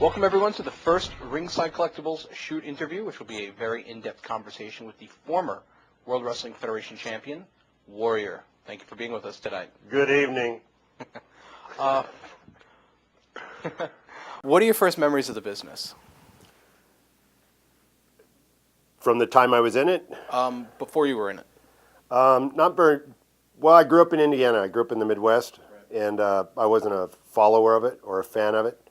Welcome everyone to the first Ringside Collectibles shoot interview, which will be a very in-depth conversation with the former World Wrestling Federation champion, Warrior. Thank you for being with us tonight. Good evening. What are your first memories of the business? From the time I was in it? Before you were in it. Not very well. I grew up in Indiana. I grew up in the Midwest, and I wasn't a follower of it or a fan of it.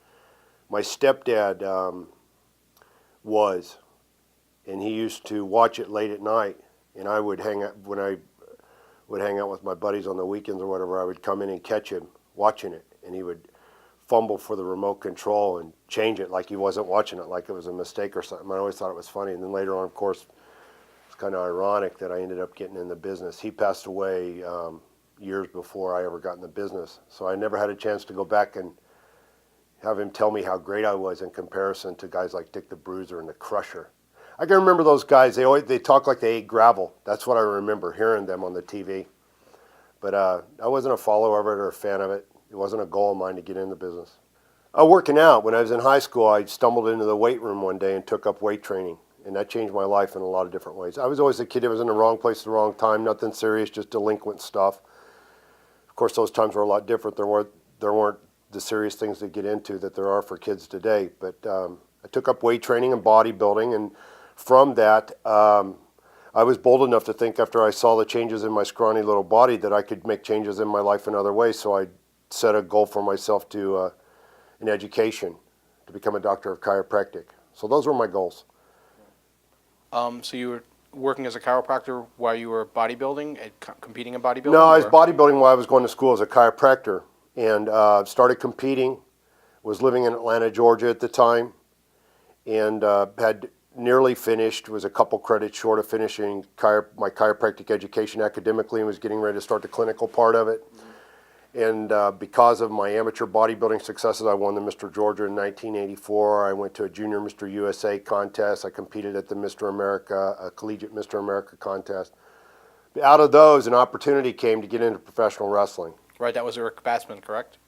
My stepdad was, and he used to watch it late at night. And I would hang out when I would hang out with my buddies on the weekends or whatever. I would come in and catch him watching it, and he would fumble for the remote control and change it like he wasn't watching it, like it was a mistake or something. I always thought it was funny. And then later on, of course, it's kind of ironic that I ended up getting in the business. He passed away years before I ever got in the business, so I never had a chance to go back and have him tell me how great I was in comparison to guys like Dick the Bruiser and the Crusher. I can remember those guys. They talk like they ate gravel. That's what I remember hearing them on the TV. But I wasn't a follower of it or a fan of it. It wasn't a goal of mine to get in the business. Working out. When I was in high school, I stumbled into the weight room one day and took up weight training. And that changed my life in a lot of different ways. I was always a kid that was in the wrong place at the wrong time. Nothing serious, just delinquent stuff. Of course, those times were a lot different. There weren't the serious things to get into that there are for kids today. But I took up weight training and bodybuilding, and from that, I was bold enough to think after I saw the changes in my scrawny little body that I could make changes in my life in other ways. So I set a goal for myself to in education to become a doctor of chiropractic. So those were my goals. So you were working as a chiropractor while you were bodybuilding, competing in bodybuilding? No, I was bodybuilding while I was going to school as a chiropractor. And started competing, was living in Atlanta, Georgia at the time, and had nearly finished, was a couple credits short of finishing my chiropractic education academically, and was getting ready to start the clinical part of it. And because of my amateur bodybuilding successes, I won the Mr. Georgia in 1984. I went to a junior Mr. USA contest. I competed at the Mr. America, a collegiate Mr. America contest. Out of those, an opportunity came to get into professional wrestling. Right, that was Rick Bassman, correct?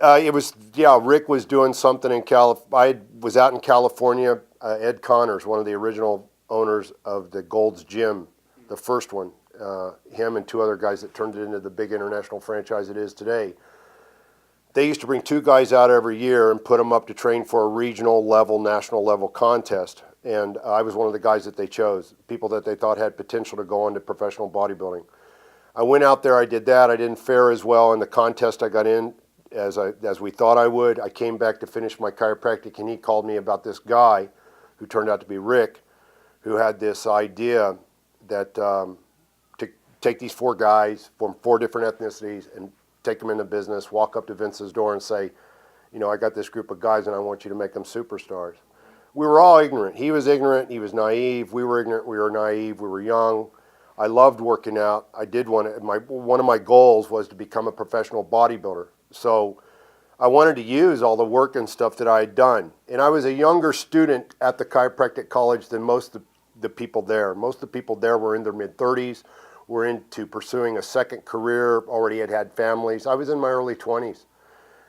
Rick was doing something in I was out in California. Ed Connors, one of the original owners of the Gold's Gym, the first one, him and two other guys that turned it into the big international franchise it is today. They used to bring two guys out every year and put them up to train for a regional level, national level contest. And I was one of the guys that they chose, people that they thought had potential to go into professional bodybuilding. I went out there, I did that. I didn't fare as well in the contest I got in as we thought I would. I came back to finish my chiropractic, and he called me about this guy who turned out to be Rick, who had this idea that to take these four guys from four different ethnicities and take them into business, walk up to Vince's door and say, you know, I got this group of guys and I want you to make them superstars. We were all ignorant. He was ignorant. He was naive. We were ignorant. We were naive. We were young. I loved working out. I did one of my goals was to become a professional bodybuilder. So I wanted to use all the work and stuff that I had done. And I was a younger student at the chiropractic college than most of the people there. Most of the people there were in their mid-30s, were into pursuing a second career, already had families. I was in my early 20s.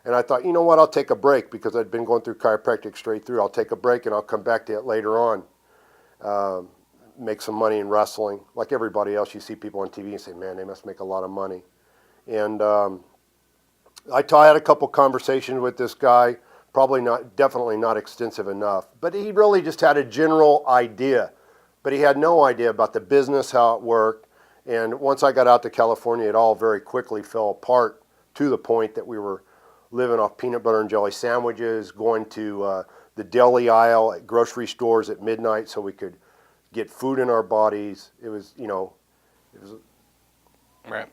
And I thought, you know what, I'll take a break because I'd been going through chiropractic straight through. I'll take a break and I'll come back to it later on. Make some money in wrestling. Like everybody else, you see people on TV and say, man, they must make a lot of money. And I had a couple conversations with this guy, definitely not extensive enough, but he really just had a general idea. But he had no idea about the business, how it worked. And once I got out to California, it all very quickly fell apart to the point that we were living off peanut butter and jelly sandwiches, going to the deli aisle at grocery stores at midnight so we could get food in our bodies. It was. Right.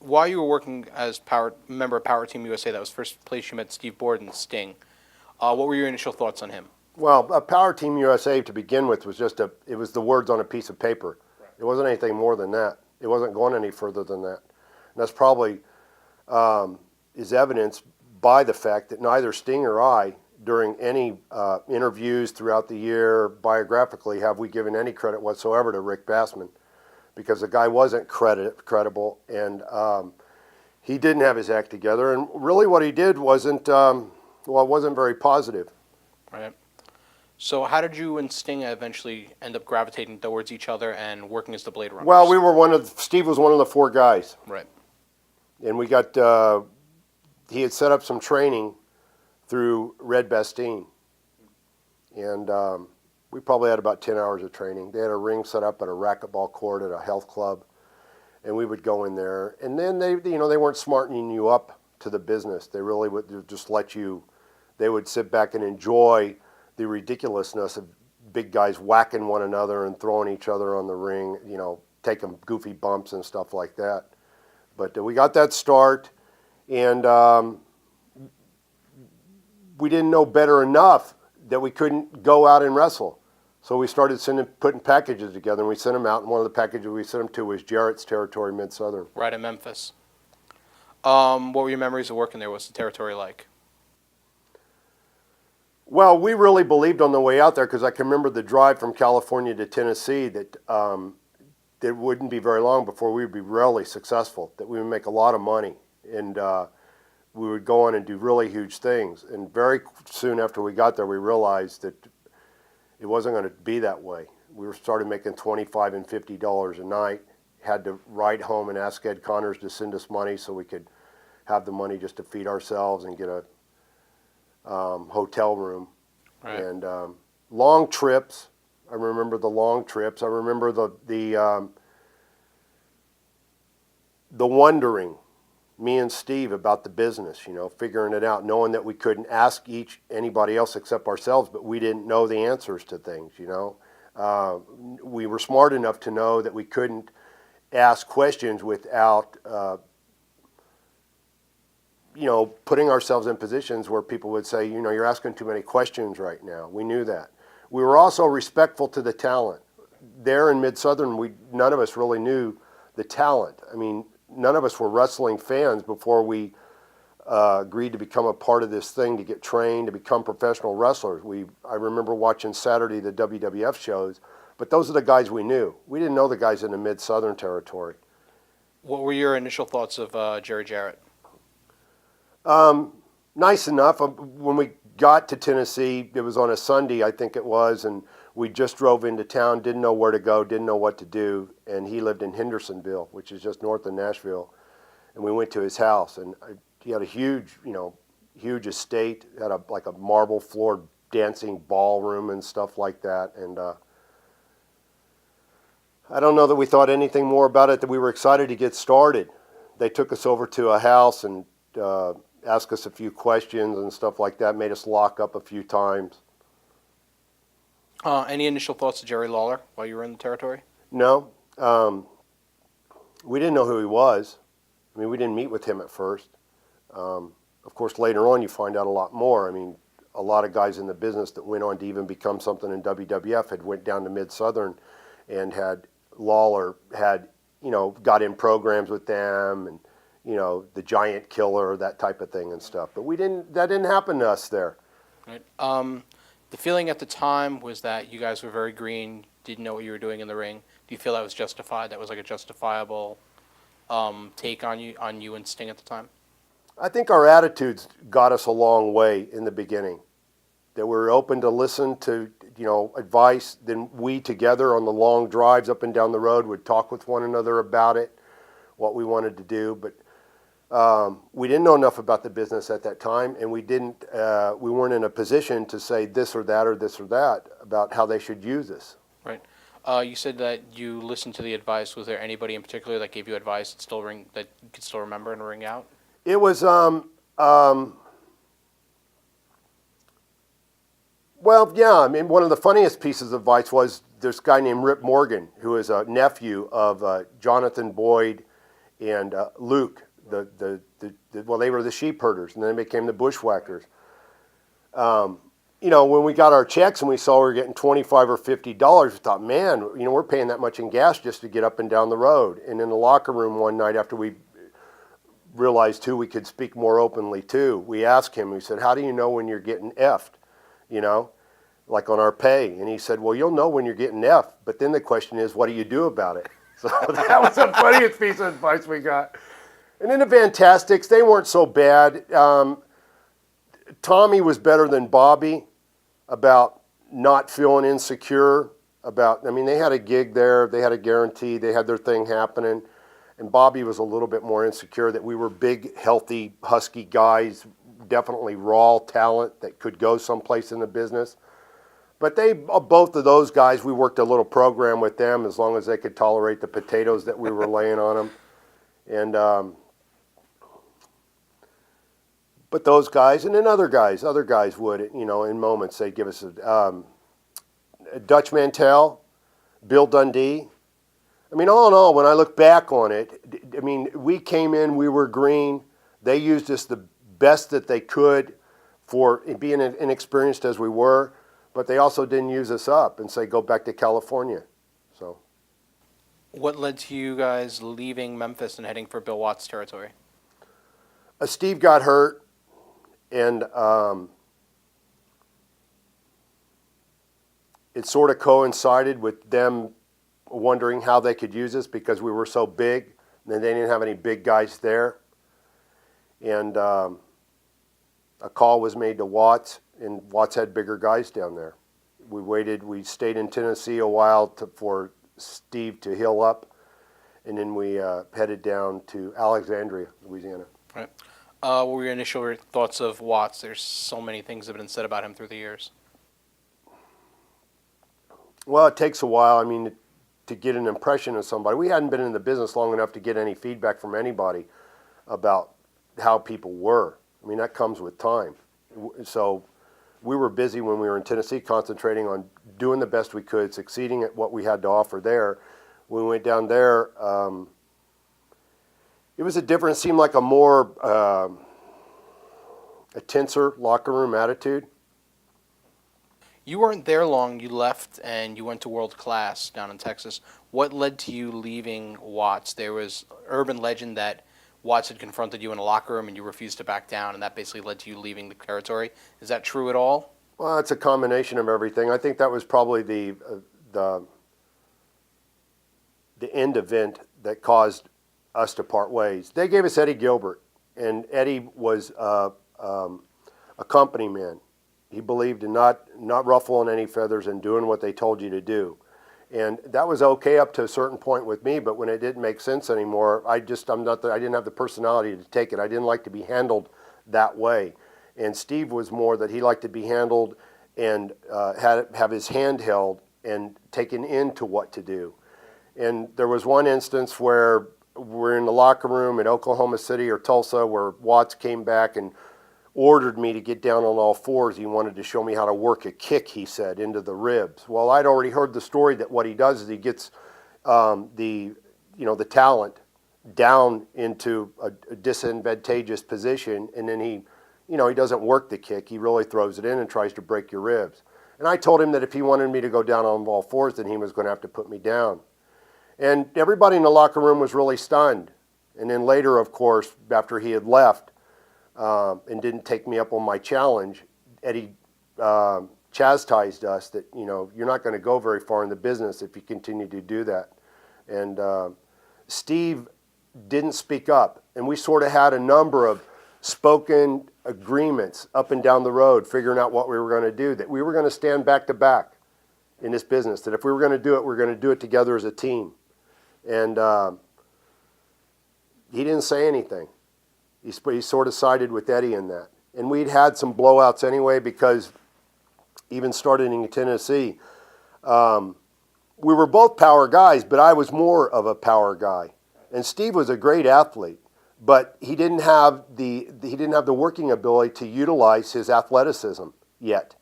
While you were working as member of Power Team USA, that was first place you met Steve Borden, Sting. What were your initial thoughts on him? Well, Power Team USA to begin with was it was the words on a piece of paper. Right. It wasn't anything more than that. It wasn't going any further than that. And that's probably is evidenced by the fact that neither Sting or I, during any interviews throughout the year, biographically, have we given any credit whatsoever to Rick Bassman, because the guy wasn't credible, and he didn't have his act together. And really what he did wasn't Well, it wasn't very positive. Right. So how did you and Sting eventually end up gravitating towards each other and working as the Blade Runners? Well, Steve was one of the four guys, Right. and we got, he had set up some training through Red Bastien, and we probably had about 10 hours of training. They had a ring set up at a racquetball court at a health club, and we would go in there, and then they weren't smartening you up to the business. They really would just let you, they would sit back and enjoy the ridiculousness of big guys whacking one another and throwing each other on the ring, taking goofy bumps and stuff like that. But we got that start, and we didn't know better enough that we couldn't go out and wrestle. So we started putting packages together, and we sent them out, and one of the packages we sent them to was Jarrett's territory, Mid-Southern. Right, in Memphis. What were your memories of working there? What's the territory like? Well, we really believed on the way out there, because I can remember the drive from California to Tennessee, that it wouldn't be very long before we would be really successful, that we would make a lot of money, and we would go on and do really huge things. And very soon after we got there, we realized that it wasn't going to be that way. We started making $25 and $50 a night, had to write home and ask Ed Connors to send us money so we could have the money just to feed ourselves and get a hotel room. Right. And long trips. I remember the long trips. I remember the wondering, me and Steve, about the business, figuring it out, knowing that we couldn't ask anybody else except ourselves, but we didn't know the answers to things, We were smart enough to know that we couldn't ask questions without putting ourselves in positions where people would say, you're asking too many questions right now. We knew that. We were also respectful to the talent. There in Mid-Southern, none of us really knew the talent. I mean, none of us were wrestling fans before we agreed to become a part of this thing, to get trained, to become professional wrestlers. I remember watching Saturday the WWF shows, but those are the guys we knew. We didn't know the guys in the Mid-Southern territory. What were your initial thoughts of Jerry Jarrett? Nice enough. When we got to Tennessee, it was on a Sunday, I think it was, and we just drove into town, didn't know where to go, didn't know what to do, and he lived in Hendersonville, which is just north of Nashville, and we went to his house, and he had a huge estate, had like a marble floored dancing ballroom and stuff like that, and I don't know that we thought anything more about it, that we were excited to get started. They took us over to a house and asked us a few questions and stuff like that, made us lock up a few times. Any initial thoughts of Jerry Lawler while you were in the territory? No. We didn't know who he was. I mean, we didn't meet with him at first. Of course, later on you find out a lot more. I mean, a lot of guys in the business that went on to even become something in WWF had went down to Mid-Southern and had Lawler got in programs with them, and the Giant Killer, that type of thing and stuff. But that didn't happen to us there. Right. The feeling at the time was that you guys were very green, didn't know what you were doing in the ring. Do you feel that was justified? That was like a justifiable take on you and Sting at the time? I think our attitudes got us a long way in the beginning. That we were open to listen to, advice. Then we together on the long drives up and down the road would talk with one another about it, what we wanted to do. But we didn't know enough about the business at that time, and we weren't in a position to say this or that or this or that about how they should use us. Right. You said that you listened to the advice. Was there anybody in particular that gave you advice that you could still remember and ring out? It was, well, yeah, I mean, one of the funniest pieces of advice was this guy named Rip Morgan, who is a nephew of Jonathan Boyd and Luke. Well, they were the sheep herders, and then they became the bushwhackers. When we got our checks and we saw we were getting $25 or $50, we thought, man, we're paying that much in gas just to get up and down the road. And in the locker room one night, after we realized who we could speak more openly to, we asked him, we said, how do you know when you're getting effed, like on our pay? And he said, well, you'll know when you're getting effed, but then the question is, what do you do about it? So that was the funniest piece of advice we got. And then the Fantastics, they weren't so bad. Tommy was better than Bobby about not feeling insecure about, I mean, they had a gig there, they had a guarantee, they had their thing happening, and Bobby was a little bit more insecure that we were big, healthy, husky guys, definitely raw talent that could go someplace in the business. But both of those guys, we worked a little program with them as long as they could tolerate the potatoes that we were laying on them. And but those guys, and then other guys would, you know, in moments they'd give us Dutch Mantell, Bill Dundee. I mean, all in all, when I look back on it, I mean, we came in, we were green. They used us the best that they could for being inexperienced as we were, but they also didn't use us up and say, go back to California. So, What led to you guys leaving Memphis and heading for Bill Watts territory? Steve got hurt, and it sort of coincided with them wondering how they could use us because we were so big, and they didn't have any big guys there. And a call was made to Watts, and Watts had bigger guys down there. We stayed in Tennessee a while for Steve to heal up, and then we headed down to Alexandria, Louisiana. Right. What were your initial thoughts of Watts? There's so many things that have been said about him through the years. Well, it takes a while. I mean, to get an impression of somebody. We hadn't been in the business long enough to get any feedback from anybody about how people were. I mean, that comes with time. So we were busy when we were in Tennessee concentrating on doing the best we could, succeeding at what we had to offer there. When we went down there, it was a different, seemed like a more, a tenser locker room attitude. You weren't there long. You left and you went to World Class down in Texas. What led to you leaving Watts? There was urban legend that Watts had confronted you in a locker room and you refused to back down, and that basically led to you leaving the territory. Is that true at all? Well, it's a combination of everything. I think that was probably the end event that caused us to part ways. They gave us Eddie Gilbert, and Eddie was a company man. He believed in not ruffling any feathers and doing what they told you to do. And that was okay up to a certain point with me, but when it didn't make sense anymore, I didn't have the personality to take it. I didn't like to be handled that way. And Steve was more that he liked to be handled and have his hand held and taken into what to do. And there was one instance where we're in the locker room in Oklahoma City or Tulsa where Watts came back and ordered me to get down on all fours. He wanted to show me how to work a kick, he said, into the ribs. Well, I'd already heard the story that what he does is he gets the talent down into a disadvantageous position, and then he doesn't work the kick. He really throws it in and tries to break your ribs. And I told him that if he wanted me to go down on all fours, then he was going to have to put me down. And everybody in the locker room was really stunned. And then later, of course, after he had left, and didn't take me up on my challenge, Eddie chastised us that, you're not going to go very far in the business if you continue to do that. And Steve didn't speak up. And we sort of had a number of spoken agreements up and down the road, figuring out what we were going to do, that we were going to stand back to back in this business, that if we were going to do it, we were going to do it together as a team. And he didn't say anything. He sort of sided with Eddie in that. And we'd had some blowouts anyway because even starting in Tennessee, we were both power guys, but I was more of a power guy. And Steve was a great athlete, but he didn't have the working ability to utilize his athleticism yet,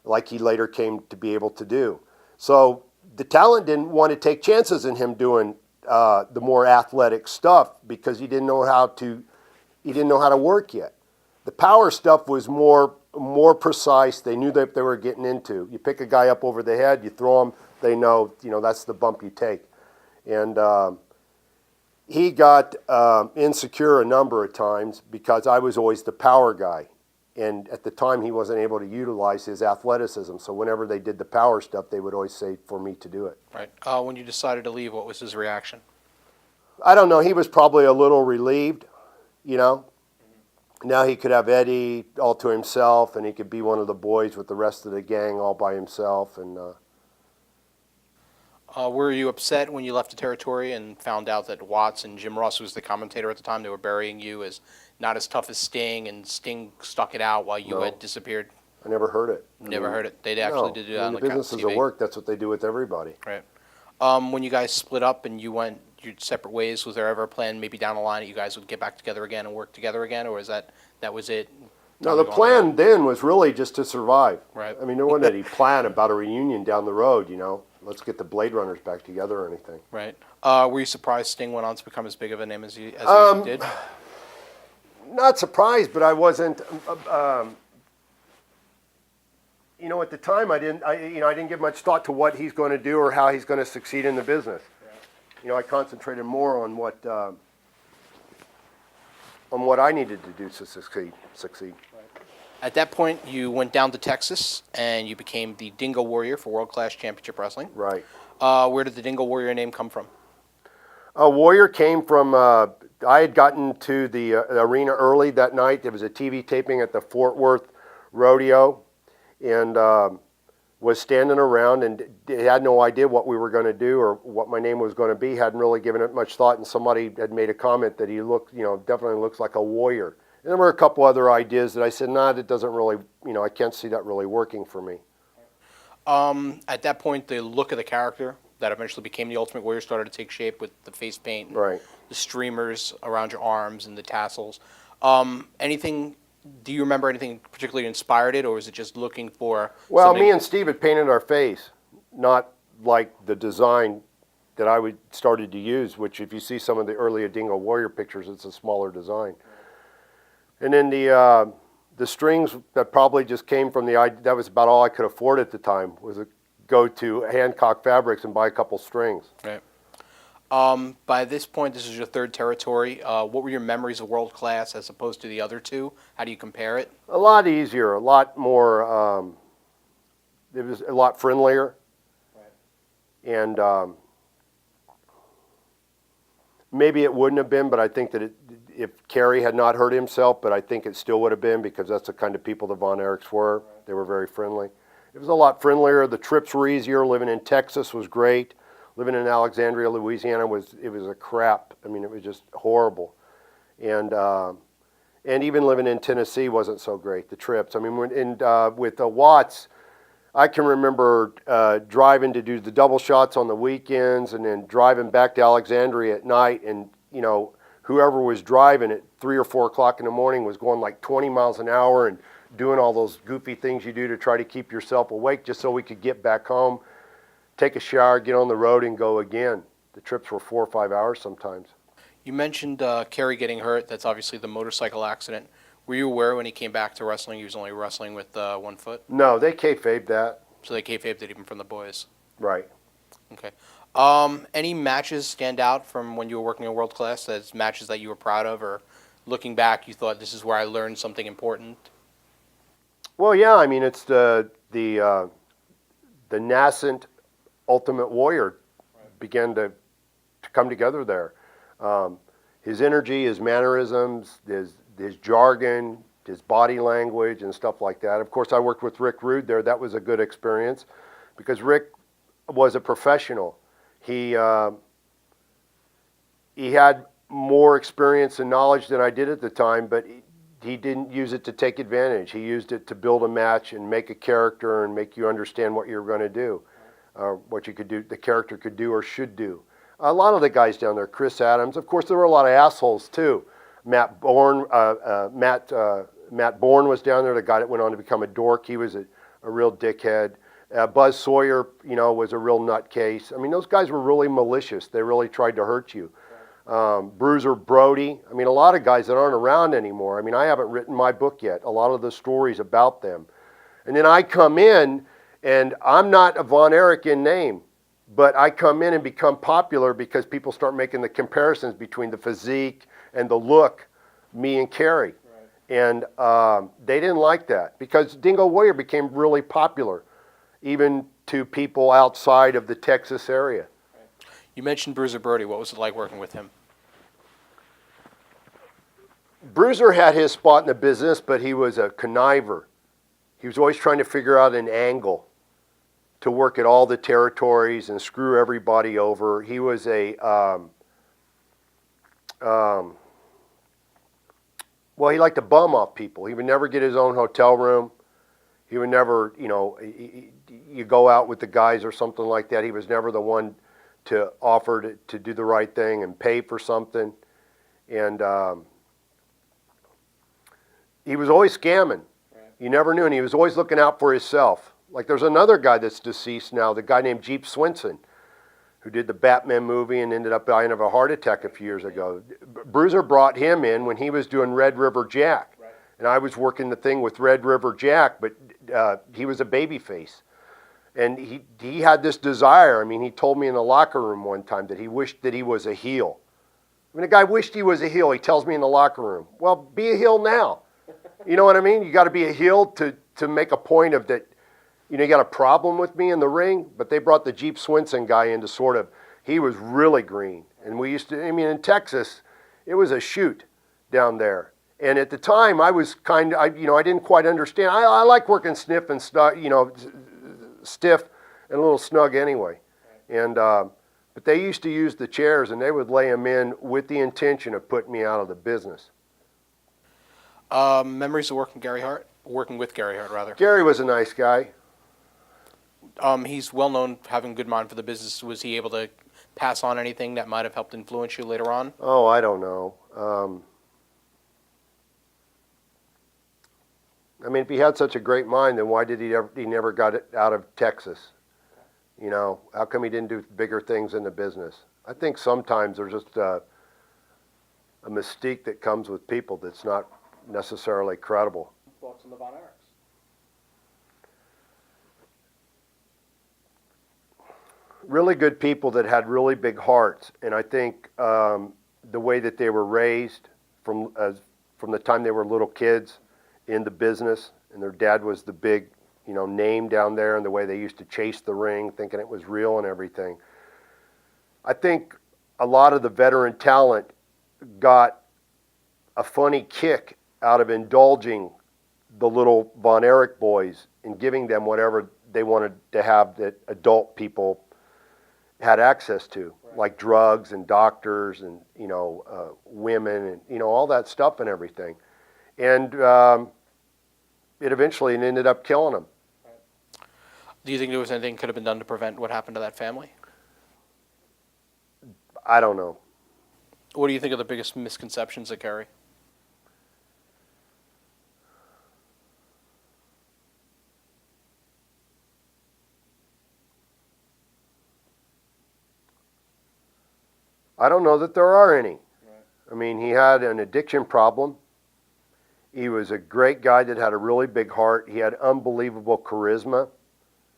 like he later came to be able to do. So the talent didn't want to take chances in him doing the more athletic stuff because he didn't know how to work yet. The power stuff was more precise. They knew that they were getting into. You pick a guy up over the head, you throw him, they know, that's the bump you take. And he got insecure a number of times because I was always the power guy. And at the time, he wasn't able to utilize his athleticism. So whenever they did the power stuff, they would always say for me to do it. Right. When you decided to leave, what was his reaction? I don't know. He was probably a little relieved. Now he could have Eddie all to himself, and he could be one of the boys with the rest of the gang all by himself. And Were you upset when you left the territory and found out that Watts and Jim Ross, who was the commentator at the time, they were burying you as not as tough as Sting, and Sting stuck it out while you No. had disappeared? I never heard it. Never heard it. They actually did do that on the the businesses of TV. work, that's what they do with everybody. Right. When you guys split up and you went your separate ways, was there ever a plan maybe down the line that you guys would get back together again and work together again, or is that was it? No, the plan then was really just to survive. Right. I mean, there wasn't any plan about a reunion down the road, you know. Let's get the Blade Runners back together or anything. Right. Were you surprised Sting went on to become as big of a name as he did? Not surprised, but I wasn't. You know, at the time, I didn't give much thought to what he's going to do or how he's going to succeed in the business. You know, I concentrated more on what I needed to do to succeed. At that point, you went down to Texas and you became the Dingo Warrior for World Class Championship Wrestling. Right. Where did the Dingo Warrior name come from? Warrior came from. I had gotten to the arena early that night. There was a TV taping at the Fort Worth Rodeo, and was standing around and had no idea what we were going to do or what my name was going to be. Hadn't really given it much thought, and somebody had made a comment that he looked, definitely looks like a warrior. And there were a couple other ideas that I said, nah, that doesn't really, I can't see that really working for me. At that point, the look of the character that eventually became the Ultimate Warrior started to take shape with the face paint, Right. the streamers around your arms, and the tassels. Do you remember anything particularly inspired it, or was it just looking for? Well, something? me and Steve had painted our face, not like the design that I started to use, which if you see some of the earlier Dingo Warrior pictures, it's a smaller design. And then the strings that probably just came from that was about all I could afford at the time, was to go to Hancock Fabrics and buy a couple strings. Right. By this point, this is your third territory. What were your memories of World Class as opposed to the other two? How do you compare it? A lot easier, a lot more, it was a lot friendlier. Right. And maybe it wouldn't have been, but I think that if Kerry had not hurt himself, but I think it still would have been, because that's the kind of people the Von Erichs were. Right. They were very friendly. It was a lot friendlier. The trips were easier. Living in Texas was great. Living in Alexandria, Louisiana was a crap. I mean, it was just horrible. And even living in Tennessee wasn't so great, the trips. I mean, with the Watts, I can remember driving to do the double shots on the weekends and then driving back to Alexandria at night, and, whoever was driving at 3 or 4 o'clock in the morning was going like 20 miles an hour and doing all those goofy things you do to try to keep yourself awake just so we could get back home, take a shower, get on the road, and go again. The trips were 4 or 5 hours sometimes. You mentioned Kerry getting hurt. That's obviously the motorcycle accident. Were you aware when he came back to wrestling he was only wrestling with one foot? No, they kayfabed that. So they kayfabed it even from the boys? Right. Okay. Any matches stand out from when you were working in World Class as matches that you were proud of, or looking back you thought this is where I learned something important? Well, yeah, I mean, it's the nascent Ultimate Warrior began to come together there. His energy, his mannerisms, his jargon, his body language, and stuff like that. Of course, I worked with Rick Rude there. That was a good experience because Rick was a professional. He had more experience and knowledge than I did at the time, but he didn't use it to take advantage. He used it to build a match and make a character and make you understand what you're going to do, what you could do, the character could do or should do. A lot of the guys down there, Chris Adams, of course, there were a lot of assholes too. Matt Bourne was down there, the guy that went on to become a dork. He was a real dickhead. Buzz Sawyer, was a real nutcase. I mean, those guys were really malicious. They really tried to hurt you. Bruiser Brody. I mean, a lot of guys that aren't around anymore. I mean, I haven't written my book yet. A lot of the stories about them. And then I come in, and I'm not a Von Erich in name, but I come in and become popular because people start making the comparisons between the physique and the look, me and Kerry. Right. And they didn't like that because Dingo Warrior became really popular, even to people outside of the Texas area. You mentioned Bruiser Brody. What was it like working with him? Bruiser had his spot in the business, but he was a conniver. He was always trying to figure out an angle to work at all the territories and screw everybody over. He was well, he liked to bum off people. He would never get his own hotel room. He would never, you go out with the guys or something like that. He was never the one to offer to do the right thing and pay for something. And he was always scamming. Right. You never knew, and he was always looking out for himself. Like there's another guy that's deceased now, the guy named Jeep Swenson, who did the Batman movie and ended up dying of a heart attack a few years ago. Bruiser brought him in when he was doing Red River Jack. Right. And I was working the thing with Red River Jack, but he was a babyface. And he had this desire. I mean, he told me in the locker room one time that he wished that he was a heel. When a guy wished he was a heel, he tells me in the locker room, well, be a heel now. You know what I mean? You got to be a heel to make a point of that. You got a problem with me in the ring, but they brought the Jeep Swenson guy in to sort of, he was really green. And we used to, in Texas, it was a shoot down there. And at the time, I was I didn't quite understand. I like working stiff and stiff and a little snug anyway. And, but they used to use the chairs and they would lay them in with the intention of putting me out of the business. Memories of working with Gary Hart, rather. Gary was a nice guy. He's well known for having a good mind for the business. Was he able to pass on anything that might have helped influence you later on? Oh, I don't know. If he had such a great mind, then why did he never got it out of Texas? How come he didn't do bigger things in the business? I think sometimes there's just a mystique that comes with people that's not necessarily credible. Thoughts on the Von Erichs? Really good people that had really big hearts, and I think the way that they were raised from the time they were little kids in the business, and their dad was the big, name down there, and the way they used to chase the ring, thinking it was real and everything. I think a lot of the veteran talent got a funny kick out of indulging the little Von Erich boys and giving them whatever they wanted to have that adult people had access to, right, like drugs and doctors and women and all that stuff and everything, and it eventually ended up killing them. Right. Do you think there was anything could have been done to prevent what happened to that family? I don't know. What do you think are the biggest misconceptions that Gary? I don't know that there are any. Right. He had an addiction problem. He was a great guy that had a really big heart. He had unbelievable charisma,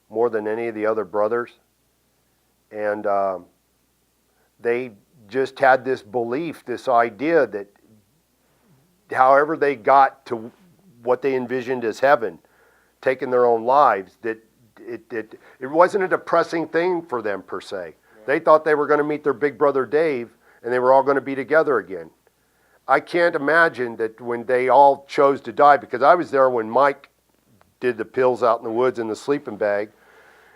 more than any of the other brothers. And they just had this belief, this idea that however they got to what they envisioned as heaven, taking their own lives, that it wasn't a depressing thing for them per se. They thought they were going to meet their big brother Dave, and they were all going to be together again. I can't imagine that when they all chose to die, because I was there when Mike did the pills out in the woods in the sleeping bag,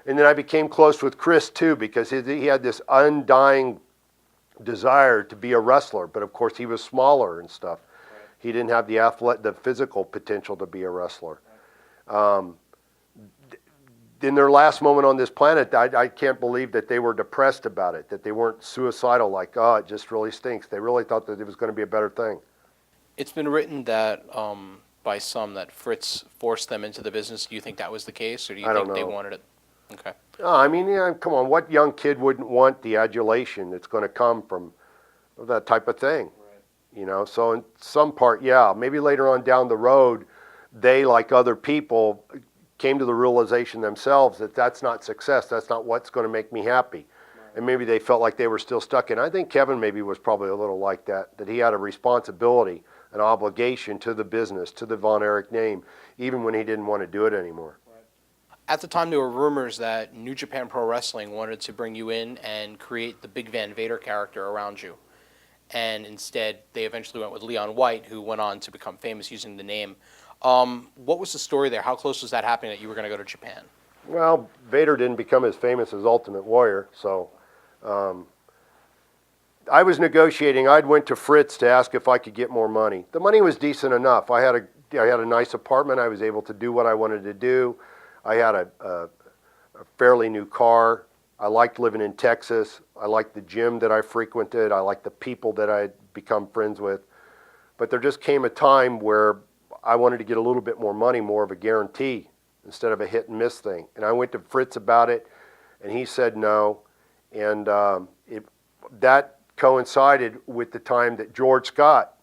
and then I became close with Chris too, because he had this undying desire to be a wrestler, but of course he was smaller and stuff. Right. He didn't have the physical potential to be a wrestler. Right. In their last moment on this planet, I can't believe that they were depressed about it, that they weren't suicidal, like, oh, it just really stinks. They really thought that it was going to be a better thing. It's been written that by some that Fritz forced them into the business. Do you think that was the case, or do you think they wanted it? Okay. Oh, come on, what young kid wouldn't want the adulation that's going to come from that type of thing? Right. So in some part, yeah, maybe later on down the road, they, like other people, came to the realization themselves that that's not success, that's not what's going to make me happy. Right. And maybe they felt like they were still stuck in. I think Kevin maybe was probably a little like that he had a responsibility, an obligation to the business, to the Von Erich name, even when he didn't want to do it anymore. Right. At the time, there were rumors that New Japan Pro Wrestling wanted to bring you in and create the Big Van Vader character around you. and instead they eventually went with Leon White, who went on to become famous using the name. What was the story there? How close was that happening that you were going to go to Japan? Well, Vader didn't become as famous as Ultimate Warrior, so I was negotiating. I'd went to Fritz to ask if I could get more money. The money was decent enough. I had a nice apartment. I was able to do what I wanted to do. I had a fairly new car. I liked living in Texas. I liked the gym that I frequented. I liked the people that I'd become friends with. But there just came a time where I wanted to get a little bit more money, more of a guarantee, instead of a hit and miss thing. And I went to Fritz about it, and he said no. And that coincided with the time that George Scott,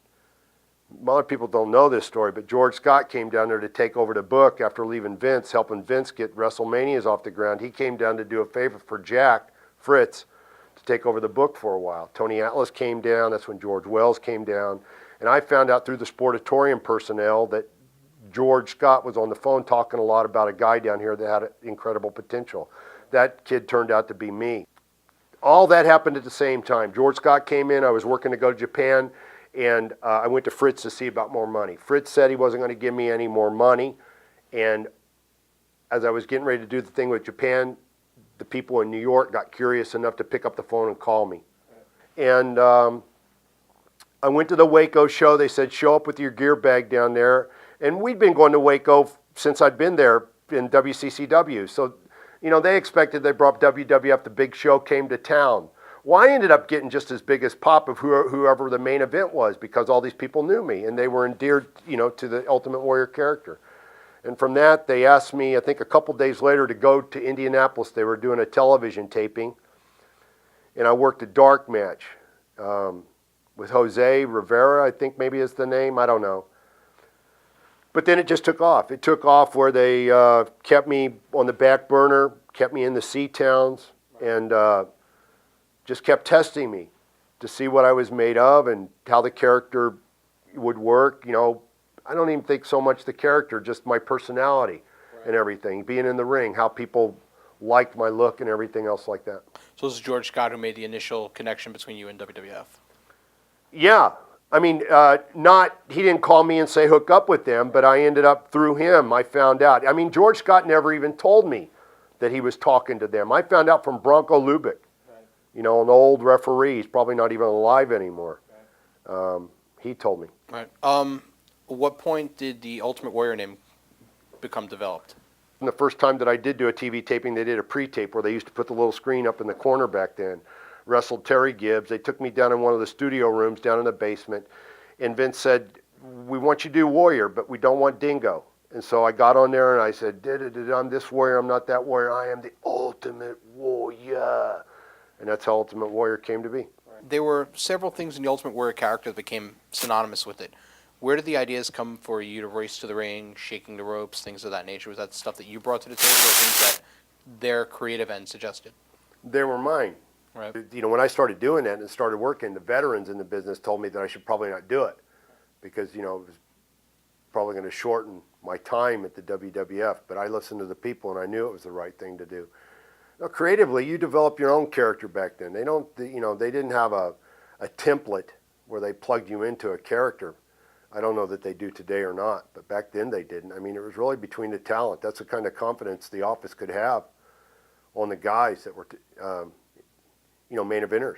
a lot of people don't know this story, but George Scott came down there to take over the book after leaving Vince, helping Vince get WrestleManias off the ground. He came down to do a favor for Jack Fritz to take over the book for a while. Tony Atlas came down. That's when George Wells came down. And I found out through the Sportatorium personnel that George Scott was on the phone talking a lot about a guy down here that had incredible potential. That kid turned out to be me. All that happened at the same time. George Scott came in. I was working to go to Japan, and I went to Fritz to see about more money. Fritz said he wasn't going to give me any more money, and as I was getting ready to do the thing with Japan, the people in New York got curious enough to pick up the phone and call me. And I went to the Waco show. They said, show up with your gear bag down there. And we'd been going to Waco since I'd been there in WCCW. So, you know, they expected they brought WWF, the big show, came to town. Well, I ended up getting just as big as pop of whoever the main event was, because all these people knew me and they were endeared, you know, to the Ultimate Warrior character. And from that, they asked me, I think a couple days later, to go to Indianapolis. They were doing a television taping, and I worked a dark match with Jose Rivera, I think maybe is the name, I don't know. But then it just took off. It took off where they kept me on the back burner, kept me in the sea towns, and just kept testing me to see what I was made of and how the character would work. You know, I don't even think so much the character, just my personality and everything, being in the ring, how people liked my look and everything else like that. So this is George Scott who made the initial connection between you and WWF. Yeah. I mean, he didn't call me and say hook up with them, but I ended up through him. I found out. I mean, George Scott never even told me that he was talking to them. I found out from Bronco Lubick, you know, an old referee. He's probably not even alive anymore. He told me. Right. What point did the Ultimate Warrior name become developed? And the first time that I did do a TV taping, they did a pre-tape where they used to put the little screen up in the corner back then. Wrestled Terry Gibbs. They took me down in one of the studio rooms down in the basement, and Vince said, we want you to do Warrior, but we don't want Dingo. And so I got on there and I said, I'm this warrior, I'm not that warrior, I am the Ultimate Warrior. And that's how Ultimate Warrior came to be. There were several things in the Ultimate Warrior character that became synonymous with it. Where did the ideas come for you to race to the ring, shaking the ropes, things of that nature? Was that stuff that you brought to the table, or things that their creative end suggested? They were mine. Right. You know, when I started doing that and started working, the veterans in the business told me that I should probably not do it because, you know, it was probably going to shorten my time at the WWF. But I listened to the people and I knew it was the right thing to do. Now, creatively, you develop your own character back then. They don't, you know, they didn't have a template where they plugged you into a character. I don't know that they do today or not, but back then they didn't. I mean, it was really between the talent. That's the kind of confidence the office could have on the guys that were, you know, main eventers.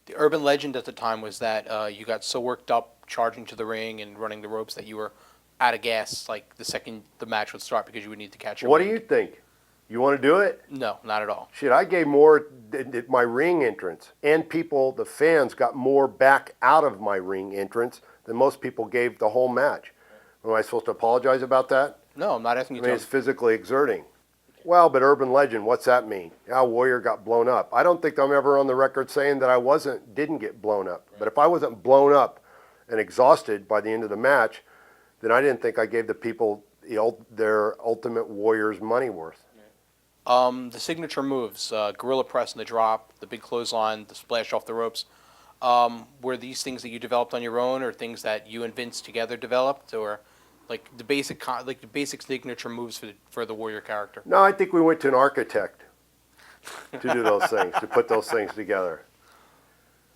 The urban legend at the time was that you got so worked up charging to the ring and running the ropes that you were out of gas like the second the match would start because you would need to catch your What wind. do you think? You want to do it? No, not at all. Shit, I gave more at my ring entrance, and people, the fans, got more back out of my ring entrance than most people gave the whole match. Am I supposed to apologize about that? No, I'm not asking you I mean, to. it's physically exerting. Well, but urban legend, what's that mean? Yeah, Warrior got blown up. I don't think I'm ever on the record saying that I didn't get blown up. But if I wasn't blown up and exhausted by the end of the match, then I didn't think I gave the people their Ultimate Warrior's money worth. The signature moves, gorilla press and the drop, the big clothesline, the splash off the ropes, were these things that you developed on your own, or things that you and Vince together developed, or like the basic signature moves for the Warrior character? No, I think we went to an architect to do those things, to put those things together.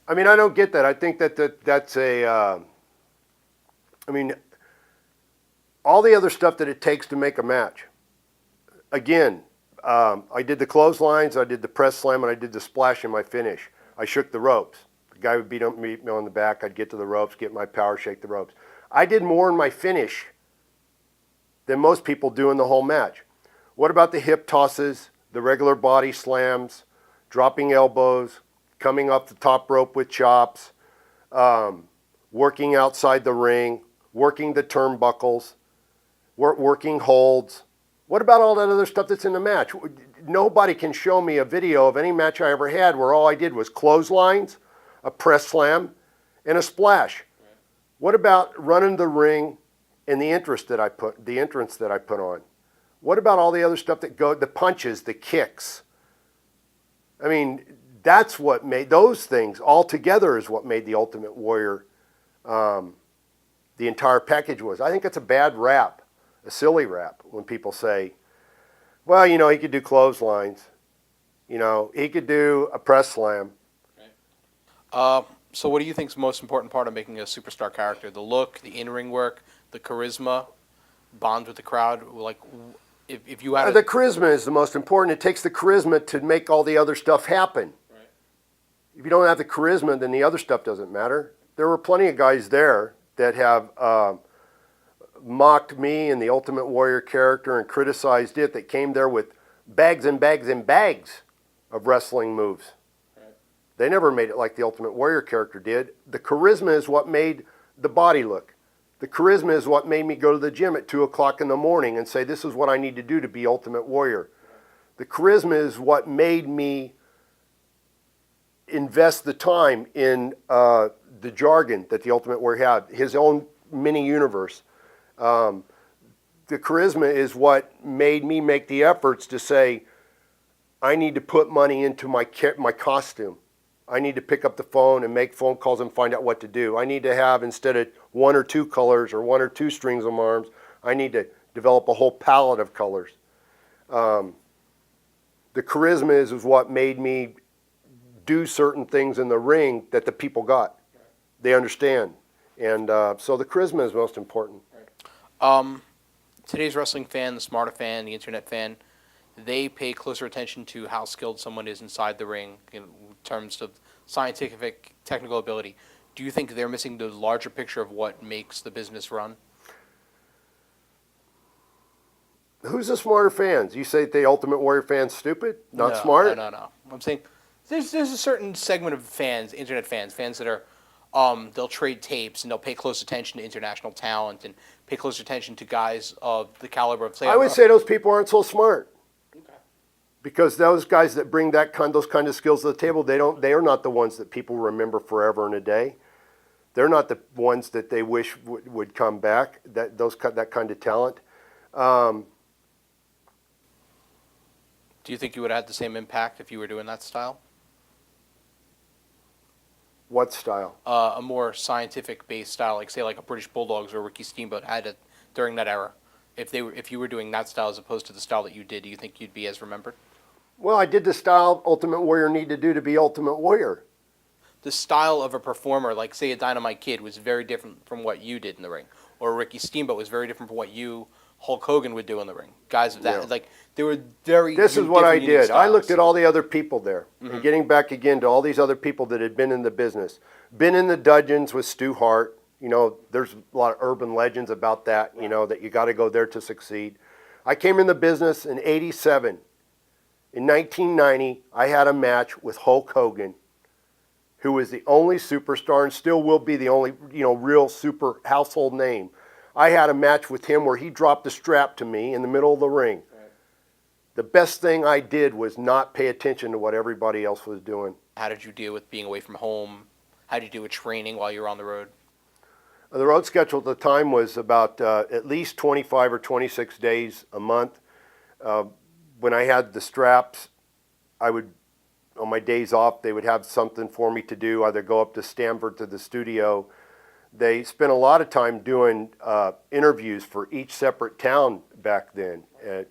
I mean, I don't get that. I think that's a. I mean, all the other stuff that it takes to make a match. Again, I did the clotheslines, I did the press slam, and I did the splash in my finish. I shook the ropes. The guy would beat me on the back. I'd get to the ropes, get my power, shake the ropes. I did more in my finish than most people do in the whole match. What about the hip tosses, the regular body slams, dropping elbows, coming up the top rope with chops, working outside the ring, working the turnbuckles, working holds? What about all that other stuff that's in the match? Nobody can show me a video of any match I ever had where all I did was clotheslines, a press slam, and a splash. Right. What about running the ring and the entrance that I put on? What about all the other stuff the punches, the kicks? I mean, that's what made those things all together is what made the Ultimate Warrior the entire package was. I think it's a bad rap. A silly rap when people say, well, he could do clotheslines. He could do a press slam. Right. So what do you think is the most important part of making a superstar character? The look, the in-ring work, the charisma, bond with the crowd? Like, if you had the charisma is the most important. It takes the charisma to make all the other stuff happen. Right. If you don't have the charisma, then the other stuff doesn't matter. There were plenty of guys there that have mocked me and the Ultimate Warrior character and criticized it, that came there with bags and bags and bags of wrestling moves. Right. They never made it like the Ultimate Warrior character did. The charisma is what made the body look. The charisma is what made me go to the gym at 2 o'clock in the morning and say, this is what I need to do to be Ultimate Warrior. Right. The charisma is what made me invest the time in the jargon that the Ultimate Warrior had, his own mini universe. The charisma is what made me make the efforts to say, I need to put money into my costume. I need to pick up the phone and make phone calls and find out what to do. I need to have, instead of 1 or 2 colors or 1 or 2 strings of arms, I need to develop a whole palette of colors. The charisma is what made me do certain things in the ring that the people got. They understand. And so the charisma is most important. Today's wrestling fan, the smarter fan, the internet fan, they pay closer attention to how skilled someone is inside the ring in terms of scientific, technical ability. Do you think they're missing the larger picture of what makes the business run? Who's the smarter fans? You say the Ultimate Warrior fans stupid? Not smart? No. I'm saying there's a certain segment of fans, internet fans that are they'll trade tapes and they'll pay close attention to international talent and pay close attention to guys of the caliber of. I would say those people aren't so smart. Okay. Because those guys that bring those kind of skills to the table, they are not the ones that people remember forever and a day. They're not the ones that they wish would come back. That kind of talent. Do you think you would have had the same impact if you were doing that style? What style? A more scientific-based style, like say like a British Bulldogs or Ricky Steamboat had it during that era. If you were doing that style as opposed to the style that you did, do you think you'd be as remembered? Well, I did the style Ultimate Warrior need to do to be Ultimate Warrior. The style of a performer, like say a Dynamite Kid, was very different from what you did in the ring, or Ricky Steamboat was very different from what Hulk Hogan would do in the ring. Guys of that, like they were very. This is what I did. I looked at all the other people there, and getting back again to all these other people that had been in the business, been in the dungeons with Stu Hart. There's a lot of urban legends about that. That you got to go there to succeed. I came in the business in '87. In 1990, I had a match with Hulk Hogan, who was the only superstar and still will be the only real super household name. I had a match with him where he dropped the strap to me in the middle of the ring. Right. The best thing I did was not pay attention to what everybody else was doing. How did you deal with being away from home? How did you deal with training while you were on the road? The road schedule at the time was about at least 25 or 26 days a month. When I had the straps, on my days off, they would have something for me to do, either go up to Stamford to the studio. They spent a lot of time doing interviews for each separate town back then,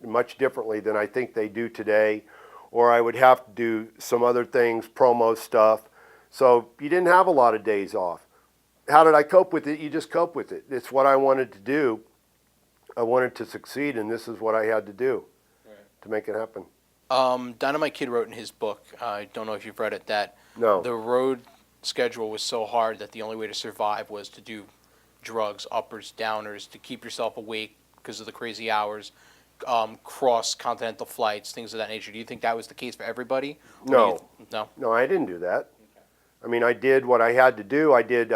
much differently than I think they do today. Or I would have to do some other things, promo stuff. So you didn't have a lot of days off. How did I cope with it? You just cope with it. It's what I wanted to do. I wanted to succeed, and this is what I had to do to make it happen. Dynamite Kid wrote in his book, I don't know if you've read it, that No. the road schedule was so hard that the only way to survive was to do drugs, uppers, downers, to keep yourself awake because of the crazy hours, cross-continental flights, things of that nature. Do you think that was the case for everybody? Or No. No? No, I didn't do that. I mean, I did what I had to do. I did,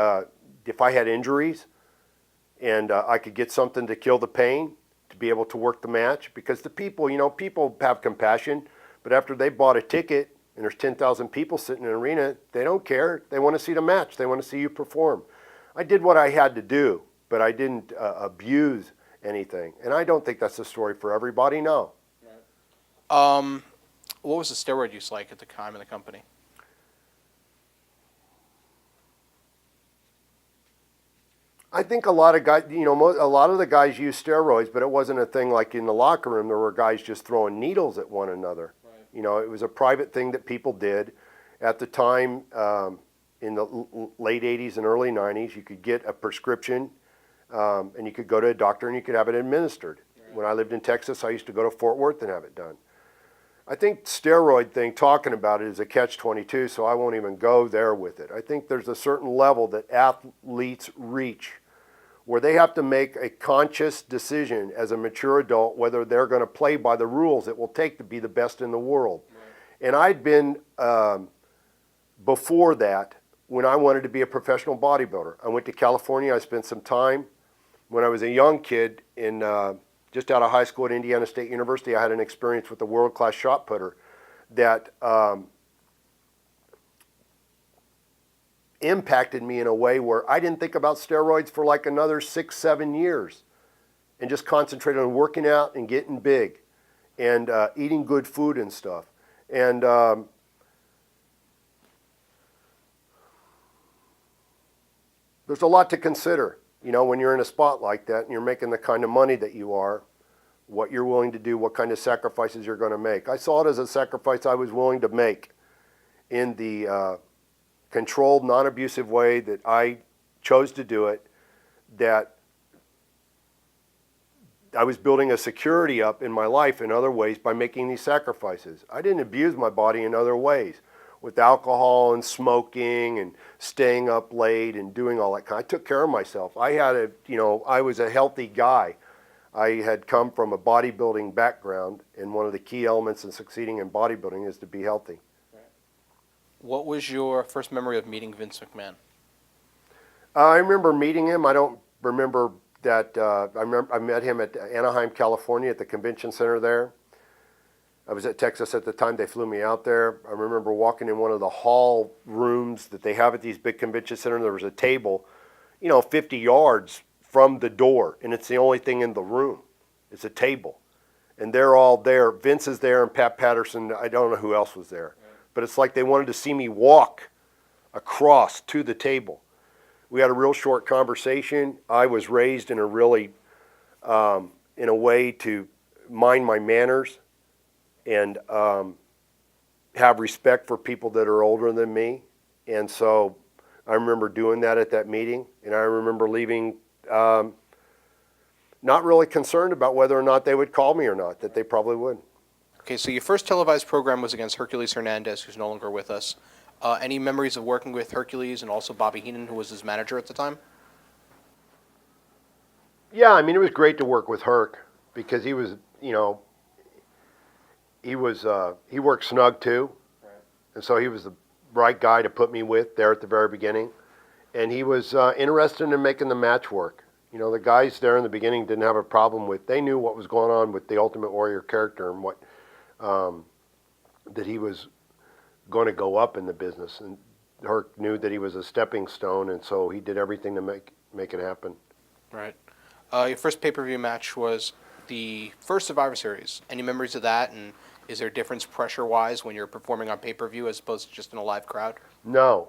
if I had injuries and I could get something to kill the pain, to be able to work the match, because the people, people have compassion, but after they bought a ticket and there's 10,000 people sitting in an arena, they don't care. They want to see the match. They want to see you perform. I did what I had to do, but I didn't abuse anything. And I don't think that's the story for everybody, no. What was the steroid use like at the time in the company? I think a lot of guys, a lot of the guys use steroids, but it wasn't a thing like in the locker room. There were guys just throwing needles at one another. Right. It was a private thing that people did. At the time, in the late 80s and early 90s, you could get a prescription and you could go to a doctor and you could have it administered. Right. When I lived in Texas, I used to go to Fort Worth and have it done. I think steroid thing, talking about it, is a catch-22, so I won't even go there with it. I think there's a certain level that athletes reach where they have to make a conscious decision as a mature adult whether they're going to play by the rules it will take to be the best in the world. Right. And I'd been, before that, when I wanted to be a professional bodybuilder. I went to California. I spent some time. When I was a young kid, just out of high school at Indiana State University, I had an experience with a world-class shot putter that impacted me in a way where I didn't think about steroids for like another 6-7 years, and just concentrated on working out and getting big and eating good food and stuff. And there's a lot to consider, when you're in a spot like that and you're making the kind of money that you are, what you're willing to do, what kind of sacrifices you're going to make. I saw it as a sacrifice I was willing to make in the controlled, non-abusive way that I chose to do it, that I was building a security up in my life in other ways by making these sacrifices. I didn't abuse my body in other ways, with alcohol and smoking and staying up late and doing all that kind. I took care of myself. I was a healthy guy. I had come from a bodybuilding background, and one of the key elements in succeeding in bodybuilding is to be healthy. What was your first memory of meeting Vince McMahon? I remember meeting him. I don't remember that. I met him at Anaheim, California, at the convention center there. I was at Texas at the time. They flew me out there. I remember walking in one of the hall rooms that they have at these big convention centers. There was a table, 50 yards from the door, and it's the only thing in the room. It's a table. And they're all there. Vince is there and Pat Patterson. I don't know who else was there. But it's like they wanted to see me walk across to the table. We had a real short conversation. I was raised in a really, in a way to mind my manners and have respect for people that are older than me. And so I remember doing that at that meeting. And I remember leaving not really concerned about whether or not they would call me or not, that they probably would. Okay, so your first televised program was against Hercules Hernandez, who's no longer with us. Any memories of working with Hercules and also Bobby Heenan, who was his manager at the time? Yeah, I mean, it was great to work with Herc because he was, he worked snug too. Right. And so he was the right guy to put me with there at the very beginning. And he was interested in making the match work. The guys there in the beginning didn't have a problem with, they knew what was going on with the Ultimate Warrior character and what, that he was going to go up in the business, and Herc knew that he was a stepping stone, and so he did everything to make it happen. Right. Your first pay-per-view match was the first Survivor Series. Any memories of that, and is there a difference pressure-wise when you're performing on pay-per-view as opposed to just in a live crowd? No,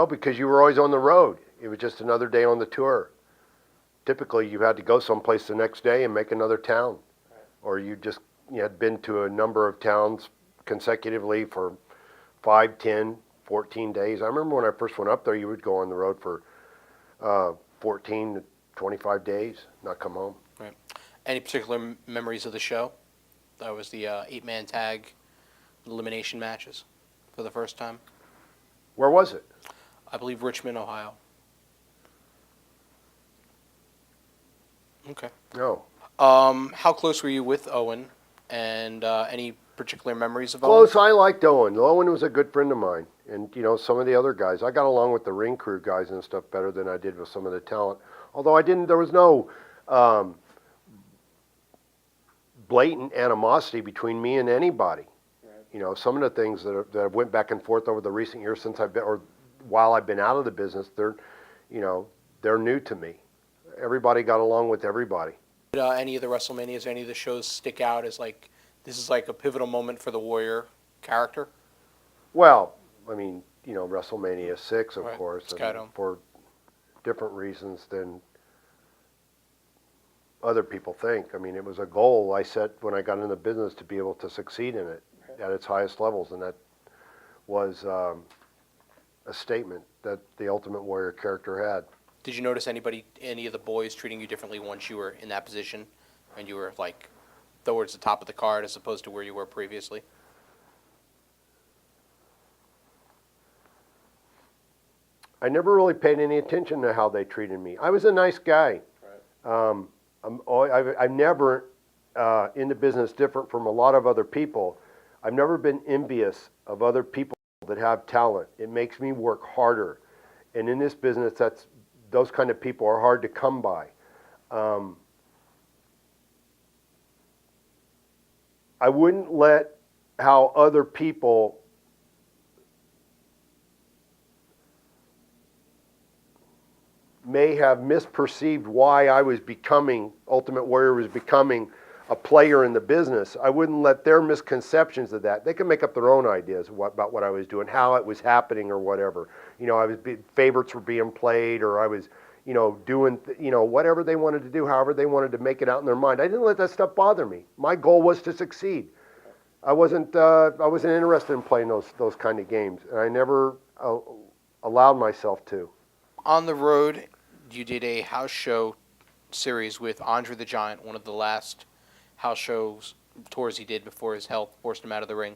because you were always on the road. It was just another day on the tour. Typically, you had to go someplace the next day and make another town, or you had been to a number of towns consecutively for 5, 10, 14 days. I remember when I first went up there, you would go on the road for 14 to 25 days, not come home. Right. Any particular memories of the show? That was the 8-man tag elimination matches for the first time. Where was it? I believe Richmond, Ohio. Okay. No. How close were you with Owen? And any particular memories of Owen? Close. I liked Owen. Owen was a good friend of mine. And, some of the other guys. I got along with the ring crew guys and stuff better than I did with some of the talent. Although there was no blatant animosity between me and anybody. Right. Some of the things that went back and forth over the recent years since I've been, or while I've been out of the business, they're new to me. Everybody got along with everybody. Did any of the WrestleManias, any of the shows stick out as like, this is like a pivotal moment for the Warrior character? Well, WrestleMania 6, of right. course, and for different reasons than other people think. It was a goal I set when I got into the business to be able to succeed in it at its highest levels, and that was a statement that the Ultimate Warrior character had. Did you notice any of the boys treating you differently once you were in that position and you were like towards the top of the card as opposed to where you were previously? I never really paid any attention to how they treated me. I was a nice guy. Right. I've never, in the business, different from a lot of other people, I've never been envious of other people that have talent. It makes me work harder. And in this business, those kind of people are hard to come by. I wouldn't let how other people may have misperceived why I was Ultimate Warrior was becoming a player in the business. I wouldn't let their misconceptions of that. They can make up their own ideas about what I was doing, how it was happening or whatever. Favorites were being played, or I was, doing, whatever they wanted to do, however they wanted to make it out in their mind. I didn't let that stuff bother me. My goal was to succeed. I wasn't interested in playing those kind of games, and I never allowed myself to. On the road, you did a house show series with Andre the Giant, one of the last house shows tours he did before his health forced him out of the ring.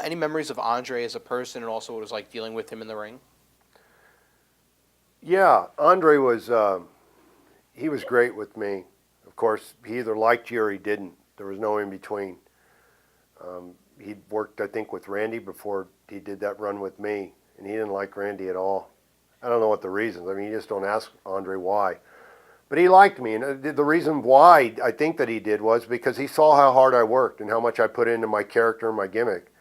Any memories of Andre as a person, and also what it was like dealing with him in the ring? Yeah, Andre was he was great with me. Of course, he either liked you or he didn't. There was no in between. He worked, I think, with Randy before he did that run with me, and he didn't like Randy at all. I don't know what the reasons. You just don't ask Andre why. But he liked me, and the reason why I think that he did was because he saw how hard I worked and how much I put into my character and my gimmick.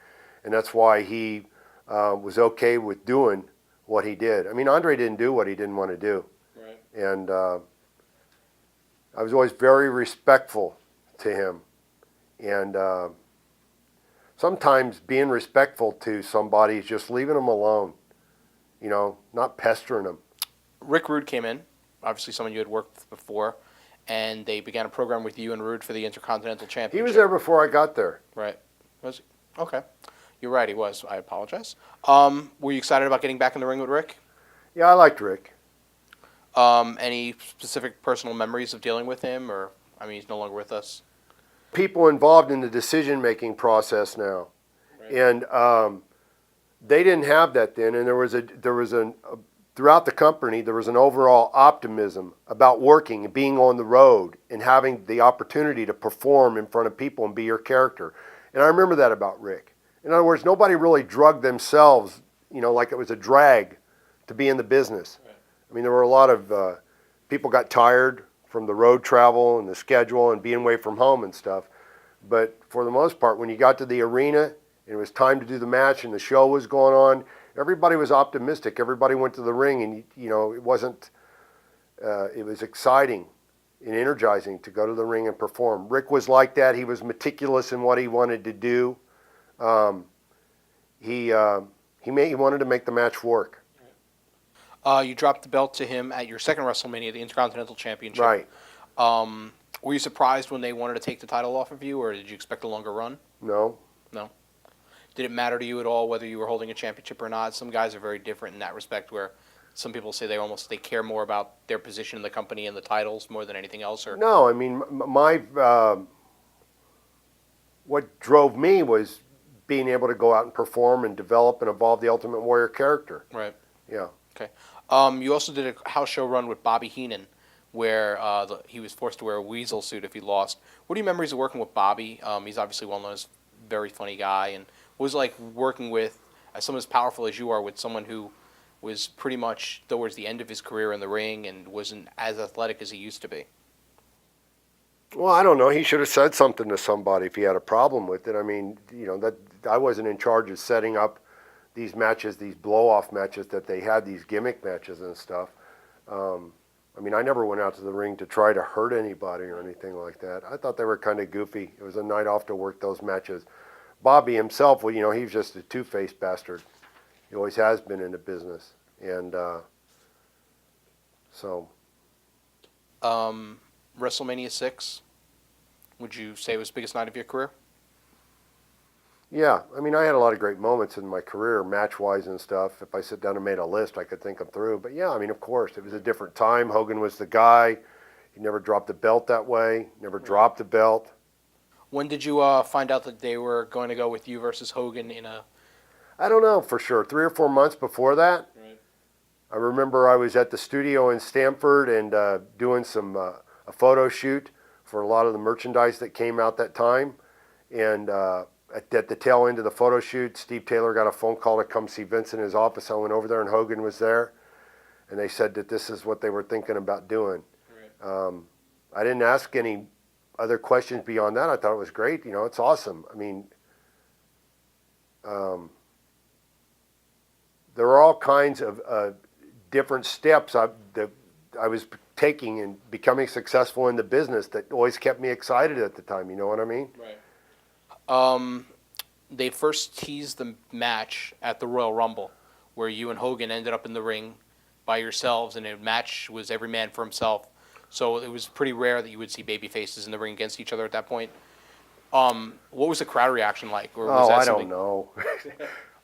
And that's why he was okay with doing what he did. Andre didn't do what he didn't want to do. Right. And I was always very respectful to him. And sometimes being respectful to somebody is just leaving them alone. Not pestering them. Rick Rude came in, obviously someone you had worked with before, and they began a program with you and Rude for the Intercontinental Championship. He was there before I got there. Right. Was he? Okay. You're right, he was. I apologize. Were you excited about getting back in the ring with Rick? Yeah, I liked Rick. Any specific personal memories of dealing with him, or, he's no longer with us? People involved in the decision-making process now. Right. And they didn't have that then, and throughout the company, there was an overall optimism about working and being on the road and having the opportunity to perform in front of people and be your character. And I remember that about Rick. In other words, nobody really drugged themselves, like it was a drag to be in the business. Right. There were a lot of people got tired from the road travel and the schedule and being away from home and stuff. But for the most part, when you got to the arena, it was time to do the match and the show was going on, everybody was optimistic. Everybody went to the ring, and it wasn't, it was exciting and energizing to go to the ring and perform. Rick was like that. He was meticulous in what he wanted to do. He wanted to make the match work. You dropped the belt to him at your second WrestleMania, the Intercontinental Championship. Right. Were you surprised when they wanted to take the title off of you, or did you expect a longer run? No. No. Did it matter to you at all whether you were holding a championship or not? Some guys are very different in that respect, where some people say they care more about their position in the company and the titles more than anything else. Or No, I mean, what drove me was being able to go out and perform and develop and evolve the Ultimate Warrior character. right. Yeah. Okay. You also did a house show run with Bobby Heenan, where he was forced to wear a weasel suit if he lost. What are your memories of working with Bobby? He's obviously well known as a very funny guy, and what was it like working with someone as powerful as you are, with someone who was pretty much towards the end of his career in the ring and wasn't as athletic as he used to be? Well, I don't know. He should have said something to somebody if he had a problem with it. I mean, that I wasn't in charge of setting up these matches, these blow-off matches that they had, these gimmick matches and stuff. I mean, I never went out to the ring to try to hurt anybody or anything like that. I thought they were kind of goofy. It was a night off to work those matches. Bobby himself, well, he was just a two-faced bastard. He always has been in the business. And so... WrestleMania 6, would you say was the biggest night of your career? Yeah, I mean, I had a lot of great moments in my career, match-wise and stuff. If I sit down and made a list, I could think them through. But yeah, I mean, of course, it was a different time. Hogan was the guy. He never dropped the belt that way, never dropped the belt. When did you find out that they were going to go with you versus Hogan in a... I don't know for sure. 3 or 4 months before that, Right. I remember I was at the studio in Stamford and doing a photo shoot for a lot of the merchandise that came out that time. And at the tail end of the photo shoot, Steve Taylor got a phone call to come see Vince in his office. I went over there and Hogan was there. And they said that this is what they were thinking about doing. Right. I didn't ask any other questions beyond that. I thought it was great. It's awesome. I mean, there are all kinds of different steps that I was taking and becoming successful in the business that always kept me excited at the time. You know what I mean? Right. They first teased the match at the Royal Rumble, where you and Hogan ended up in the ring by yourselves, and the match was every man for himself. So it was pretty rare that you would see baby faces in the ring against each other at that point. What was the crowd reaction like? Or was that I don't know.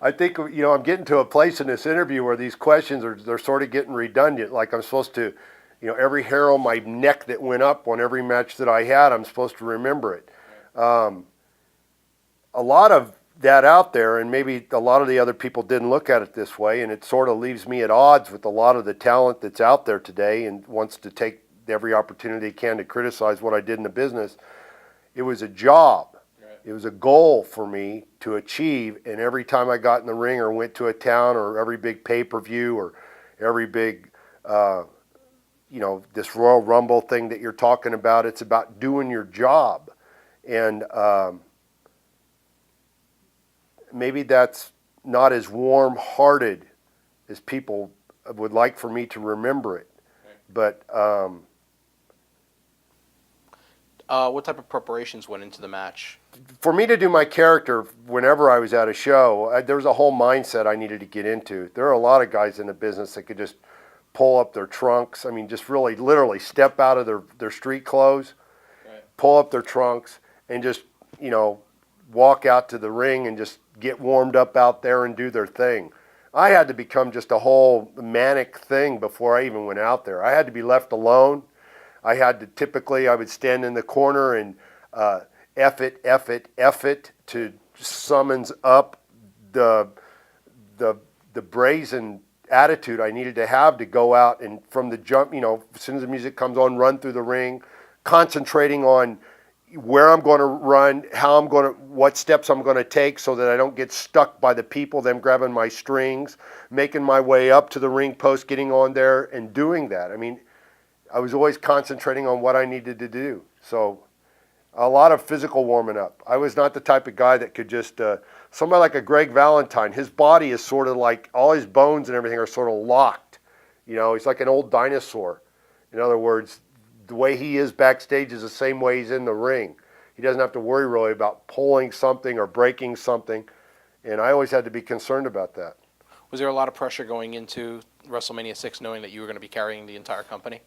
I think, I'm getting to a place in this interview where these questions they're sort of getting redundant. Like I'm supposed to, every hair on my neck that went up on every match that I had, I'm supposed to remember it. A lot of that out there, and maybe a lot of the other people didn't look at it this way, and it sort of leaves me at odds with a lot of the talent that's out there today and wants to take every opportunity it can to criticize what I did in the business. It was a job. Right. It was a goal for me to achieve, and every time I got in the ring or went to a town or every big pay-per-view or every big, this Royal Rumble thing that you're talking about, it's about doing your job. And maybe that's not as warm-hearted as people would like for me to remember it. But what type of preparations went into the match? For me to do my character whenever I was at a show, there was a whole mindset I needed to get into. There are a lot of guys in the business that could just pull up their trunks. I mean, just really literally step out of their street clothes, right, pull up their trunks, and just, walk out to the ring and just get warmed up out there and do their thing. I had to become just a whole manic thing before I even went out there. I had to be left alone. I would stand in the corner and F it to summons up the brazen attitude I needed to have to go out and from the jump, as soon as the music comes on, run through the ring, concentrating on where I'm going to run, what steps I'm going to take so that I don't get stuck by the people, them grabbing my strings, making my way up to the ring post, getting on there and doing that. I mean, I was always concentrating on what I needed to do. So a lot of physical warming up. I was not the type of guy that could just, somebody like a Greg Valentine, his body is sort of like, all his bones and everything are sort of locked. He's like an old dinosaur. In other words, the way he is backstage is the same way he's in the ring. He doesn't have to worry really about pulling something or breaking something. And I always had to be concerned about that. Was there a lot of pressure going into WrestleMania 6 knowing that you were going to be carrying the entire company?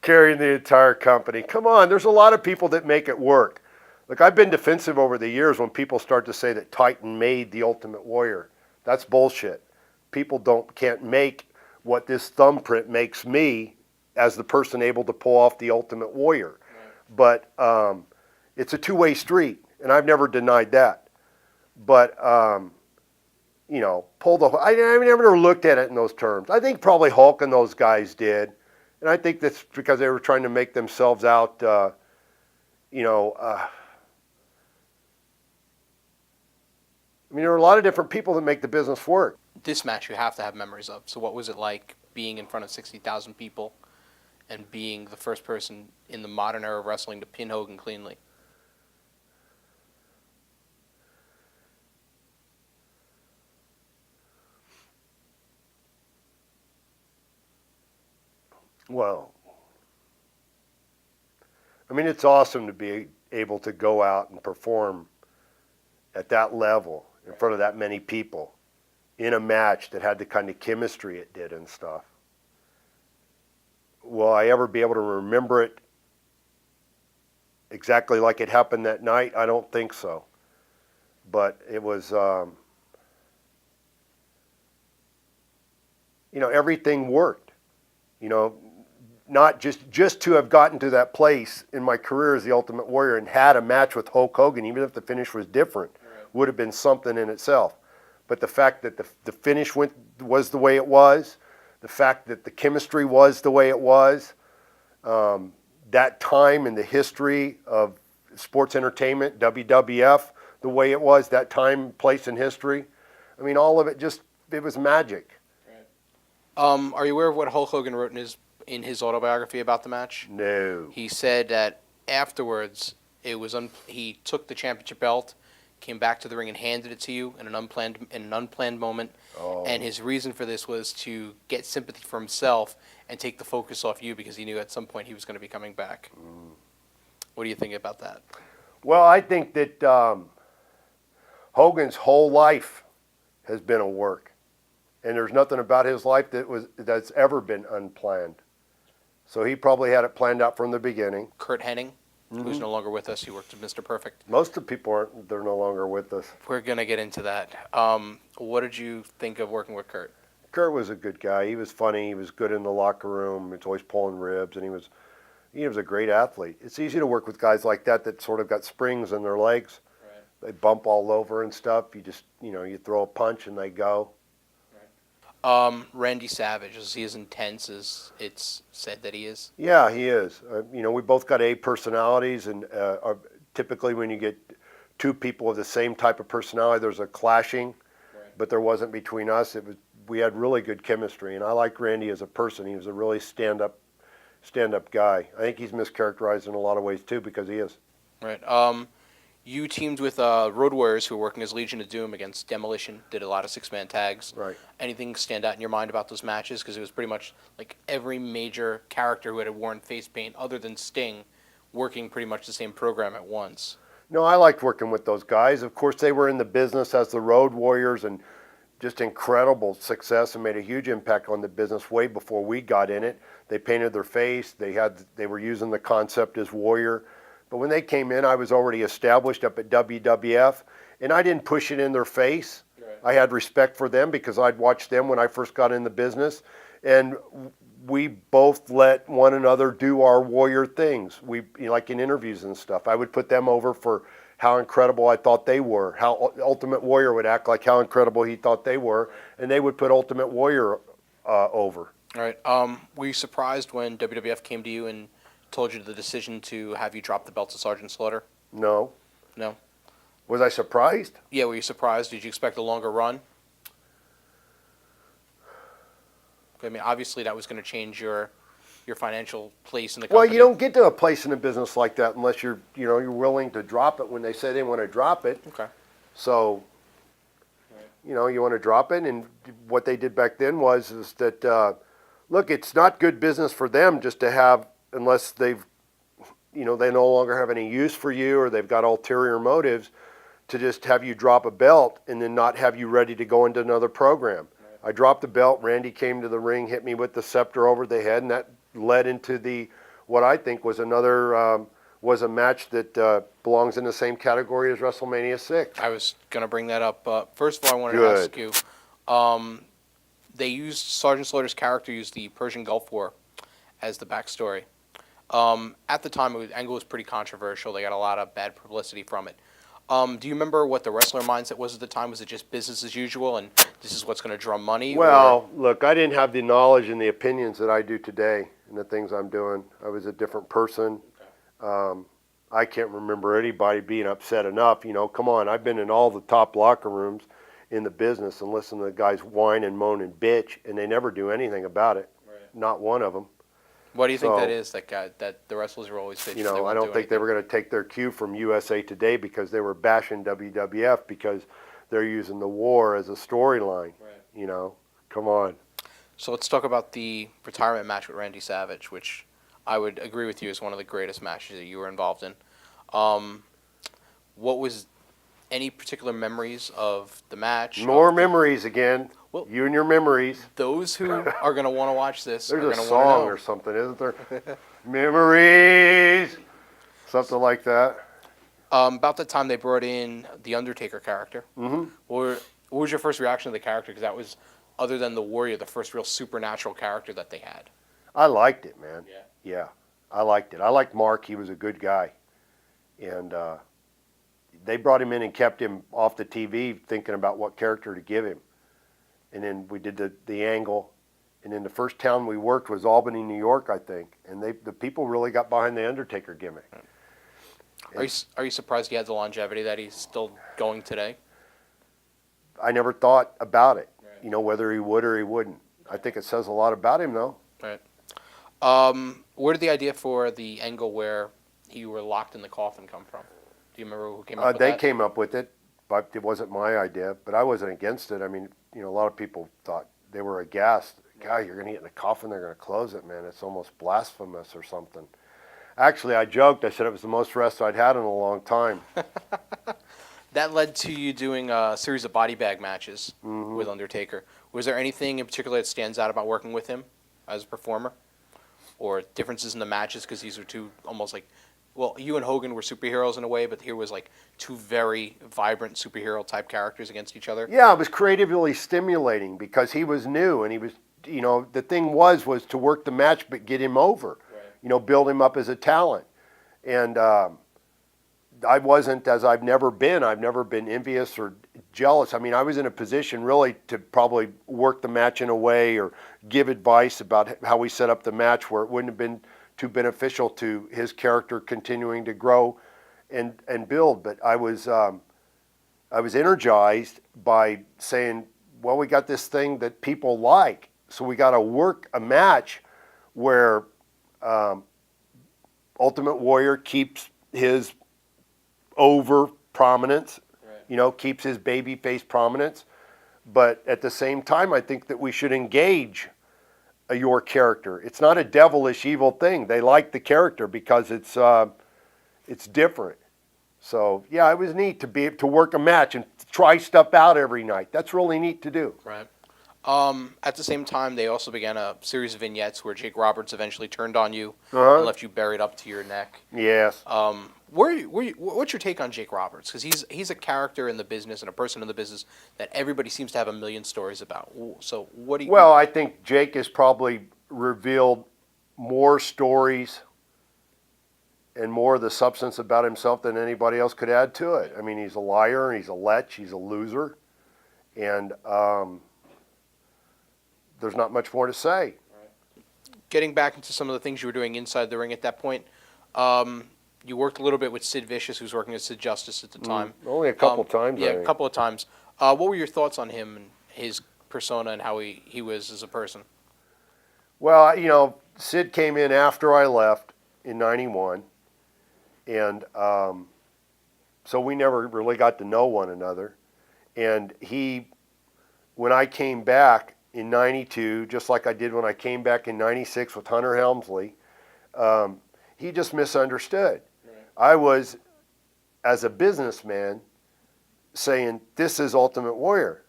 Carrying the entire company. Come on, there's a lot of people that make it work. Look, I've been defensive over the years when people start to say that Titan made the Ultimate Warrior. That's bullshit. People can't make what this thumbprint makes me as the person able to pull off the Ultimate Warrior. Right. But it's a two-way street, and I've never denied that. But you know, I never looked at it in those terms. I think probably Hulk and those guys did, and I think that's because they were trying to make themselves out, you know. I mean, there are a lot of different people that make the business work. This match you have to have memories of. So what was it like being in front of 60,000 people and being the first person in the modern era of wrestling to pin Hogan cleanly? Well, I mean, it's awesome to be able to go out and perform at that level in front of that many people in a match that had the kind of chemistry it did and stuff. Will I ever be able to remember it exactly like it happened that night? I don't think so. But it was, you know, everything worked. You know, not just to have gotten to that place in my career as the Ultimate Warrior and had a match with Hulk Hogan, even if the finish was different, would have been something in itself. But the fact that the finish was the way it was, the fact that the chemistry was the way it was, that time in the history of sports entertainment, WWF, the way it was, that time, place in history, I mean, all of it it was magic. Are you aware of what Hulk Hogan wrote in his autobiography about the match? No. He said that afterwards he took the championship belt, came back to the ring and handed it to you in an unplanned moment. Oh. And his reason for this was to get sympathy for himself and take the focus off you because he knew at some point he was going to be coming back. What do you think about that? Well, I think that Hogan's whole life has been a work. And there's nothing about his life that's ever been unplanned. So he probably had it planned out from the beginning. Kurt Hennig, who's no longer with us, he worked with Mr. Perfect. Most of the people they're no longer with us. We're going to get into that. What did you think of working with Kurt? Kurt was a good guy. He was funny. He was good in the locker room. He was always pulling ribs, and he was a great athlete. It's easy to work with guys like that sort of got springs in their legs. Right. They bump all over and stuff. You just, you throw a punch and they go. Randy Savage, is he as intense as it's said that he is? Yeah, he is. We both got A personalities, and typically when you get two people of the same type of personality, there's a clashing, but there wasn't between us. We had really good chemistry, and I like Randy as a person. He was a really stand-up guy. I think he's mischaracterized in a lot of ways too, because he is. Right. You teamed with Road Warriors, who were working as Legion of Doom against Demolition, did a lot of six-man tags. Right. Anything stand out in your mind about those matches? Because it was pretty much like every major character who had worn face paint, other than Sting, working pretty much the same program at once. No, I liked working with those guys. Of course, they were in the business as the Road Warriors and just incredible success and made a huge impact on the business way before we got in it. They painted their face. They were using the concept as Warrior. But when they came in, I was already established up at WWF, and I didn't push it in their face. Right. I had respect for them because I'd watched them when I first got in the business, and we both let one another do our Warrior things. Like in interviews and stuff, I would put them over for how incredible I thought they were, how Ultimate Warrior would act like how incredible he thought they were, and they would put Ultimate Warrior over. All right. Were you surprised when WWF came to you and told you the decision to have you drop the belt to Sergeant Slaughter? No. No? Was I surprised? Yeah, were you surprised? Did you expect a longer run? I mean, obviously that was going to change your financial place in the company. Well, you don't get to a place in a business like that unless you're willing to drop it when they say they want to drop it. Okay. So, you want to drop it, and what they did back then is that, look, it's not good business for them just to have, unless they no longer have any use for you or they've got ulterior motives, to just have you drop a belt and then not have you ready to go into another program. Right. I dropped the belt. Randy came to the ring, hit me with the scepter over the head, and that led into what I think was another was a match that belongs in the same category as WrestleMania 6. I was gonna bring that up. First of all, I wanted to Good. ask you. They used Sergeant Slaughter's character used the Persian Gulf War as the backstory. At the time, Angle was pretty controversial. They got a lot of bad publicity from it. Do you remember what the wrestler mindset was at the time? Was it just business as usual, and this is what's going to drum money? Well, look, I didn't have the knowledge and the opinions that I do today and the things I'm doing. I was a different person. I can't remember anybody being upset enough. You know, come on, I've been in all the top locker rooms in the business and listen to the guys whine and moan and bitch, and they never do anything about it. Right. Not one of them. What do you think that is? That the wrestlers are always bitching. You know, I don't think they were going to take their cue from USA Today because they were bashing WWF because they're using the war as a storyline. Right. You know, come on. So let's talk about the retirement match with Randy Savage, which I would agree with you is one of the greatest matches that you were involved in. What was any particular memories of the match? More memories again. Well, you and your memories. Those who are going to want to watch this are There's going a to want to song know. or something, isn't there? Memories. Something like that. About the time they brought in the Undertaker character. Mm-hmm. What was your first reaction to the character? Because that was, other than the Warrior, the first real supernatural character that they had. I liked it, man. Yeah. Yeah, I liked it. I liked Mark. He was a good guy. And they brought him in and kept him off the TV thinking about what character to give him. And then we did the angle. And then the first town we worked was Albany, New York, I think. And the people really got behind the Undertaker gimmick. Are you surprised he had the longevity that he's still going today? I never thought about it, Right. you know, whether he would or he wouldn't. I think it says a lot about him, though. Right. Where did the idea for the angle where you were locked in the coffin come from? Do you remember who came up with They that? came up with it, but it wasn't my idea. But I wasn't against it. I mean, you know, a lot of people thought they were aghast. God, you're going to get in a coffin, they're going to close it, man. It's almost blasphemous or something. Actually, I joked. I said it was the most rest I'd had in a long time. That led to you doing a series of body bag matches Mm-hmm. with Undertaker. Was there anything in particular that stands out about working with him as a performer? Or differences in the matches? Because these are two almost like, well, you and Hogan were superheroes in a way, but here was like two very vibrant superhero type characters against each other. Yeah, it was creatively stimulating because he was new and he was, you know, the thing was to work the match but get him over, Right. you know, build him up as a talent. And I wasn't, as I've never been envious or jealous. I mean, I was in a position really to probably work the match in a way or give advice about how we set up the match where it wouldn't have been too beneficial to his character continuing to grow and build. But I was energized by saying, well, we got this thing that people like, so we got to work a match where Ultimate Warrior keeps his over prominence, Right. you know, keeps his babyface prominence. But at the same time, I think that we should engage your character. It's not a devilish evil thing. They like the character because it's different. So yeah, it was neat to be able to work a match and try stuff out every night. That's really neat to do. Right. At the same time, they also began a series of vignettes where Jake Roberts eventually turned on you and left you buried up to your neck. Yes. What's your take on Jake Roberts? Because he's a character in the business and a person in the business that everybody seems to have a million stories about. So what do you? Well, I think Jake has probably revealed more stories and more of the substance about himself than anybody else could add to it. I mean, he's a liar, and he's a lech, he's a loser, and there's not much more to say. Getting back into some of the things you were doing inside the ring at that point, you worked a little bit with Sid Vicious, who was working with Sid Justice at the time. Only a couple times, I Yeah, think. a couple of times. What were your thoughts on him and his persona and how he was as a person? Well, you know, Sid came in after I left in '91, and so we never really got to know one another. And when I came back in '92, just like I did when I came back in '96 with Hunter Helmsley, he just misunderstood. Right. I was, as a businessman, saying, this is Ultimate Warrior.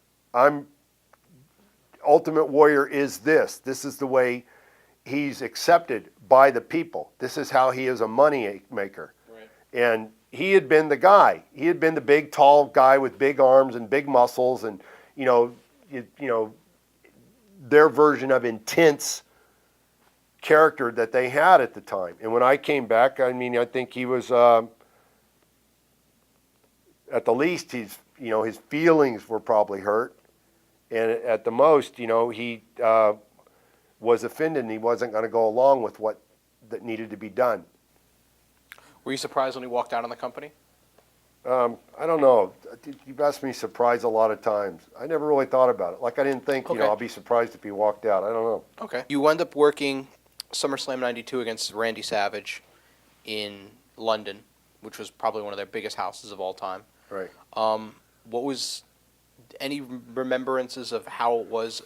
Ultimate Warrior is this. This is the way he's accepted by the people. This is how he is a money maker. Right. And he had been the guy. He had been the big, tall guy with big arms and big muscles, and their version of intense character that they had at the time. And when I came back, I mean, I think he was, at the least, his feelings were probably hurt, and at the most, he was offended, and he wasn't going to go along with what that needed to be done. Were you surprised when he walked out on the company? I don't know. You've asked me surprise a lot of times. I never really thought about it. Like, I didn't think, Okay. I'll be surprised if he walked out. I don't know. Okay. You wound up working SummerSlam 92 against Randy Savage in London, which was probably one of their biggest houses of all time. Right. What was any remembrances of how it was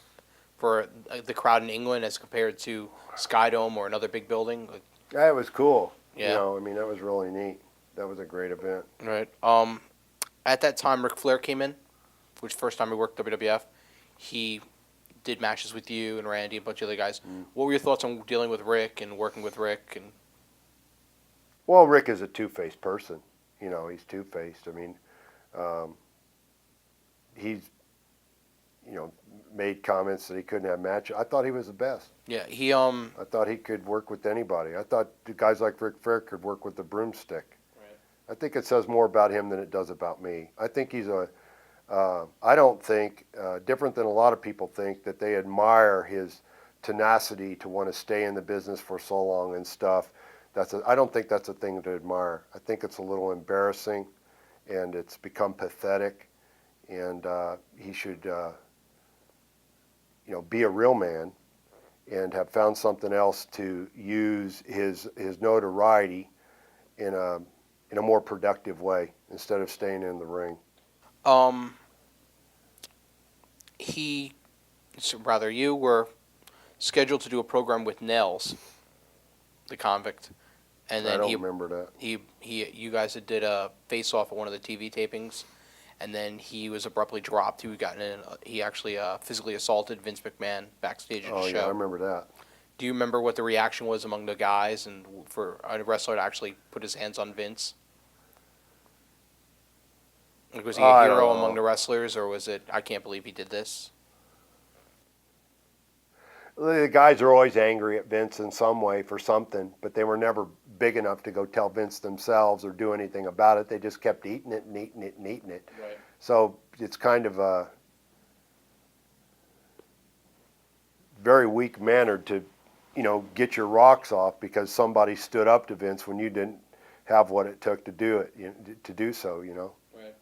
for the crowd in England as compared to Skydome or another big building? Yeah, it was cool. Yeah. I mean, that was really neat. That was a great event. Right. At that time, Ric Flair came in, which first time he worked WWF. He did matches with you and Randy and a bunch of other guys. What were your thoughts on dealing with Rick and working with Rick? And Well, Rick is a two-faced person. He's two-faced. I mean, he's, made comments that he couldn't have matches. I thought he was the best. yeah, I thought he could work with anybody. I thought the guys like Ric Flair could work with the broomstick. Right. I think it says more about him than it does about me. I think he's I don't think, different than a lot of people think, that they admire his tenacity to want to stay in the business for so long and stuff. I don't think that's a thing to admire. I think it's a little embarrassing, and it's become pathetic, and he should, be a real man and have found something else to use his notoriety in a more productive way instead of staying in the ring. You were scheduled to do a program with Nels, the convict, and I then don't remember that. you guys did a face-off at one of the TV tapings, and then he was abruptly dropped. He actually physically assaulted Vince McMahon backstage at Oh, the yeah, I show. remember that. Do you remember what the reaction was among the guys and for a wrestler to actually put his hands on Vince? Like, was he a I don't hero know. among the wrestlers, or was it, I can't believe he did this? The guys are always angry at Vince in some way for something, but they were never big enough to go tell Vince themselves or do anything about it. They just kept eating it and eating it and eating it. Right. So it's kind of very weak-mannered to, get your rocks off because somebody stood up to Vince when you didn't have what it took to do it, to do so. Right.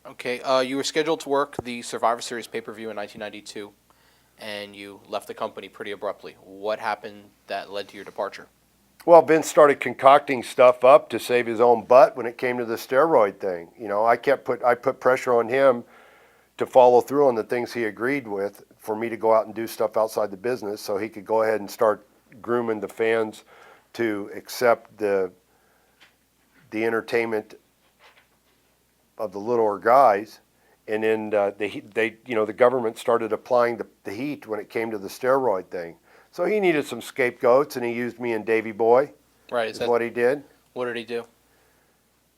Okay, you were scheduled to work the Survivor Series pay-per-view in 1992, and you left the company pretty abruptly. What happened that led to your departure? Well, Vince started concocting stuff up to save his own butt when it came to the steroid thing. I put pressure on him to follow through on the things he agreed with for me to go out and do stuff outside the business so he could go ahead and start grooming the fans to accept the entertainment of the littler guys. And then the government started applying the heat when it came to the steroid thing. So he needed some scapegoats, and he used me and Davey Boy. Right. Is what he did. What did he do?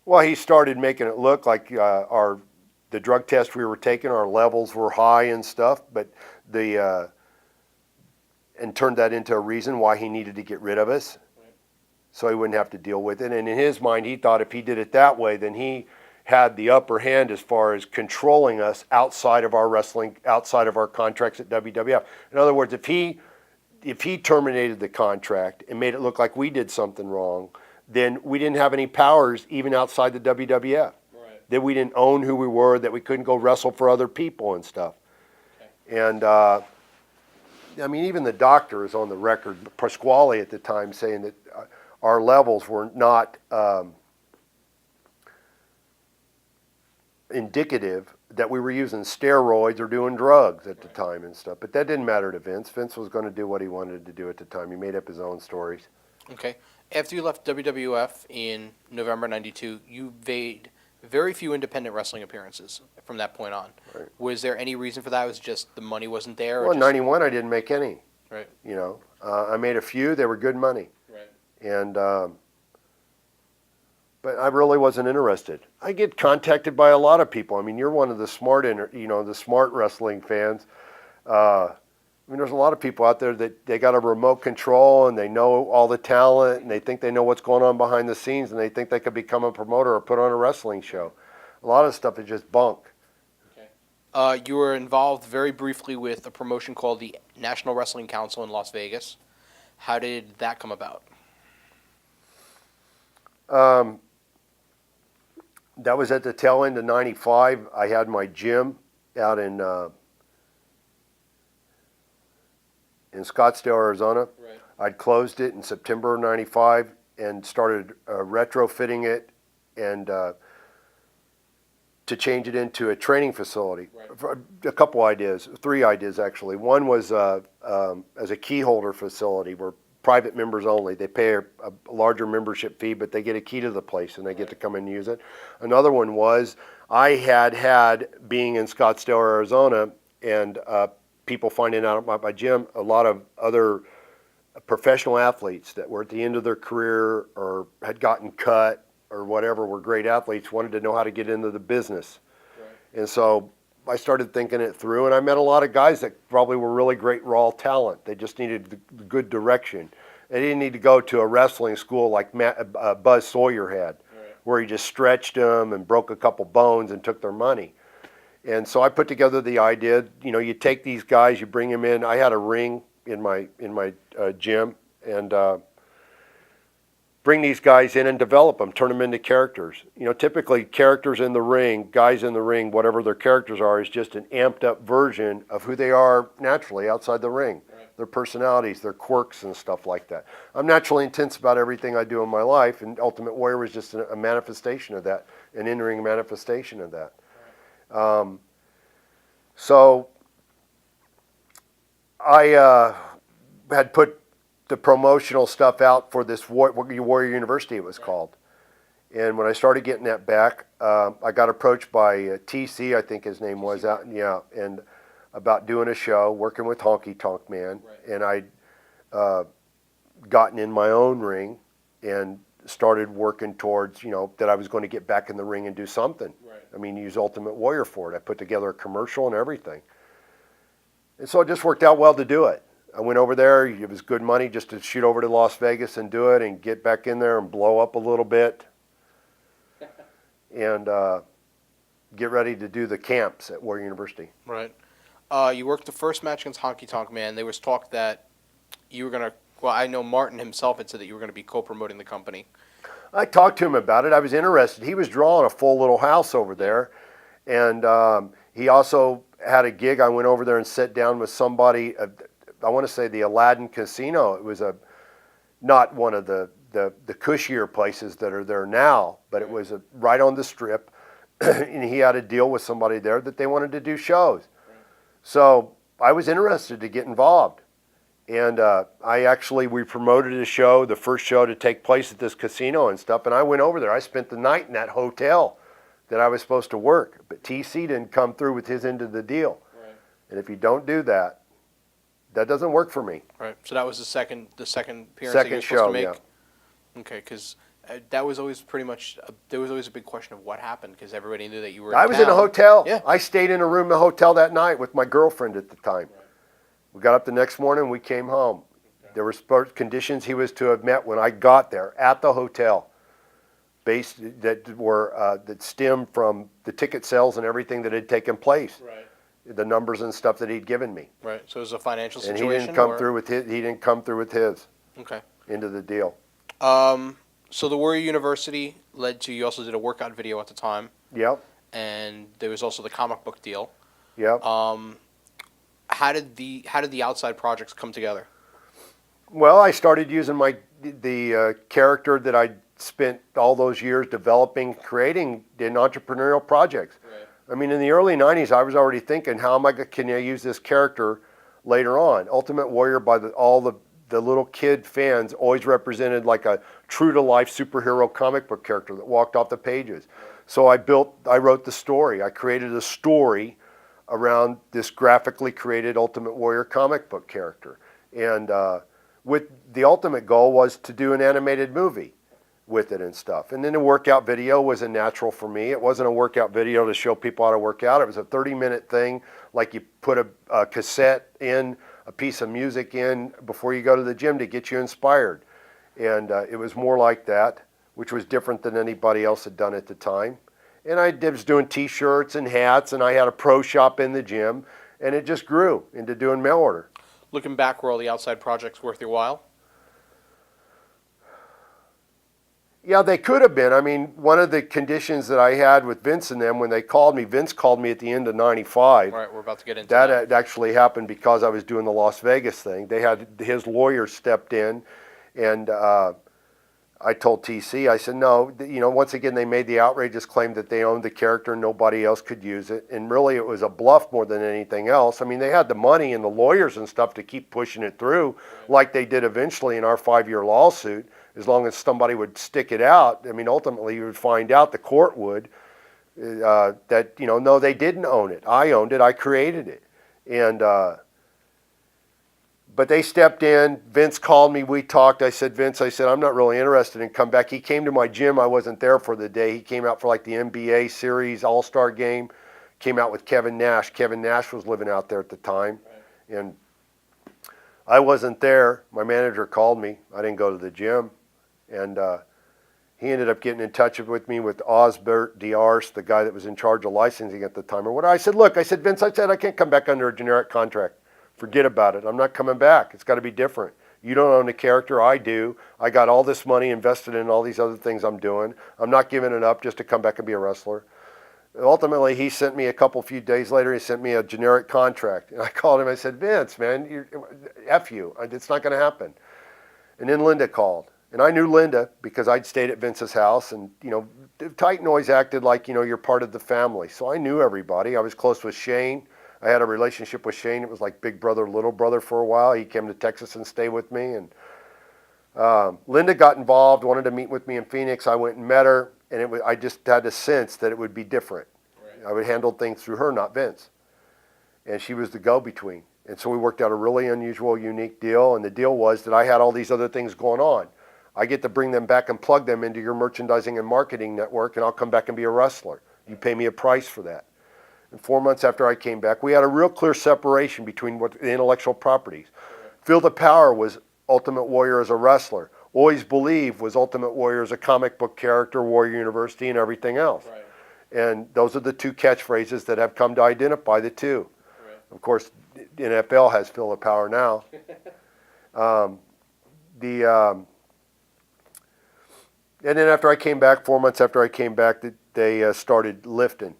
Well, he started making it look like the drug test we were taking, our levels were high and stuff, but and turned that into a reason why he needed to get rid of us, so he wouldn't have to deal with it. And in his mind, he thought if he did it that way, then he had the upper hand as far as controlling us outside of our wrestling, outside of our contracts at WWF. In other words, if he terminated the contract and made it look like we did something wrong, then we didn't have any powers even outside the WWF. Right. That we didn't own who we were, that we couldn't go wrestle for other people and stuff. Okay. And even the doctor is on the record, Pasquale at the time, saying that our levels were not indicative that we were using steroids or doing drugs at the time and stuff. But that didn't matter to Vince. Vince was going to do what he wanted to do at the time. He made up his own stories. Okay. After you left WWF in November 92, you made very few independent wrestling appearances from that point on. Right. Was there any reason for that? Was it just the money wasn't there? Well, in 91, I didn't make any. Right. I made a few. They were good money. Right. And but I really wasn't interested. I get contacted by a lot of people. I mean, you're one of the smart, the smart wrestling fans. I mean, there's a lot of people out there that they got a remote control and they know all the talent and they think they know what's going on behind the scenes and they think they could become a promoter or put on a wrestling show. A lot of stuff is just bunk. Okay. You were involved very briefly with a promotion called the National Wrestling Council in Las Vegas. How did that come about? That was at the tail end of '95. I had my gym out in Scottsdale, Arizona. Right. I'd closed it in September of '95 and started retrofitting it and to change it into a training facility. Right. A couple ideas, 3 ideas actually. One was as a key holder facility where private members only. They pay a larger membership fee, but they get a key to the place and they get to come and use it. Another one was I had being in Scottsdale, Arizona, and people finding out about my gym, a lot of other professional athletes that were at the end of their career or had gotten cut or whatever were great athletes, wanted to know how to get into the business. Right. And so I started thinking it through, and I met a lot of guys that probably were really great raw talent. They just needed the good direction. They didn't need to go to a wrestling school like Buzz Sawyer had, right, where he just stretched them and broke a couple bones and took their money. And so I put together the idea, you take these guys, you bring them in. I had a ring in my gym, and bring these guys in and develop them, turn them into characters. Typically characters in the ring, guys in the ring, whatever their characters are, is just an amped up version of who they are naturally outside the ring. Right. Their personalities, their quirks and stuff like that. I'm naturally intense about everything I do in my life, and Ultimate Warrior was just a manifestation of that, an in-ring manifestation of that. Right. So I had put the promotional stuff out for this Warrior University, it was called. And when I started getting that back, I got approached by TC, I think his name was, and about doing a show, working with Honky Tonk Man. Right. And I'd gotten in my own ring and started working towards, that I was going to get back in the ring and do something. Right. I mean, use Ultimate Warrior for it. I put together a commercial and everything. And so it just worked out well to do it. I went over there. It was good money just to shoot over to Las Vegas and do it and get back in there and blow up a little bit and get ready to do the camps at Warrior University. Right. You worked the first match against Honky Tonk Man. There was talk that you were going to, well, I know Martin himself had said that you were going to be co-promoting the company. I talked to him about it. I was interested. He was drawing a full little house over there. And he also had a gig. I went over there and sat down with somebody, I want to say the Aladdin Casino. It was not one of the cushier places that are there now, but it was right on the strip. And he had a deal with somebody there that they wanted to do shows. So I was interested to get involved. And we promoted a show, the first show to take place at this casino and stuff. And I went over there. I spent the night in that hotel that I was supposed to work. But TC didn't come through with his end of the deal. Right. And if you don't do that, that doesn't work for me. Right. So that was the second appearance that you were supposed to make? Yeah. Okay, because that was always pretty much, there was always a big question of what happened, because everybody knew that you were I was in a hotel. Yeah. I stayed in a room in the hotel that night with my girlfriend at the time. Right. We got up the next morning, we came home. Okay. There were conditions he was to have met when I got there at the hotel, that stemmed from the ticket sales and everything that had taken place. Right. The numbers and stuff that he'd given me. Right. So it was a financial situation. And he didn't come through with his. He didn't come through with his. Okay. Into the deal. So the Warrior University led to, you also did a workout video at the time. Yep. And there was also the comic book deal. Yep. How did the outside projects come together? Well, I started using the character that I spent all those years developing, creating in entrepreneurial projects. Right. I mean, in the early 90s, I was already thinking, can I use this character later on? Ultimate Warrior, by all the little kid fans, always represented like a true-to-life superhero comic book character that walked off the pages. So I wrote the story. I created a story around this graphically created Ultimate Warrior comic book character. And with the ultimate goal was to do an animated movie. with it and stuff. And then the workout video was a natural for me. It wasn't a workout video to show people how to work out. It was a 30-minute thing, like you put a cassette in, a piece of music in before you go to the gym to get you inspired. And it was more like that, which was different than anybody else had done at the time. And I was doing T-shirts and hats, and I had a pro shop in the gym, and it just grew into doing mail order. Looking back, were all the outside projects worth your while? Yeah, they could have been. I mean, one of the conditions that I had with Vince and them when they called me, Vince called me at the end of '95. All right, we're about to get into that. That actually happened because I was doing the Las Vegas thing. They had his lawyer stepped in, and I told TC, I said, no, once again, they made the outrageous claim that they owned the character and nobody else could use it. And really, it was a bluff more than anything else. I mean, they had the money and the lawyers and stuff to keep pushing it through like they did eventually in our 5-year lawsuit. As long as somebody would stick it out, I mean, ultimately you would find out, the court would, that, no, they didn't own it. I owned it. I created it. And, but they stepped in. Vince called me. We talked. I said, Vince, I'm not really interested in come back. He came to my gym. I wasn't there for the day. He came out for like the NBA series All-Star game. Came out with Kevin Nash. Kevin Nash was living out there at the time. Right. And I wasn't there. My manager called me. I didn't go to the gym. And he ended up getting in touch with me with Osbert Diarse, the guy that was in charge of licensing at the time. Or what? I said, look, Vince, I can't come back under a generic contract. Forget about it. I'm not coming back. It's got to be different. You don't own the character. I do. I got all this money invested in all these other things I'm doing. I'm not giving it up just to come back and be a wrestler. Ultimately, he sent me a few days later, he sent me a generic contract. And I called him. I said, Vince, man, F you. It's not going to happen. And then Linda called. And I knew Linda because I'd stayed at Vince's house. And, Titan always acted like, you're part of the family. So I knew everybody. I was close with Shane. I had a relationship with Shane. It was like big brother, little brother for a while. He came to Texas and stayed with me. And Linda got involved, wanted to meet with me in Phoenix. I went and met her, and I just had a sense that it would be different. Right. I would handle things through her, not Vince. And she was the go-between. And so we worked out a really unusual, unique deal. And the deal was that I had all these other things going on. I get to bring them back and plug them into your merchandising and marketing network, and I'll come back and be a wrestler. You pay me a price for that. And 4 months after I came back, we had a real clear separation between the intellectual properties. Feel the Power was Ultimate Warrior as a wrestler. Always Believe was Ultimate Warrior as a comic book character, Warrior University, and everything else. Right. And those are the two catchphrases that have come to identify the two. Right. Of course, the NFL has Feel the Power now. And then after I came back, 4 months after I came back, they started lifting.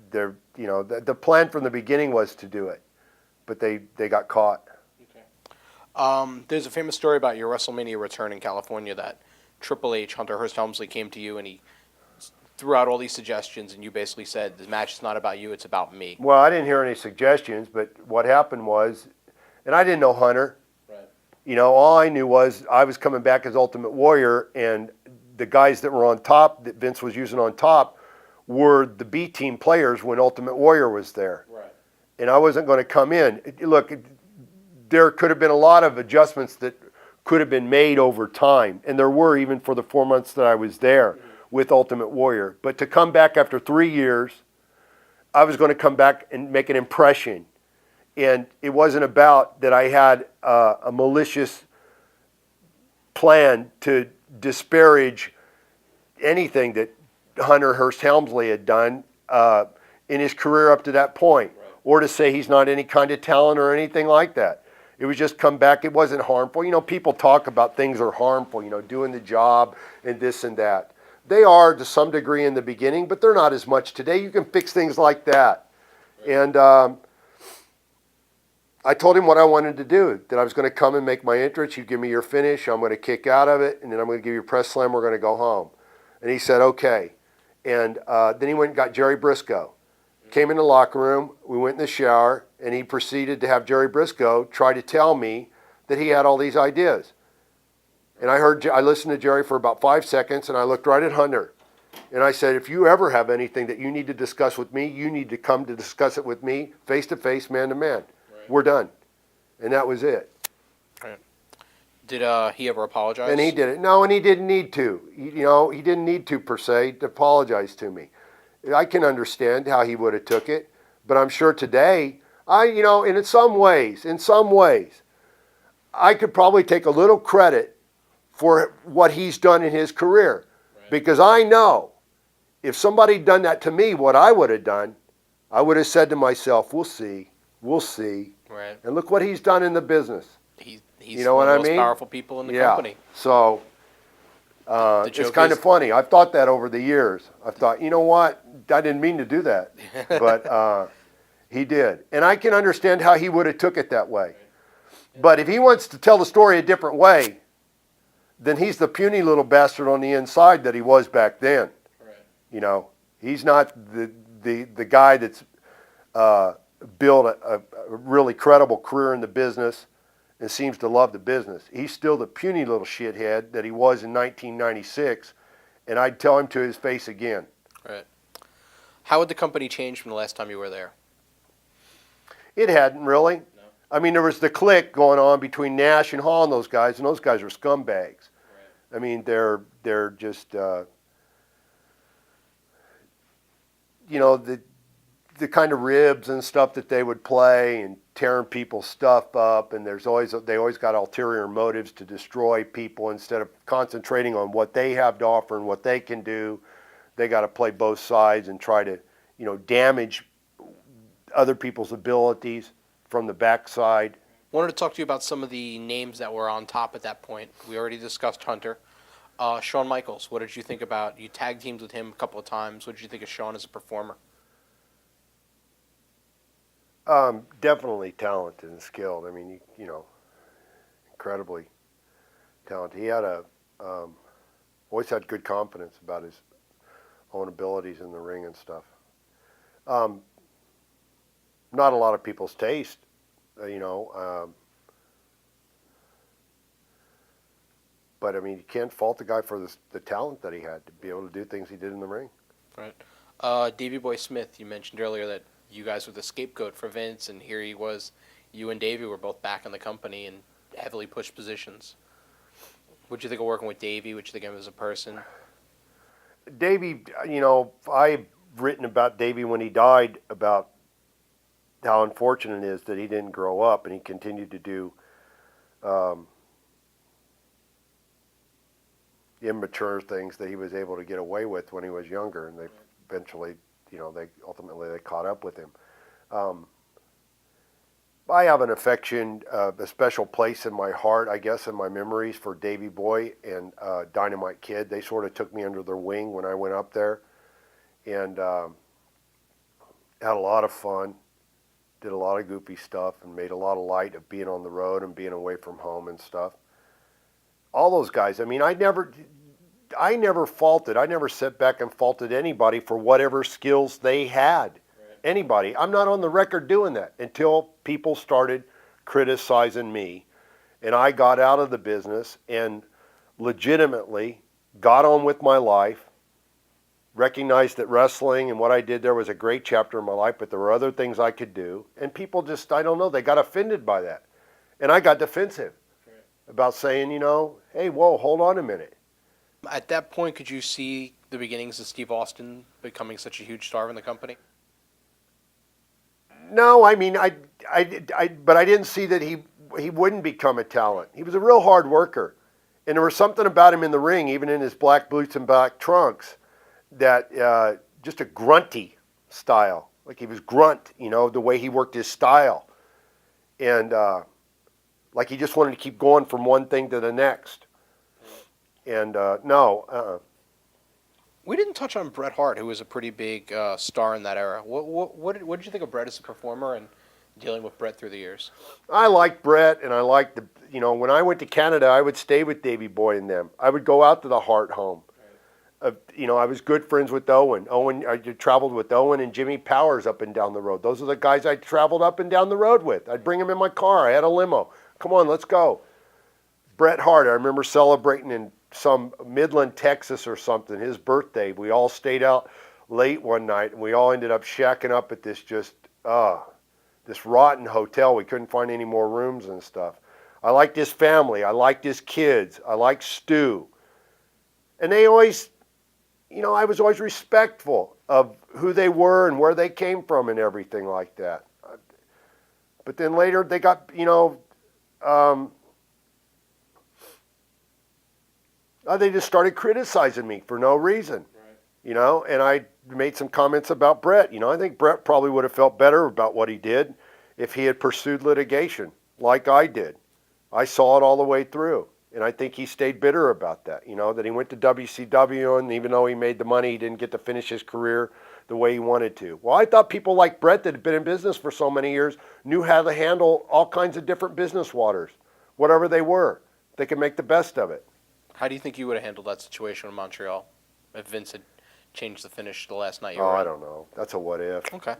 The plan from the beginning was to do it, but they got caught. Okay. There's a famous story about your WrestleMania return in California that Triple H, Hunter Hearst Helmsley, came to you and he threw out all these suggestions, and you basically said, the match is not about you, it's about me. Well, I didn't hear any suggestions, but what happened was, and I didn't know Hunter. Right. All I knew was I was coming back as Ultimate Warrior, and the guys that were on top, that Vince was using on top, were the B team players when Ultimate Warrior was there. Right. And I wasn't going to come in. Look, there could have been a lot of adjustments that could have been made over time, and there were even for the 4 months that I was there with Ultimate Warrior. But to come back after 3 years, I was going to come back and make an impression. And it wasn't about that I had a malicious plan to disparage anything that Hunter Hearst Helmsley had done in his career up to that point, right. Or to say he's not any kind of talent or anything like that. It was just come back. It wasn't harmful. People talk about things are harmful, doing the job and this and that. They are to some degree in the beginning, but they're not as much today. You can fix things like that. Right. And I told him what I wanted to do, that I was going to come and make my entrance. You give me your finish. I'm going to kick out of it, and then I'm going to give you a press slam. We're going to go home. And he said, okay. And then he went and got Jerry Briscoe. Came in the locker room, we went in the shower, and he proceeded to have Jerry Briscoe try to tell me that he had all these ideas. And I listened to Jerry for about 5 seconds, and I looked right at Hunter. And I said, if you ever have anything that you need to discuss with me, you need to come to discuss it with me, face to face, man to man. Right. We're done. And that was it. Right. Did he ever apologize? And he did it. No, and he didn't need to. He didn't need to per se to apologize to me. I can understand how he would have took it, but I'm sure today, and in some ways, I could probably take a little credit for what he's done in his career, because I know if somebody had done that to me, what I would have done, I would have said to myself, "We'll see, we'll see." Right. And look what he's done in the business. He's You know one what of I the most mean? powerful people in the Yeah. company. So The it's joke kind is, of funny. I've thought that over the years. I've thought, you know what? I didn't mean to do that, but he did, and I can understand how he would have took it that way. But if he wants to tell the story a different way, then he's the puny little bastard on the inside that he was back then. Right. He's not the guy that's built a really credible career in the business and seems to love the business. He's still the puny little shithead that he was in 1996, and I'd tell him to his face again. Right. How would the company change from the last time you were there? It hadn't really. No. I mean, there was the clique going on between Nash and Hall and those guys are scumbags. Right. I mean, they're just, the kind of ribs and stuff that they would play and tearing people's stuff up, and they always got ulterior motives to destroy people instead of concentrating on what they have to offer and what they can do. They got to play both sides and try to, damage other people's abilities from the backside. Wanted to talk to you about some of the names that were on top at that point. We already discussed Hunter. Shawn Michaels, what did you think about? You tag teamed with him a couple of times. What did you think of Shawn as a performer? Definitely talented and skilled. I mean, incredibly talented. He had always had good confidence about his own abilities in the ring and stuff. Not a lot of people's taste, but I mean, you can't fault the guy for the talent that he had to be able to do things he did in the ring. Right. Davey Boy Smith, you mentioned earlier that you guys were the scapegoat for Vince, and here he was. You and Davey were both back in the company in heavily pushed positions. What'd you think of working with Davey? What'd you think of him as a person? Davey, I've written about Davey when he died, about how unfortunate it is that he didn't grow up and he continued to do immature things that he was able to get away with when he was younger, and they eventually, they caught up with him. I have an affection, a special place in my heart, I guess, in my memories for Davey Boy and Dynamite Kid. They sort of took me under their wing when I went up there, and had a lot of fun, did a lot of goofy stuff, and made a lot of light of being on the road and being away from home and stuff. All those guys, I mean, I never faulted. I never sat back and faulted anybody for whatever skills they had. Right. Anybody. I'm not on the record doing that until people started criticizing me. And I got out of the business and legitimately got on with my life, recognized that wrestling and what I did there was a great chapter in my life, but there were other things I could do. And people just, I don't know, they got offended by that. And I got defensive about saying, hey, whoa, hold on a minute. At that point, could you see the beginnings of Steve Austin becoming such a huge star in the company? No, I mean, but I didn't see that he wouldn't become a talent. He was a real hard worker. And there was something about him in the ring, even in his black boots and black trunks, that just a grunty style. Like he was grunt, the way he worked his style. And like he just wanted to keep going from one thing to the next. And We didn't touch on Bret Hart, who was a pretty big star in that era. What did you think of Bret as a performer and dealing with Bret through the years? I liked Bret, and I liked when I went to Canada, I would stay with Davey Boy and them. I would go out to the Hart home. I was good friends with Owen. I traveled with Owen and Jimmy Powers up and down the road. Those are the guys I traveled up and down the road with. I'd bring them in my car. I had a limo. Come on, let's go. Bret Hart, I remember celebrating in some Midland, Texas or something, his birthday. We all stayed out late one night, and we all ended up shacking up at this rotten hotel. We couldn't find any more rooms and stuff. I liked his family. I liked his kids. I liked Stu. And they always, I was always respectful of who they were and where they came from and everything like that. But then later they got, they just started criticizing me for no reason. Right. And I made some comments about Brett. I think Brett probably would have felt better about what he did if he had pursued litigation like I did. I saw it all the way through. And I think he stayed bitter about that, that he went to WCW, and even though he made the money, he didn't get to finish his career the way he wanted to. Well, I thought people like Brett that had been in business for so many years knew how to handle all kinds of different business waters, whatever they were. They could make the best of it. How do you think you would have handled that situation in Montreal if Vince had changed the finish the last night you were in? I don't know. That's a what if. Okay.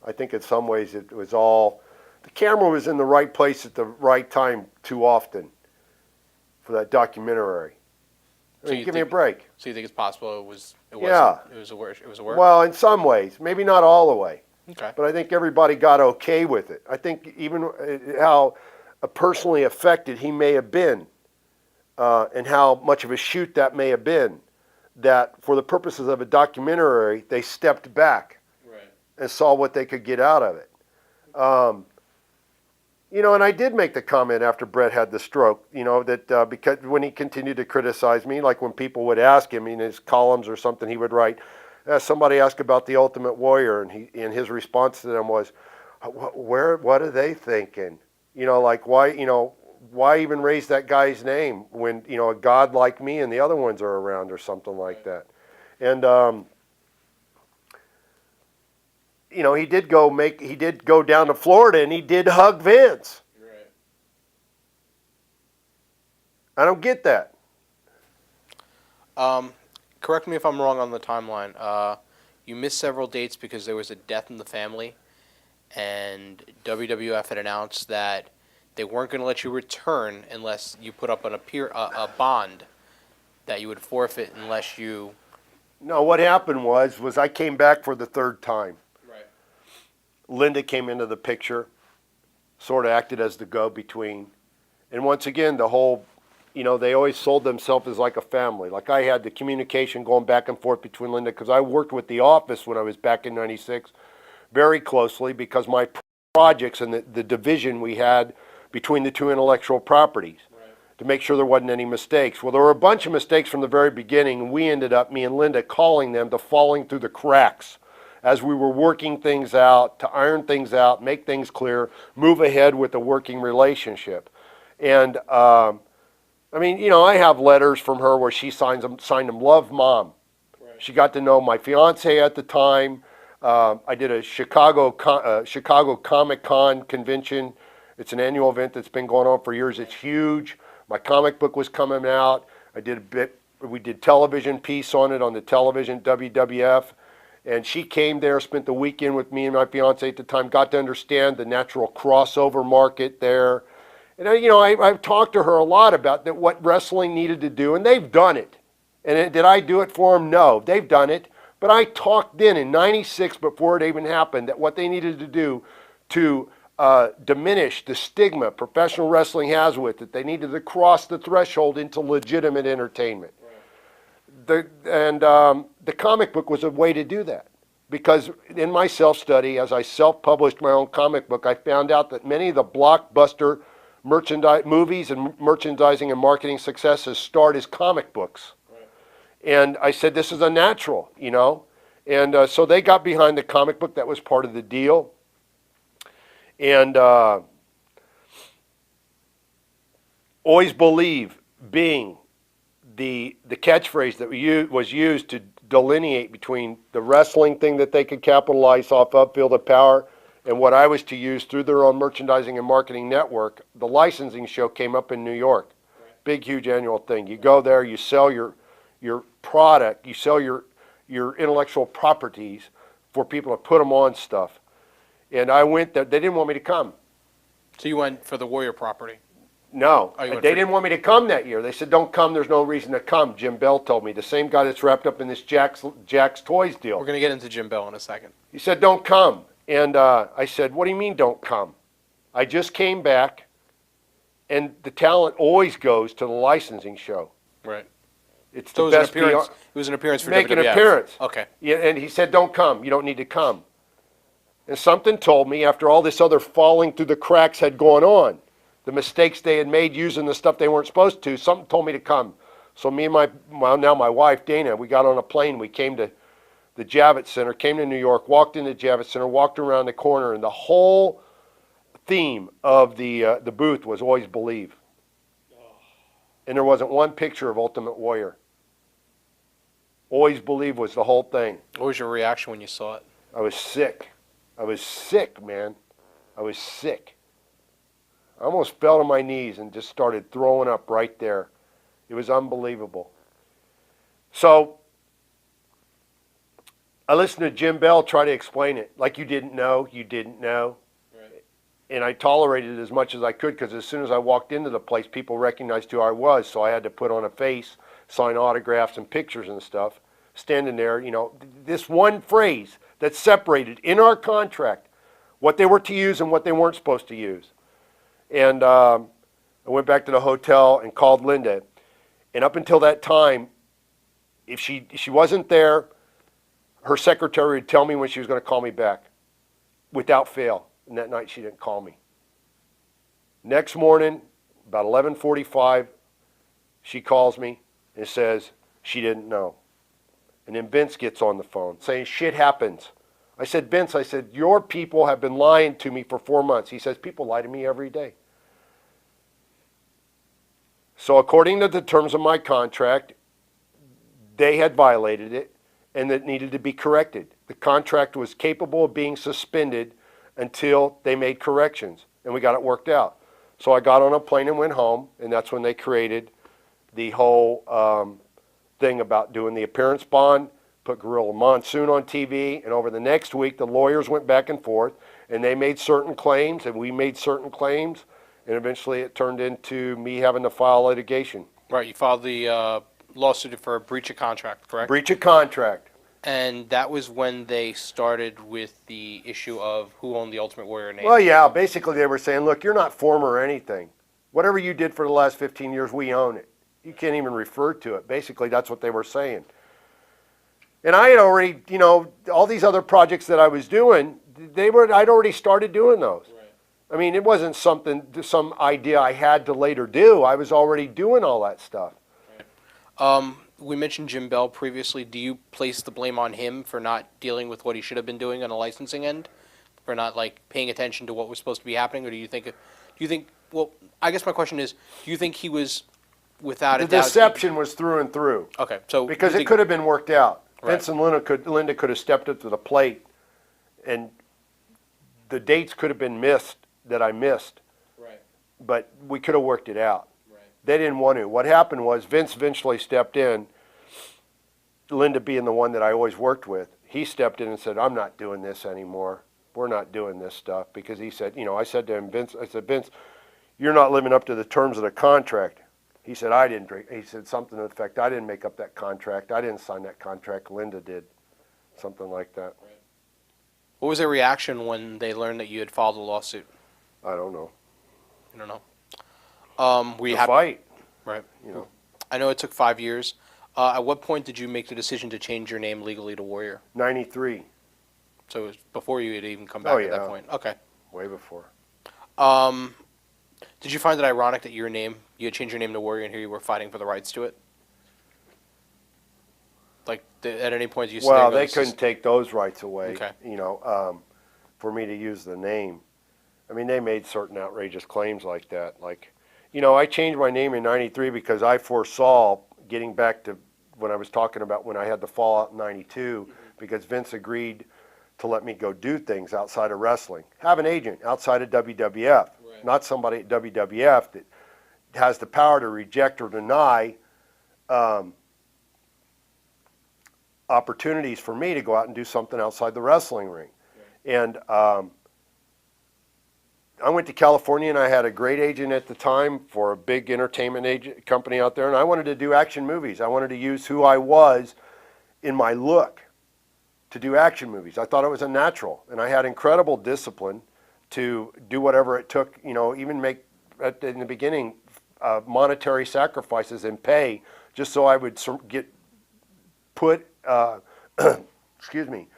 I think in some ways it was all, the camera was in the right place at the right time too often for that documentary. Give me a break. So you think it's possible it was yeah. It was a work? Well, in some ways, maybe not all the way. Okay. But I think everybody got okay with it. I think even how personally affected he may have been, and how much of a shoot that may have been, that for the purposes of a documentary, they stepped back and saw what they could get out of it. And I did make the comment after Brett had the stroke, that because when he continued to criticize me, like when people would ask him in his columns or something, he would write, somebody asked about the Ultimate Warrior, and his response to them was, what are they thinking? Like why even raise that guy's name when, a god like me and the other ones are around or something like that. And, he did go down to Florida and he did hug Vince. Right. I don't get that. Correct me if I'm wrong on the timeline. You missed several dates because there was a death in the family, and WWF had announced that they weren't going to let you return unless you put up a bond that you would forfeit unless you. No, what happened was I came back for the third time. Right. Linda came into the picture, sort of acted as the go-between. And once again, the whole, they always sold themselves as like a family. Like I had the communication going back and forth between Linda, because I worked with the office when I was back in '96 very closely, because my projects and the division we had between the two intellectual properties, to make sure there wasn't any mistakes. Well, there were a bunch of mistakes from the very beginning, and we ended up, me and Linda, calling them to falling through the cracks as we were working things out, to iron things out, make things clear, move ahead with a working relationship. And, I have letters from her where she signed them, love, Mom. Right. She got to know my fiance at the time. I did a Chicago Comic Con convention. It's an annual event that's been going on for years. It's huge. My comic book was coming out. We did television piece on it on the television, WWF. And she came there, spent the weekend with me and my fiance at the time, got to understand the natural crossover market there. And, I've talked to her a lot about that, what wrestling needed to do, and they've done it. And did I do it for them? No, they've done it. But I talked then in '96, before it even happened, that what they needed to do to diminish the stigma professional wrestling has with it, they needed to cross the threshold into legitimate entertainment. Right. The comic book was a way to do that. Because in my self-study, as I self-published my own comic book, I found out that many of the blockbuster movies and merchandising and marketing successes start as comic books. Right. And I said, this is a natural, And so they got behind the comic book. That was part of the deal. And always believe being the catchphrase that was used to delineate between the wrestling thing that they could capitalize off of, Field of Power, and what I was to use through their own merchandising and marketing network. The licensing show came up in New York. Right. Big, huge annual thing. You go there, you sell your product, you sell your intellectual properties for people to put them on stuff. And I went there. They didn't want me to come. So you went for the Warrior property? No, they didn't want me to come that year. They said, don't come, there's no reason to come. Jim Bell told me, the same guy that's wrapped up in this Jack's Toys deal. We're going to get into Jim Bell in a second. He said, don't come. And I said, what do you mean don't come? I just came back, And the talent always goes to the licensing show. Right. It's So the it was best an appearance. PR. It was an appearance for Make an WWF. appearance. Okay. Yeah, and he said, don't come. You don't need to come. And something told me after all this other falling through the cracks had gone on, the mistakes they had made using the stuff they weren't supposed to, something told me to come. So me and my wife, Dana, we got on a plane. We came to the Javits Center, came to New York, walked into the Javits Center, walked around the corner, and the whole theme of the booth was always believe. And there wasn't one picture of Ultimate Warrior. Always believe was the whole thing. What was your reaction when you saw it? I was sick. I was sick, man. I was sick. I almost fell to my knees and just started throwing up right there. It was unbelievable. So I listened to Jim Bell try to explain it. Like you didn't know, you didn't know. Right. And I tolerated it as much as I could because as soon as I walked into the place, people recognized who I was. So I had to put on a face, sign autographs and pictures and stuff. Standing there, you know, this one phrase that separated in our contract what they were to use and what they weren't supposed to use. And I went back to the hotel and called Linda. And up until that time, if she wasn't there, her secretary would tell me when she was going to call me back, without fail. And that night she didn't call me. Next morning, about 11:45, she calls me and says she didn't know. And then Vince gets on the phone saying, shit happens. I said, Vince, I said, your people have been lying to me for 4 months. He says, people lie to me every day. So according to the terms of my contract, they had violated it and it needed to be corrected. The contract was capable of being suspended until they made corrections, and we got it worked out. So I got on a plane and went home, and that's when they created the whole thing about doing the appearance bond, put Gorilla Monsoon on TV, and over the next week, the lawyers went back and forth, and they made certain claims, and we made certain claims, and eventually it turned into me having to file litigation. Right. You filed the lawsuit for a breach of contract, correct? Breach of contract. And that was when they started with the issue of who owned the Ultimate Warrior name. Well, yeah, basically they were saying, look, you're not former or anything. Whatever you did for the last 15 years, we own it. You can't even refer to it. Basically, that's what they were saying. And I had already, you know, all these other projects that I was doing, I'd already started doing those. Right. I mean, it wasn't some idea I had to later do. I was already doing all that stuff. Right. We mentioned Jim Bell previously. Do you place the blame on him for not dealing with what he should have been doing on the licensing end? For not, like, paying attention to what was supposed to be happening? Or do you think, well, I guess my question is, do you think he was, without a doubt... The deception was through and through. Okay, so... Because it could have been worked out. Right. Vince and Linda could have stepped up to the plate, and the dates could have been missed that I missed. Right. But we could have worked it out. Right. They didn't want to. What happened was Vince eventually stepped in, Linda being the one that I always worked with. He stepped in and said, I'm not doing this anymore. We're not doing this stuff. Because he said, you know, I said to him, Vince, you're not living up to the terms of the contract. He said, I didn't drink. He said something to the effect, I didn't make up that contract. I didn't sign that contract. Linda did. Something like that. Right. What was their reaction when they learned that you had filed a lawsuit? I don't know. You don't know? Were you happy? Fight. Right. You know. I know it took 5 years. At what point did you make the decision to change your name legally to Warrior? 93. So it was before you had even come back at that point? Okay. Way before. Did you find it ironic that you had changed your name to Warrior and here you were fighting for the rights to it? Like, at any point you said... Well, they couldn't take those rights away, okay. You know, for me to use the name. I mean, they made certain outrageous claims like that. Like, you know, I changed my name in 93 because I foresaw, getting back to when I was talking about when I had the fallout in 92, because Vince agreed to let me go do things outside of wrestling. Have an agent outside of WWF, right. Not somebody at WWF that has the power to reject or deny opportunities for me to go out and do something outside the wrestling ring. Right. And I went to California and I had a great agent at the time for a big entertainment agent company out there, and I wanted to do action movies. I wanted to use who I was in my look to do action movies. I thought it was a natural, and I had incredible discipline to do whatever it took, you know, even make in the beginning monetary sacrifices and pay just so I would get put, excuse me,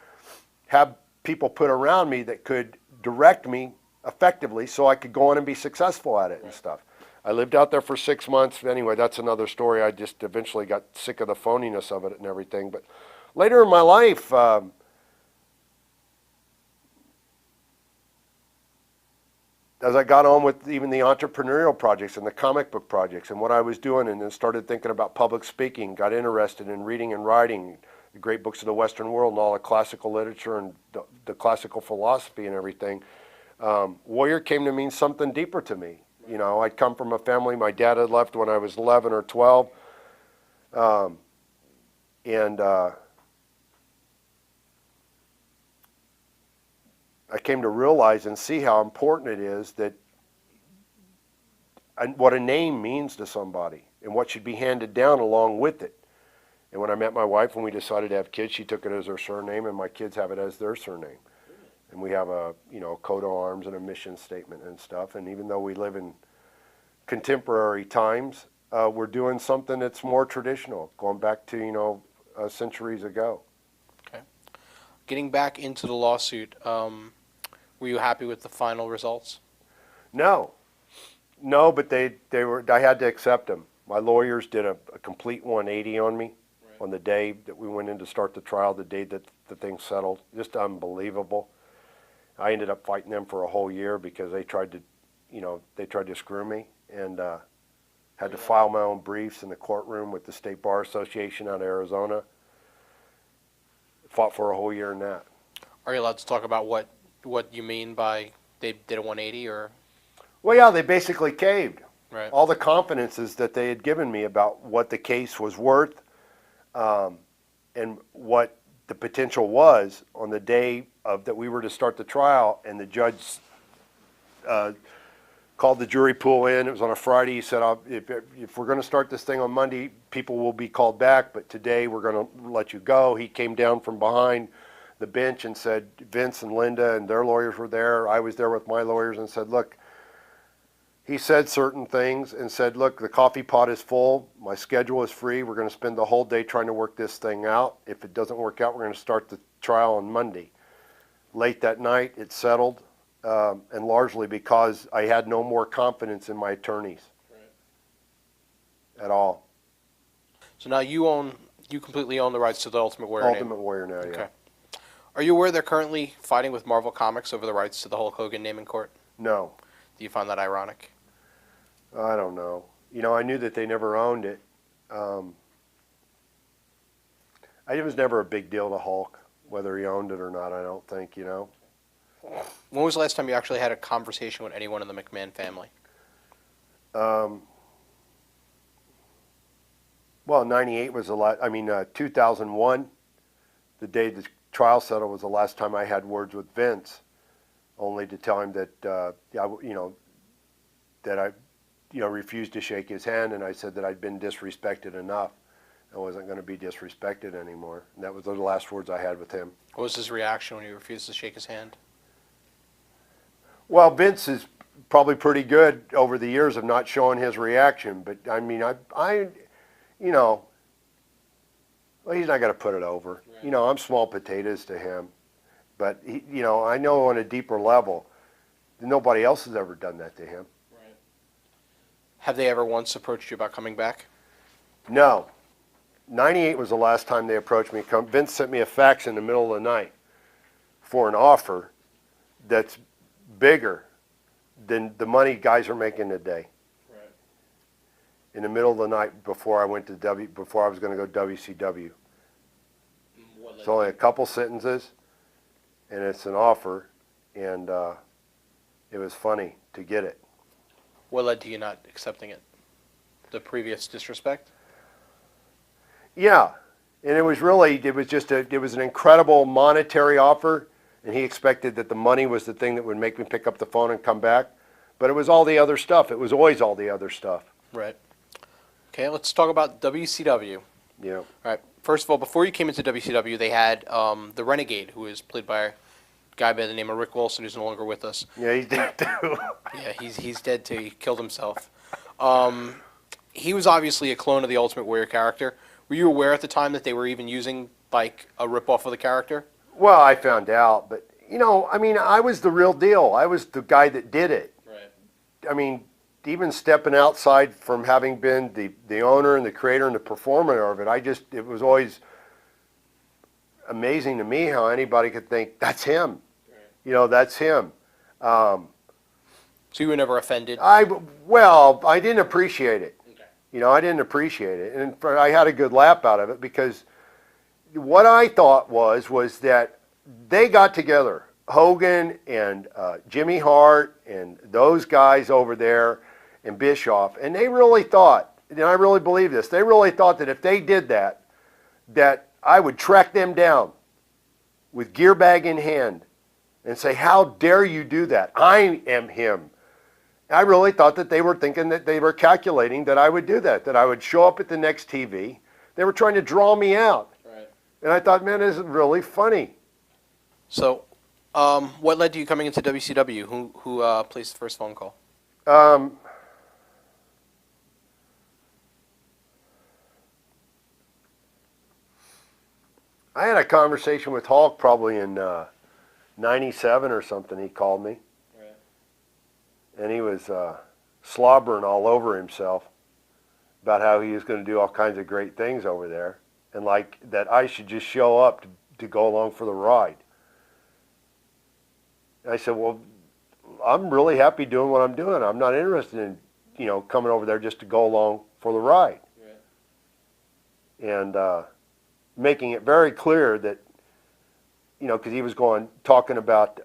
have people put around me that could direct me effectively so I could go on and be successful at it and stuff. I lived out there for 6 months. Anyway, that's another story. I just eventually got sick of the phoniness of it and everything. But later in my life, as I got on with even the entrepreneurial projects and the comic book projects and what I was doing, and then started thinking about public speaking, got interested in reading and writing the great books of the Western world and all the classical literature and the classical philosophy and everything, warrior came to mean something deeper to me. You know, I'd come from a family, my dad had left when I was 11 or 12, and I came to realize and see how important it is that what a name means to somebody and what should be handed down along with it. And when I met my wife and we decided to have kids, she took it as her surname, and my kids have it as their surname. And we have a, you know, coat of arms and a mission statement and stuff. And even though we live in contemporary times, we're doing something that's more traditional, going back to, you know, centuries ago. Okay. Getting back into the lawsuit, were you happy with the final results? No, but they were. I had to accept them. My lawyers did a complete 180 on me on the day that we went in to start the trial, the day that the thing settled. Just unbelievable. I ended up fighting them for a whole year because they tried to, you know, screw me, and had to file my own briefs in the courtroom with the State Bar Association out of Arizona. Fought for a whole year in that. Are you allowed to talk about what you mean by they did a 180, or? Well, yeah, they basically caved. Right. All the confidences that they had given me about what the case was worth, and what the potential was on the day of that we were to start the trial, and the judge called the jury pool in. It was on a Friday. He said, if we're going to start this thing on Monday, people will be called back, but today we're going to let you go. He came down from behind the bench and said, Vince and Linda and their lawyers were there. I was there with my lawyers, and said, look, he said certain things and said, look, the coffee pot is full. My schedule is free. We're going to spend the whole day trying to work this thing out. If it doesn't work out, we're going to start the trial on Monday. Late that night, it settled, and largely because I had no more confidence in my attorneys at all. So now you completely own the rights to the Ultimate Warrior name. Ultimate Warrior now, yeah. Okay. Are you aware they're currently fighting with Marvel Comics over the rights to the Hulk Hogan name in court? No. Do you find that ironic? I don't know. You know, I knew that they never owned it. It was never a big deal to Hulk, whether he owned it or not, I don't think, you know. When was the last time you actually had a conversation with anyone in the McMahon family? Well, 98 was 2001, the day the trial settled, was the last time I had words with Vince, only to tell him that, that I refused to shake his hand, and I said that I'd been disrespected enough. I wasn't going to be disrespected anymore. And that was the last words I had with him. What was his reaction when you refused to shake his hand? Well, Vince is probably pretty good over the years of not showing his reaction, but I mean, well, he's not going to put it over. Right. You know, I'm small potatoes to him, but I know on a deeper level, nobody else has ever done that to him. Right. Have they ever once approached you about coming back? No. 98 was the last time they approached me. Vince sent me a fax in the middle of the night for an offer that's bigger than the money guys are making today. Right. In the middle of the night before I went to before I was going to go WCW. It's only a couple sentences, and it's an offer, and it was funny to get it. What led to you not accepting it? The previous disrespect? Yeah, and it was an incredible monetary offer, and he expected that the money was the thing that would make me pick up the phone and come back, but it was all the other stuff. It was always all the other stuff. Right. Okay, let's talk about WCW. Yeah. All right. First of all, before you came into WCW, they had the Renegade, who was played by guy by the name of Rick Wilson, who's no longer with us. Yeah, he's dead too. Yeah, he's dead too. He killed himself. He was obviously a clone of the Ultimate Warrior character. Were you aware at the time that they were even using like a ripoff of the character? Well, I found out, but I mean, I was the real deal. I was the guy that did it. Right. I mean, even stepping outside from having been the owner and the creator and the performer of it, it was always amazing to me how anybody could think, that's him. Right. That's him. So you were never offended? I didn't appreciate it. Okay. I didn't appreciate it. And I had a good laugh out of it because what I thought was that they got together, Hogan and Jimmy Hart and those guys over there and Bischoff, and they really thought, and I really believe this, they really thought that if they did that I would track them down with gear bag in hand and say, how dare you do that? I am him. I really thought that they were thinking that they were calculating that I would do that I would show up at the next TV. They were trying to draw me out. Right. And I thought, man, this is really funny. So, what led to you coming into WCW? Who placed the first phone call? I had a conversation with Hulk probably in '97 or something. He called me. Right. And he was slobbering all over himself about how he was going to do all kinds of great things over there, and like that I should just show up to go along for the ride. And I said, well, I'm really happy doing what I'm doing. I'm not interested in, coming over there just to go along for the ride. Right. And making it very clear that, because he was talking about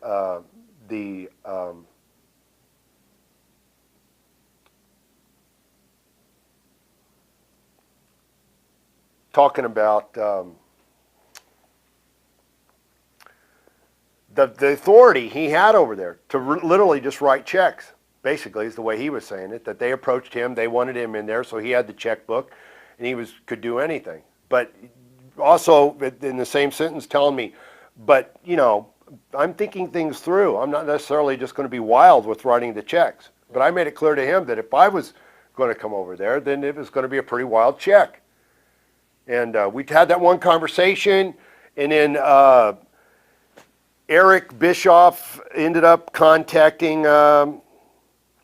talking about the authority he had over there to literally just write checks, basically, is the way he was saying it, that they approached him, they wanted him in there, so he had the checkbook, and he could do anything. But also, in the same sentence, telling me, but, I'm thinking things through. I'm not necessarily just going to be wild with writing the checks. But I made it clear to him that if I was going to come over there, then it was going to be a pretty wild check. And we had that one conversation, and then Eric Bischoff ended up contacting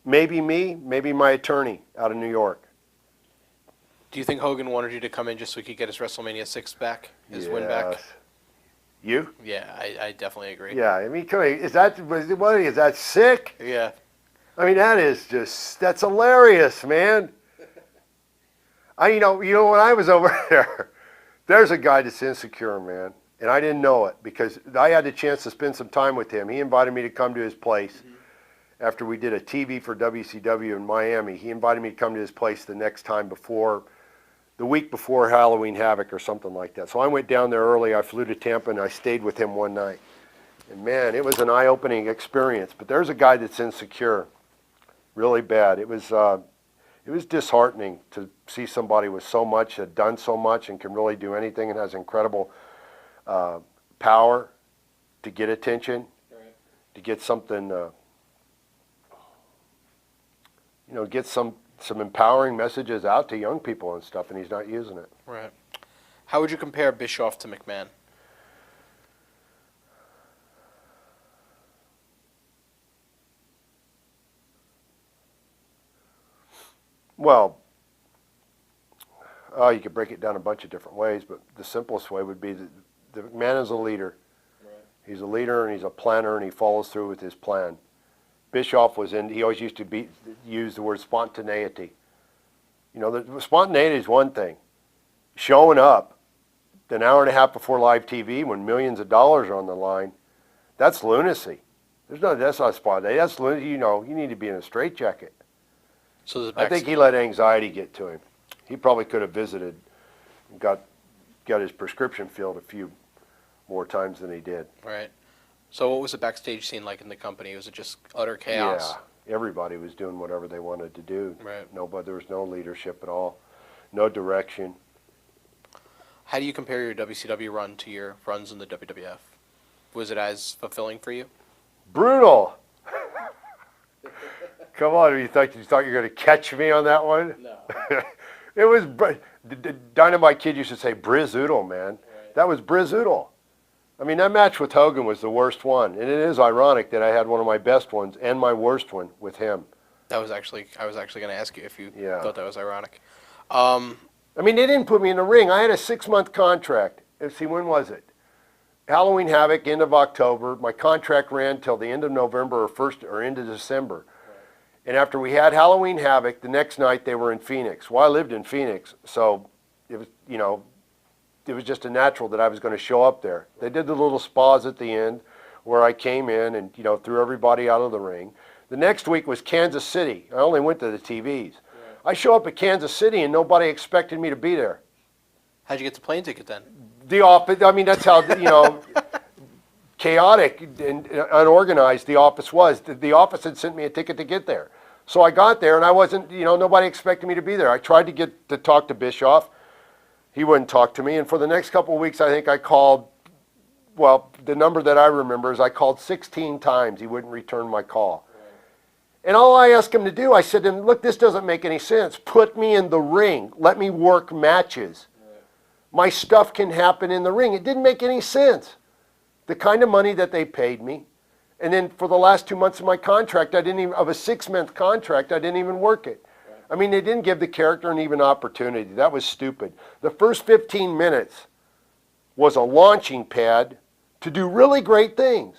maybe my attorney out of New York. Do you think Hogan wanted you to come in just so he could get his WrestleMania 6 back, his win back? You? Yeah, I definitely agree. Yeah, I mean, is that sick? Yeah. I mean, that's hilarious, man. When I was over there, there's a guy that's insecure, man. And I didn't know it because I had the chance to spend some time with him. He invited me to come to his place after we did a TV for WCW in Miami. He invited me to come to his place the next time the week before Halloween Havoc or something like that. So I went down there early. I flew to Tampa and I stayed with him one night. And man, it was an eye-opening experience. But there's a guy that's insecure, really bad. It was disheartening to see somebody with so much, had done so much, and can really do anything, and has incredible power to get attention, Right. to get something, get some empowering messages out to young people and stuff, and he's not using it. Right. How would you compare Bischoff to McMahon? Well, you could break it down a bunch of different ways, but the simplest way would be that the man is a leader. Right. He's a leader and he's a planner and he follows through with his plan. Bischoff he always used to use the word spontaneity. The spontaneity is one thing. Showing up an hour and a half before live TV when millions of dollars are on the line, that's lunacy. That's not spontaneity. That's lunacy. You need to be in a straitjacket. So I think he let anxiety get to him. He probably could have visited and got his prescription filled a few more times than he did. Right. So what was the backstage scene like in the company? Was it just utter chaos? Yeah, everybody was doing whatever they wanted to do. Right. There was no leadership at all, no direction. How do you compare your WCW run to your runs in the WWF? Was it as fulfilling for you? Brutal. Come on, you thought you were going to catch me on that one? No. It was the Dynamite Kid used to say Brizoodle, man. Right. That was Brizoodle. I mean, that match with Hogan was the worst one, and it is ironic that I had one of my best ones and my worst one with him. I was actually going to ask you if you thought that was ironic. I mean, they didn't put me in the ring. I had a 6-month contract. Let's see, when was it? Halloween Havoc, end of October. My contract ran till the end of November or into December. Right. And after we had Halloween Havoc, the next night they were in Phoenix. Well, I lived in Phoenix, so it was, it was just a natural that I was going to show up there. They did the little spas at the end where I came in and, threw everybody out of the ring. The next week was Kansas City. I only went to the TVs. Right. I show up at Kansas City and nobody expected me to be there. How'd you get the plane ticket then? The office, I mean, that's how, chaotic and unorganized the office was. The office had sent me a ticket to get there. So I got there and I wasn't, nobody expected me to be there. I tried to get to talk to Bischoff. He wouldn't talk to me. And for the next couple of weeks, I think I called, well, the number that I remember is I called 16 times. He wouldn't return my call. Right. And all I asked him to do, I said to him, look, this doesn't make any sense. Put me in the ring. Let me work matches. Right. My stuff can happen in the ring. It didn't make any sense. The kind of money that they paid me. And then for the last 2 months of my contract, of a 6-month contract, I didn't even work it. I mean, they didn't give the character an even opportunity. That was stupid. The first 15 minutes was a launching pad to do really great things.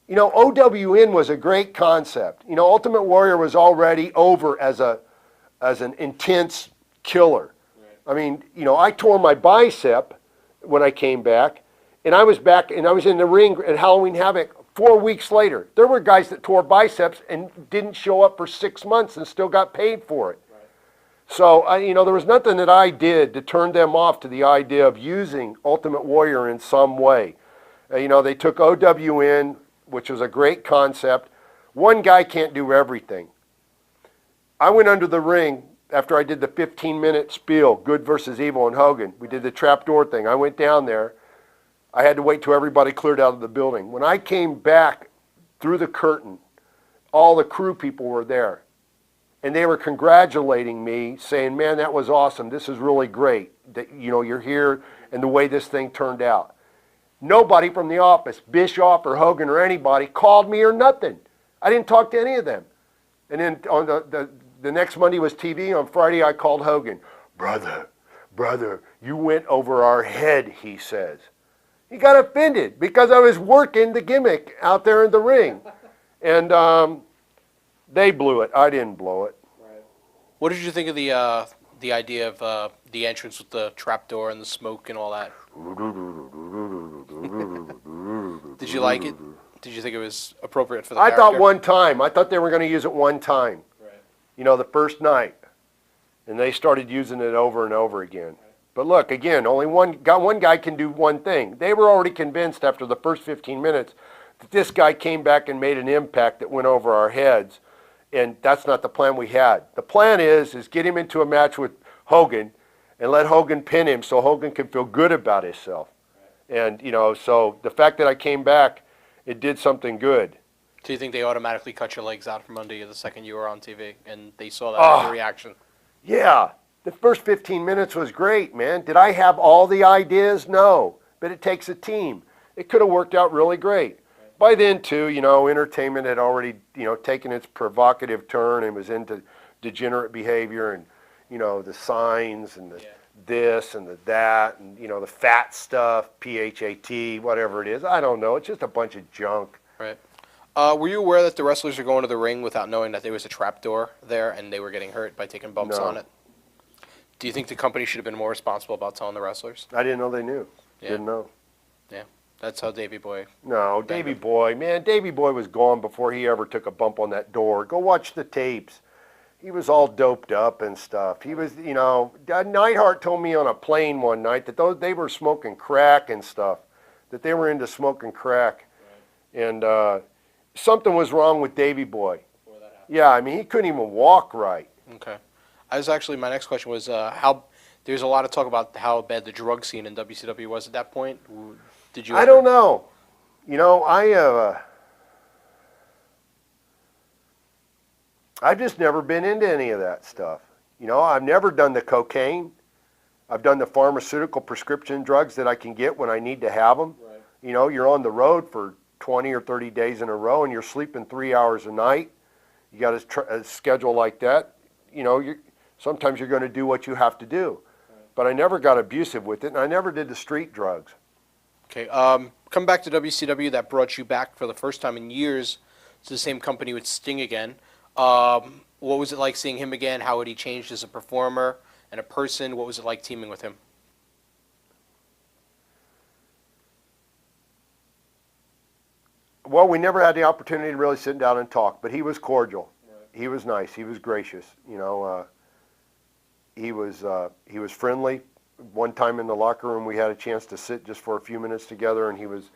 OWN was a great concept. Ultimate Warrior was already over as an intense killer. Right. I mean, I tore my bicep when I came back, and I was back, and I was in the ring at Halloween Havoc 4 weeks later. There were guys that tore biceps and didn't show up for 6 months and still got paid for it. Right. So, there was nothing that I did to turn them off to the idea of using Ultimate Warrior in some way. They took OWN, which was a great concept. One guy can't do everything. I went under the ring after I did the 15-minute spiel, Good versus Evil and Hogan. We did the trapdoor thing. I went down there. I had to wait till everybody cleared out of the building. When I came back through the curtain, all the crew people were there. And they were congratulating me, saying, man, that was awesome. This is really great that, you're here and the way this thing turned out. Nobody from the office, Bischoff or Hogan or anybody, called me or nothing. I didn't talk to any of them. And then on the next Monday was TV. On Friday, I called Hogan. Brother, you went over our head, he says. He got offended because I was working the gimmick out there in the ring. And they blew it. I didn't blow it. Right. What did you think of the idea of the entrance with the trapdoor and the smoke and all that? Did you like it? Did you think it was appropriate for the character? I thought one time. I thought they were going to use it one time. Right. The first night. And they started using it over and over again. Right. But look, again, only one guy can do one thing. They were already convinced after the first 15 minutes that this guy came back and made an impact that went over our heads. And that's not the plan we had. The plan is get him into a match with Hogan and let Hogan pin him so Hogan can feel good about himself. Right. And, so the fact that I came back, it did something good. Do you think they automatically cut your legs out from under you the second you were on TV and they saw that in your reaction? Yeah. The first 15 minutes was great, man. Did I have all the ideas? No. But it takes a team. It could have worked out really great. Right. By then, too, entertainment had already, taken its provocative turn and was into degenerate behavior and, the signs and the this and the that and, the fat stuff, PHAT, whatever it is. I don't know. It's just a bunch of junk. Right. Were you aware that the wrestlers were going to the ring without knowing that there was a trapdoor there and they were getting hurt by taking bumps on it? Do you think the company should have been more responsible about telling the wrestlers? I didn't know they knew. Yeah. Didn't know. Yeah. That's how Davey Boy... No, Davey Boy. Man, Davey Boy was gone before he ever took a bump on that door. Go watch the tapes. He was all doped up and stuff. He was, Neidhart told me on a plane one night that they were smoking crack and stuff, that they were into smoking crack. Right. And something was wrong with Davey Boy. Before that happened. Yeah, I mean, he couldn't even walk right. Okay. My next question was there's a lot of talk about how bad the drug scene in WCW was at that point. Did you? I don't know. You know, I've just never been into any of that stuff. You know, I've never done the cocaine. I've done the pharmaceutical prescription drugs that I can get when I need to have them. Right. You know, you're on the road for 20 or 30 days in a row and you're sleeping 3 hours a night. You got a schedule like that. You know, sometimes you're going to do what you have to do. Right. But I never got abusive with it, and I never did the street drugs. Okay, come back to WCW. That brought you back for the first time in years to the same company with Sting again. What was it like seeing him again? How had he changed as a performer and a person? What was it like teaming with him? Well, we never had the opportunity to really sit down and talk, but he was cordial. Right. He was nice. He was gracious. You know, he was friendly. One time in the locker room, we had a chance to sit just for a few minutes together, and he was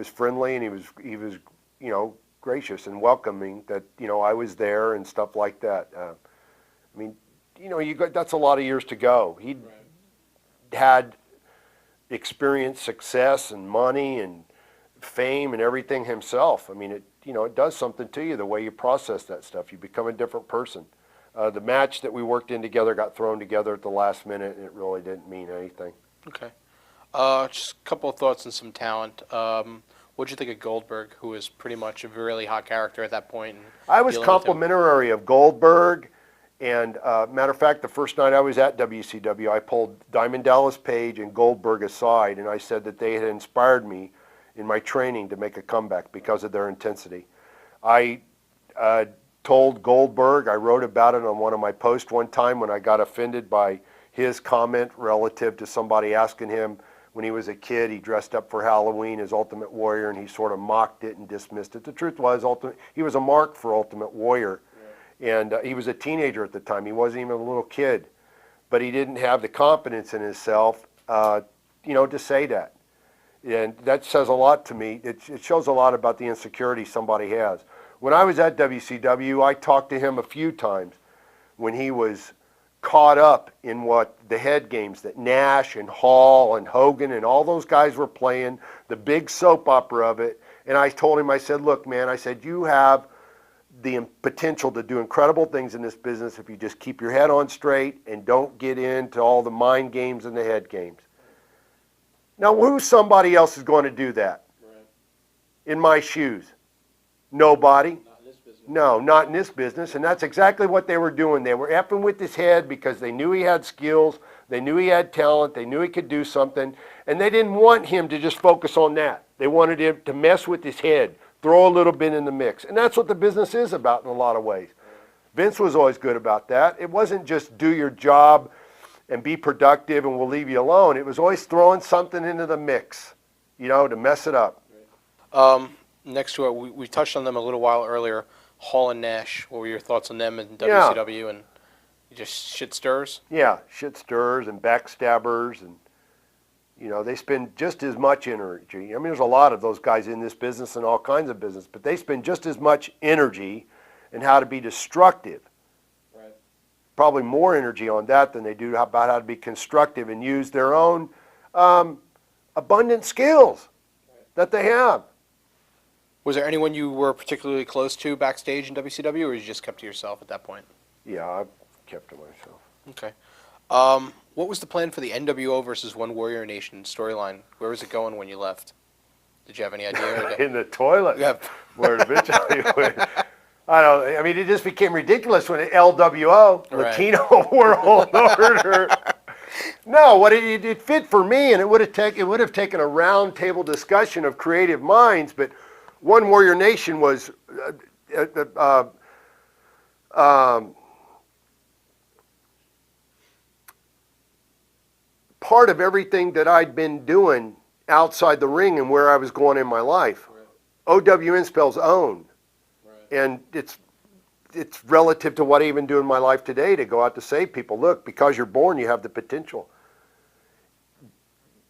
friendly, and he was you know, gracious and welcoming. That, you know, I was there and stuff like that. I mean, you know, that's a lot of years to go. He right. had experienced success and money and fame and everything himself. I mean, it does something to you the way you process that stuff. You become a different person. The match that we worked in together got thrown together at the last minute, and it really didn't mean anything. Okay. Just a couple of thoughts and some talent. What'd you think of Goldberg, who was pretty much a really hot character at that point? I was complimentary of Goldberg, and matter of fact, the first night I was at WCW, I pulled Diamond Dallas Page and Goldberg aside, and I said that they had inspired me in my training to make a comeback because of their intensity. I told Goldberg, I wrote about it on one of my posts one time when I got offended by his comment relative to somebody asking him when he was a kid, he dressed up for Halloween as Ultimate Warrior, and he sort of mocked it and dismissed it. The truth was, he was a mark for Ultimate Warrior, yeah. And he was a teenager at the time. He wasn't even a little kid, but he didn't have the confidence in himself, to say that. And that says a lot to me. It shows a lot about the insecurity somebody has. When I was at WCW, I talked to him a few times when he was caught up in what the head games that Nash and Hall and Hogan and all those guys were playing, the big soap opera of it. And I told him, I said, look, man, I said, you have the potential to do incredible things in this business if you just keep your head on straight and don't get into all the mind games and the head games. Now, who somebody else is going to do that? Right. In my shoes? Nobody. No, not in this business, and that's exactly what they were doing. They were effing with his head because they knew he had skills, they knew he had talent, they knew he could do something, and they didn't want him to just focus on that. They wanted him to mess with his head, throw a little bit in the mix, and that's what the business is about in a lot of ways. Vince was always good about that. It wasn't just do your job and be productive and we'll leave you alone. It was always throwing something into the mix, to mess it up. Next to it, we touched on them a little while earlier. Hall and Nash, what were your thoughts on them in WCW? Yeah. And just shit stirs? Yeah, shit stirs and backstabbers, and they spend just as much energy. I mean, there's a lot of those guys in this business and all kinds of business, but they spend just as much energy in how to be destructive. Right. Probably more energy on that than they do about how to be constructive and use their own abundant skills that they have. Was there anyone you were particularly close to backstage in WCW, or you just kept to yourself at that point? Yeah, I kept to myself. Okay. What was the plan for the NWO versus One Warrior Nation storyline? Where was it going when you left? Did you have any idea? In the toilet. Yeah. Where eventually it just became ridiculous when LWO, right. Latino World Order. No, it fit for me, and it would have taken a round table discussion of creative minds, but One Warrior Nation was part of everything that I'd been doing outside the ring and where I was going in my life. Right. OWN spells own. Right. And it's relative to what I even do in my life today to go out to say people, look, because you're born, you have the potential.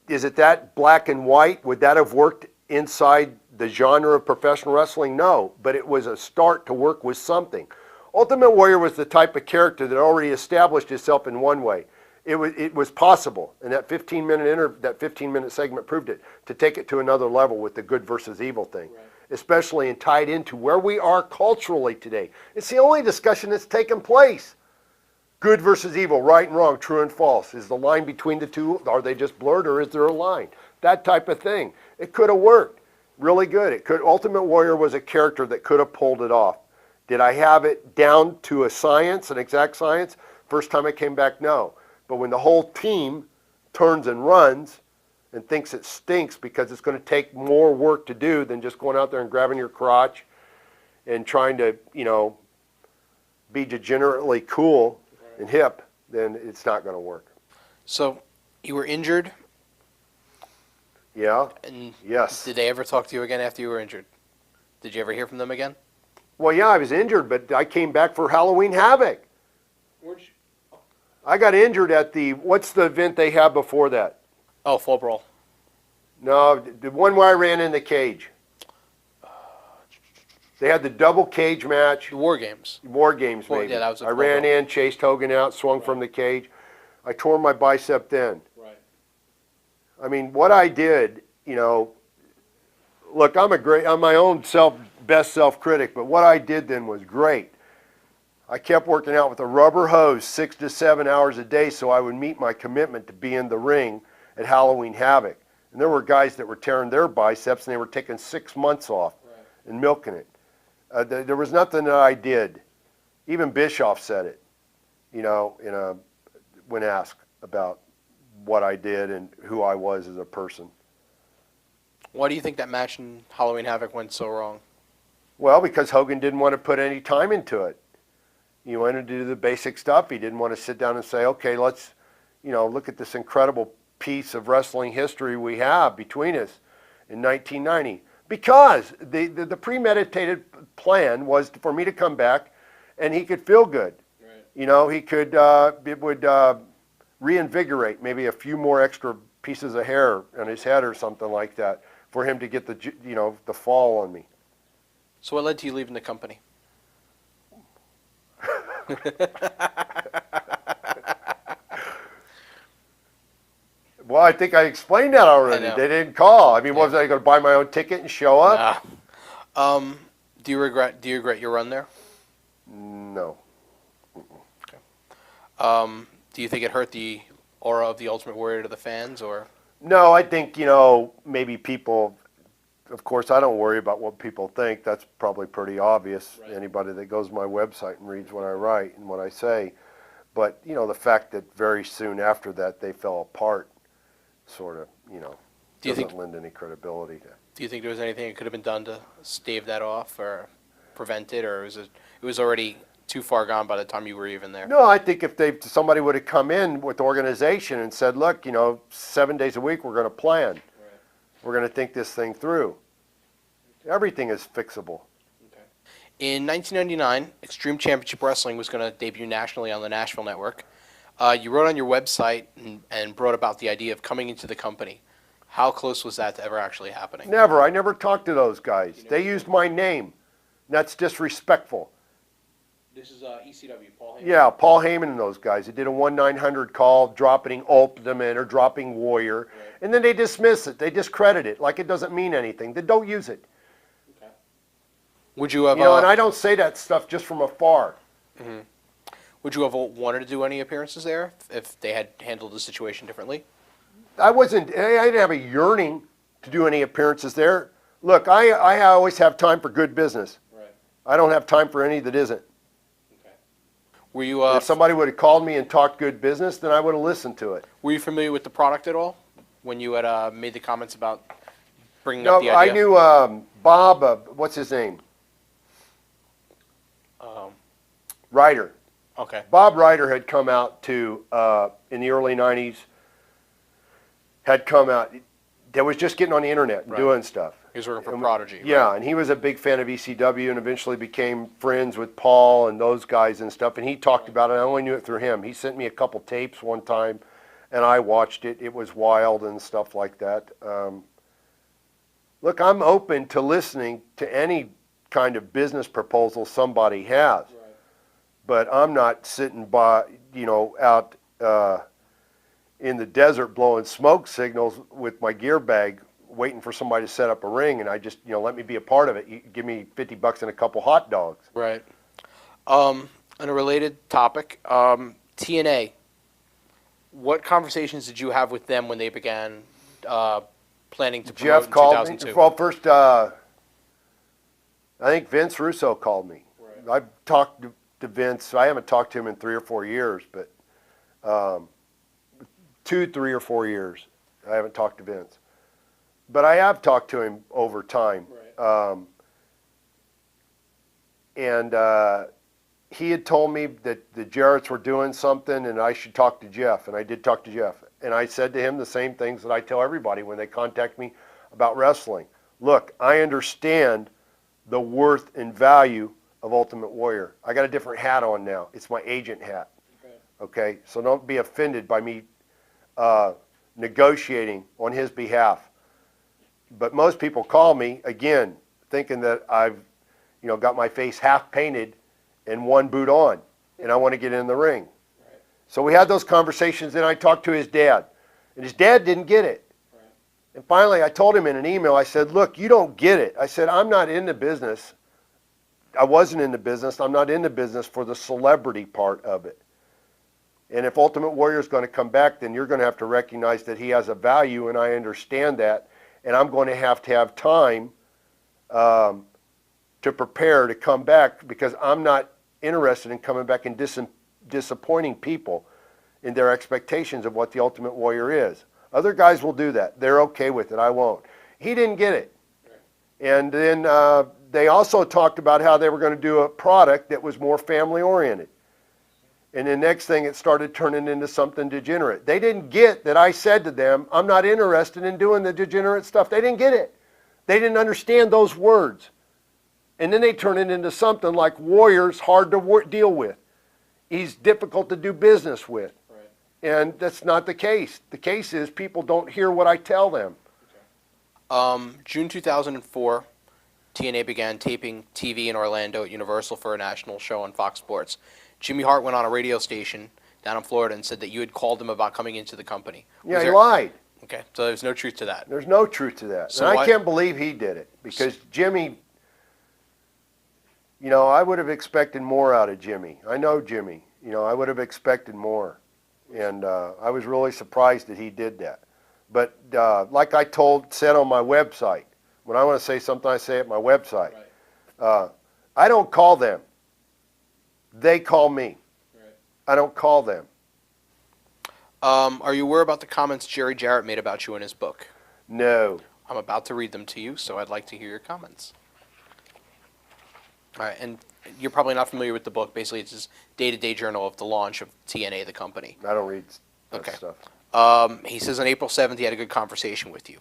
Is it that black and white? Would that have worked inside the genre of professional wrestling? No, but it was a start to work with something. Ultimate Warrior was the type of character that already established itself in one way. it was possible, and that 15-minute segment proved it, to take it to another level with the good versus evil thing, right. Especially and tied into where we are culturally today. It's the only discussion that's taken place. Good versus evil, right and wrong, true and false. Is the line between the two, are they just blurred, or is there a line? That type of thing. It could have worked really good. Ultimate Warrior was a character that could have pulled it off. Did I have it down to a science, an exact science? First time I came back, no. But when the whole team turns and runs and thinks it stinks because it's going to take more work to do than just going out there and grabbing your crotch and trying to, be degenerately cool and hip, then it's not going to work. So you were injured? Yeah. And yes. Did they ever talk to you again after you were injured? Did you ever hear from them again? Well, yeah, I was injured, but I came back for Halloween Havoc. I got injured at what's the event they have before that? Oh, Fall Brawl. No, the one where I ran in the cage. They had the double cage match. The War Games. War Games, maybe. Well, yeah, that was I ran in, chased Hogan out, swung from the cage. I tore my bicep then. Right. I mean, what I did, look, I'm my own best self-critic, but what I did then was great. I kept working out with a rubber hose 6 to 7 hours a day so I would meet my commitment to be in the ring at Halloween Havoc. And there were guys that were tearing their biceps and they were taking 6 months off and milking it. There was nothing that I did. Even Bischoff said it, when asked about what I did and who I was as a person. Why do you think that match in Halloween Havoc went so wrong? Well, because Hogan didn't want to put any time into it. He wanted to do the basic stuff. He didn't want to sit down and say, okay, let's, look at this incredible piece of wrestling history we have between us in 1990. Because the premeditated plan was for me to come back and he could feel good. Right. He could, it would reinvigorate maybe a few more extra pieces of hair on his head or something like that for him to get the fall on me. So what led to you leaving the company? Well, I think I explained that already. They didn't call. I mean, was I going to buy my own ticket and show up? Nah. Do you regret your run there? No. Okay. Do you think it hurt the aura of the Ultimate Warrior to the fans, or? No, I think maybe people. Of course, I don't worry about what people think. That's probably pretty obvious. Right. Anybody that goes to my website and reads what I write and what I say. But, the fact that very soon after that they fell apart sort of, doesn't lend any credibility to. Do you think there was anything that could have been done to stave that off or prevent it, or it was already too far gone by the time you were even there? No, I think if somebody would have come in with the organization and said, look, 7 days a week we're going to plan. Right. We're going to think this thing through. Everything is fixable. Okay. In 1999, Extreme Championship Wrestling was going to debut nationally on the Nashville Network. You wrote on your website and brought about the idea of coming into the company. How close was that to ever actually happening? Never. I never talked to those guys. They used my name. That's disrespectful. This is ECW, Paul Heyman. Yeah, Paul Heyman and those guys. They did a 1-900 call, dropping Ultimate or dropping Warrior, and then they dismiss it. They discredit it like it doesn't mean anything. They don't use it. Okay. Would you have? And I don't say that stuff just from afar. Mm-hmm. Would you have wanted to do any appearances there if they had handled the situation differently? I didn't have a yearning to do any appearances there. Look, I always have time for good business. Right. I don't have time for any that isn't. Okay. Were you? If somebody would have called me and talked good business, then I would have listened to it. Were you familiar with the product at all when you had made the comments about bringing up the idea? I knew Bob. What's his name? Ryder. Okay. Bob Ryder had come out in the early 90s, had come out, that was just getting on the internet and doing stuff. He was working for Prodigy. Yeah, right? And he was a big fan of ECW and eventually became friends with Paul and those guys and stuff, and he talked about it. I only knew it through him. He sent me a couple tapes one time, and I watched it. It was wild and stuff like that. Look, I'm open to listening to any kind of business proposal somebody has. But I'm not sitting by, out in the desert blowing smoke signals with my gear bag, waiting for somebody to set up a ring, and I just, let me be a part of it. You give me $50 and a couple hot dogs. Right. On a related topic, TNA. What conversations did you have with them when they began planning to promote Jeff in called me. 2002? Well, first, I think Vince Russo called me. Right. I've talked to Vince. I haven't talked to him in 3 or 4 years, but 2, 3 or 4 years, I haven't talked to Vince. But I have talked to him over time. Right. He had told me that the Jarretts were doing something and I should talk to Jeff, and I did talk to Jeff. And I said to him the same things that I tell everybody when they contact me about wrestling. Look, I understand the worth and value of Ultimate Warrior. I got a different hat on now. It's my agent hat. Okay? So don't be offended by me negotiating on his behalf. But most people call me, again, thinking that I've got my face half painted and one boot on, and I want to get in the ring. Right. So we had those conversations, and I talked to his dad, and his dad didn't get it. Right. And finally, I told him in an email, I said, look, you don't get it. I said, I'm not in the business. I wasn't in the business. I'm not in the business for the celebrity part of it. And if Ultimate Warrior is going to come back, then you're going to have to recognize that he has a value, and I understand that, and I'm going to have time to prepare to come back, because I'm not interested in coming back and disappointing people in their expectations of what the Ultimate Warrior is. Other guys will do that. They're okay with it. I won't. He didn't get it. And then they also talked about how they were going to do a product that was more family oriented. And the next thing, it started turning into something degenerate. They didn't get that I said to them, I'm not interested in doing the degenerate stuff. They didn't get it. They didn't understand those words. And then they turn it into something like Warrior's hard to deal with. He's difficult to do business with. Right. And that's not the case. The case is people don't hear what I tell them. Okay. June 2004, TNA began taping TV in Orlando at Universal for a national show on Fox Sports. Jimmy Hart went on a radio station down in Florida and said that you had called him about coming into the company. Yeah, he lied. Okay, so there's no truth to that. There's no truth to that. So and I can't believe he did it, because Jimmy, I would have expected more out of Jimmy. I know Jimmy. I would have expected more. And I was really surprised that he did that. But like I said on my website, when I want to say something, I say it at my website. Right. I don't call them. They call me. Right. I don't call them. Are you aware about the comments Jerry Jarrett made about you in his book? No. I'm about to read them to you, so I'd like to hear your comments. All right, and you're probably not familiar with the book. Basically, it's his day-to-day journal of the launch of TNA, the company. I don't read that Okay. stuff. He says on April 7th he had a good conversation with you.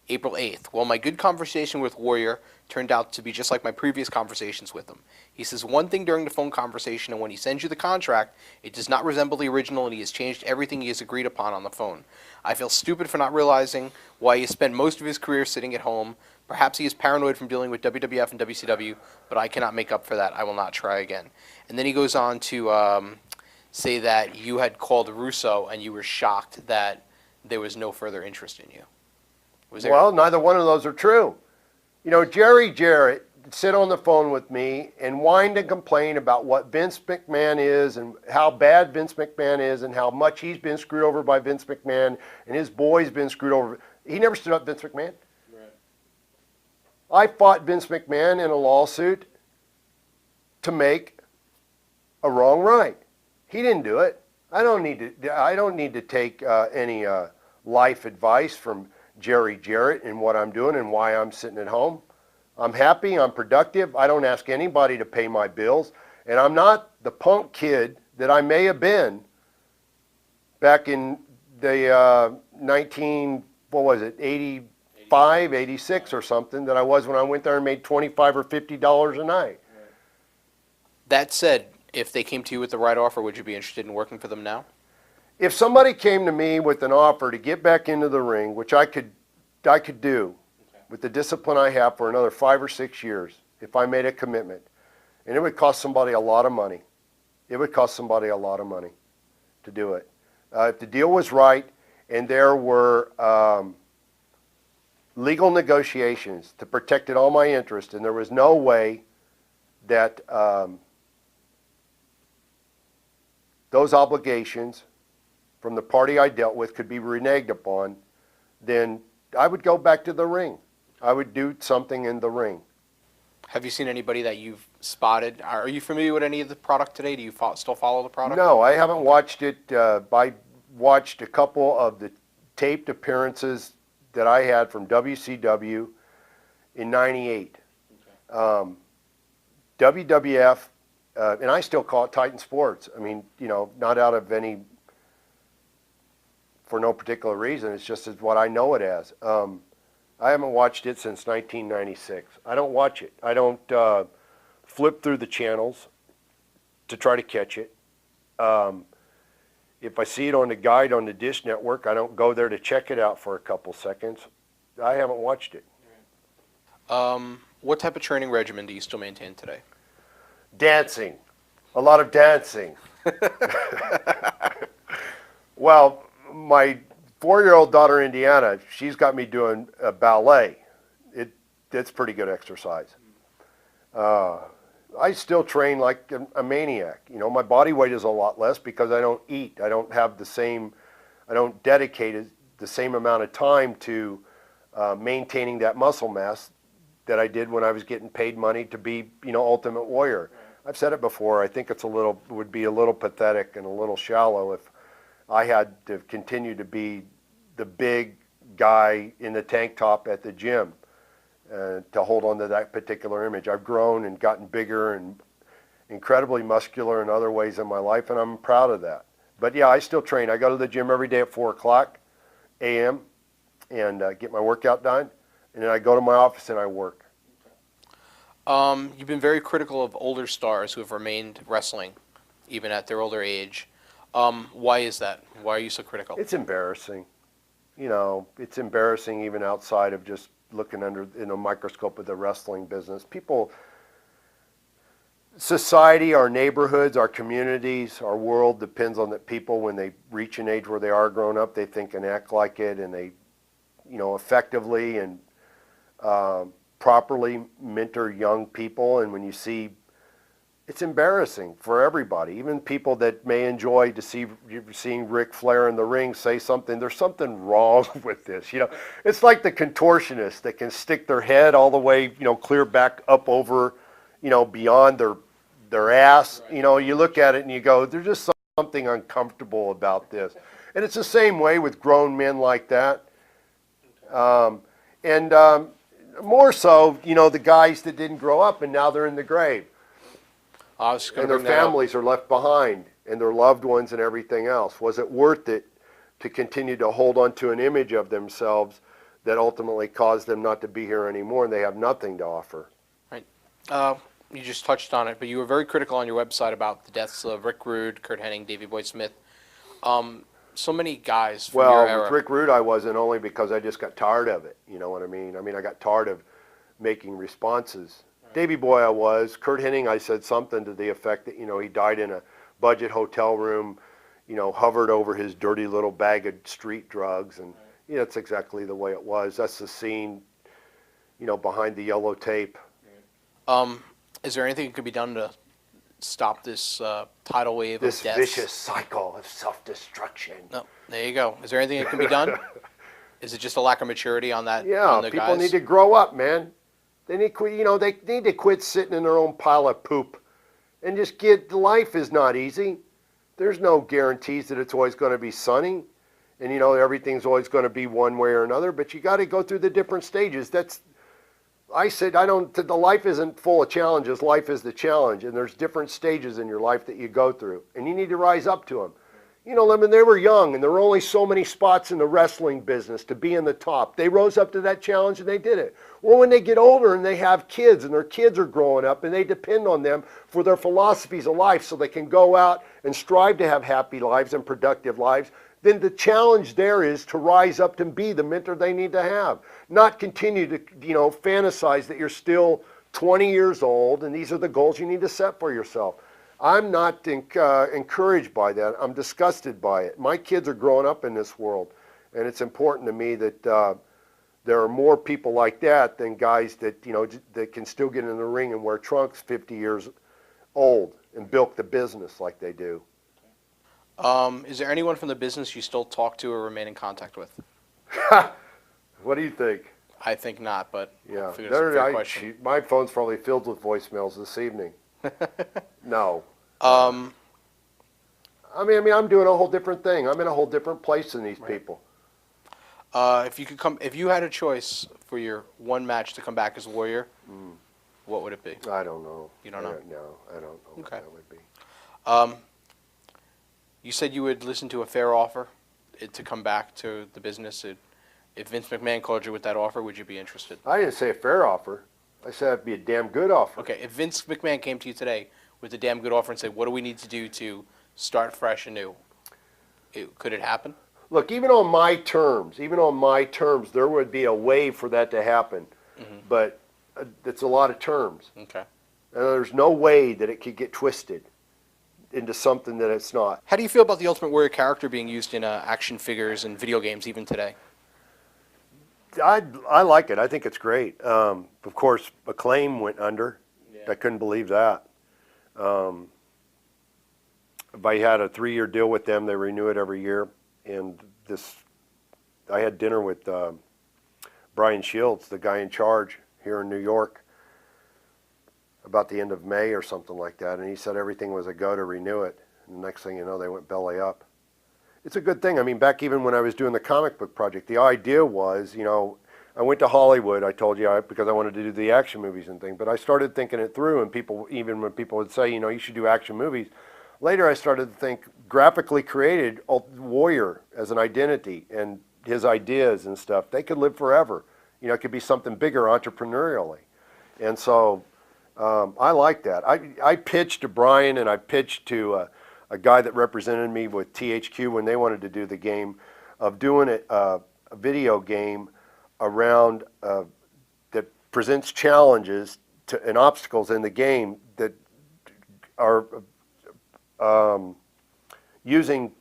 April 8th, well, my good conversation with Warrior turned out to be just like my previous conversations with him. He says one thing during the phone conversation, and when he sends you the contract, it does not resemble the original, and he has changed everything he has agreed upon on the phone. I feel stupid for not realizing why he has spent most of his career sitting at home. Perhaps he is paranoid from dealing with WWF and WCW, but I cannot make up for that. I will not try again. And then he goes on to say that you had called Russo and you were shocked that there was no further interest in you. Well, neither one of those are true. Jerry Jarrett sit on the phone with me and whined and complained about what Vince McMahon is and how bad Vince McMahon is and how much he's been screwed over by Vince McMahon and his boy's been screwed over. He never stood up Vince McMahon. Right. I fought Vince McMahon in a lawsuit to make a wrong right. He didn't do it. I don't need to take any life advice from Jerry Jarrett and what I'm doing and why I'm sitting at home. I'm happy, I'm productive, I don't ask anybody to pay my bills, and I'm not the punk kid that I may have been back in the 85, 86 or something that I was when I went there and made $25 or $50 a night. That said, if they came to you with the right offer, would you be interested in working for them now? If somebody came to me with an offer to get back into the ring, which I could do with the discipline I have for another 5 or 6 years, if I made a commitment, and it would cost somebody a lot of money. It would cost somebody a lot of money to do it. If the deal was right and there were legal negotiations to protect all my interests, and there was no way that those obligations from the party I dealt with could be reneged upon, then I would go back to the ring. I would do something in the ring. Have you seen anybody that you've spotted? Are you familiar with any of the product today? Do you still follow the product? No, I haven't watched it. I watched a couple of the taped appearances that I had from WCW in '98. Okay. WWF, and I still call it Titan Sports. I mean, not out of for no particular reason. It's just as what I know it as. I haven't watched it since 1996. I don't watch it. I don't flip through the channels to try to catch it. If I see it on the guide on the Dish Network, I don't go there to check it out for a couple seconds. I haven't watched it. What type of training regimen do you still maintain today? Dancing. A lot of dancing. Well, my 4-year-old daughter, Indiana, she's got me doing ballet. It's pretty good exercise. I still train like a maniac. My body weight is a lot less because I don't eat. I don't dedicate the same amount of time to maintaining that muscle mass that I did when I was getting paid money to be, Ultimate Warrior. Right. I've said it before. I think it would be a little pathetic and a little shallow if I had to continue to be the big guy in the tank top at the gym to hold on to that particular image. I've grown and gotten bigger and incredibly muscular in other ways in my life, and I'm proud of that. But yeah, I still train. I go to the gym every day at 4 o'clock a.m. and get my workout done, and then I go to my office and I work. You've been very critical of older stars who have remained wrestling, even at their older age. Why is that? Why are you so critical? It's embarrassing. It's embarrassing even outside of just looking under in a microscope of the wrestling business. Society, our neighborhoods, our communities, our world depends on that people when they reach an age where they are grown up, they think and act like it, and they, effectively and properly mentor young people. And when you see, it's embarrassing for everybody, even people that may enjoy seeing Ric Flair in the ring say something. There's something wrong with this. It's like the contortionists that can stick their head all the way, clear back up over, beyond their ass. Right. You look at it and you go, there's just something uncomfortable about this. And it's the same way with grown men like that. More so, the guys that didn't grow up and now they're in the grave. And their families are left behind, and their loved ones and everything else. Was it worth it to continue to hold on to an image of themselves that ultimately caused them not to be here anymore, and they have nothing to offer? Right. You just touched on it, but you were very critical on your website about the deaths of Rick Rude, Kurt Hennig, Davey Boy Smith. So many guys from your era. With Rick Rude, I wasn't, only because I just got tired of it. You know what I mean? I got tired of making responses. Davey Boy I was. Kurt Hennig, I said something to the effect that, he died in a budget hotel room, hovered over his dirty little bag of street drugs. And that's exactly the way it was. That's the scene, behind the yellow tape. Is there anything that could be done to stop this tidal wave of deaths? This vicious cycle of self-destruction. No, there you go. Is there anything that can be done? Is it just a lack of maturity on that? Yeah, on the people guys? need to grow up, man. They need they need to quit sitting in their own pile of poop and just life is not easy. There's no guarantees that it's always going to be sunny and, everything's always going to be one way or another, but you got to go through the different stages. The life isn't full of challenges. Life is the challenge, and there's different stages in your life that you go through, and you need to rise up to them. They were young, and there were only so many spots in the wrestling business to be in the top. They rose up to that challenge, and they did it. Well, when they get older and they have kids, and their kids are growing up, and they depend on them for their philosophies of life so they can go out and strive to have happy lives and productive lives, then the challenge there is to rise up and be the mentor they need to have. Not continue to, fantasize that you're still 20 years old, and these are the goals you need to set for yourself. I'm not encouraged by that. I'm disgusted by it. My kids are growing up in this world, And it's important to me that there are more people like that than guys that, that can still get in the ring and wear trunks 50 years old and bilk the business like they do. Is there anyone from the business you still talk to or remain in contact with? What do you think? I think not, but Yeah, I figure it's a fair question. my phone's probably filled with voicemails this evening. No. I mean, I'm doing a whole different thing. I'm in a whole different place than these people. If you had a choice for your one match to come back as Warrior, what would it be? I don't know. You don't know? No, I don't know what Okay. that would be. You said you would listen to a fair offer to come back to the business. If Vince McMahon called you with that offer, would you be interested? I didn't say a fair offer. I said it'd be a damn good offer. Okay, if Vince McMahon came to you today with a damn good offer and said, what do we need to do to start fresh and new, could it happen? Look, even on my terms, there would be a way for that to happen. But it's a lot of terms. Okay. And there's no way that it could get twisted into something that it's not. How do you feel about the Ultimate Warrior character being used in action figures and video games even today? I like it. I think it's great. Of course, Acclaim went under. Yeah. I couldn't believe that. I had a 3-year deal with them. They renew it every year. And I had dinner with Brian Shields, the guy in charge here in New York, about the end of May or something like that. And he said everything was a go to renew it. And the next thing you know, they went belly up. It's a good thing. I mean, back even when I was doing the comic book project, the idea was, I went to Hollywood, I told you, because I wanted to do the action movies and things. But I started thinking it through, and even when people would say, you should do action movies, later I started to think graphically created Warrior as an identity and his ideas and stuff, they could live forever. It could be something bigger entrepreneurially. And so I like that. I pitched to Brian and I pitched to a guy that represented me with THQ when they wanted to do the game, of doing a video game around that presents challenges and obstacles in the game that are using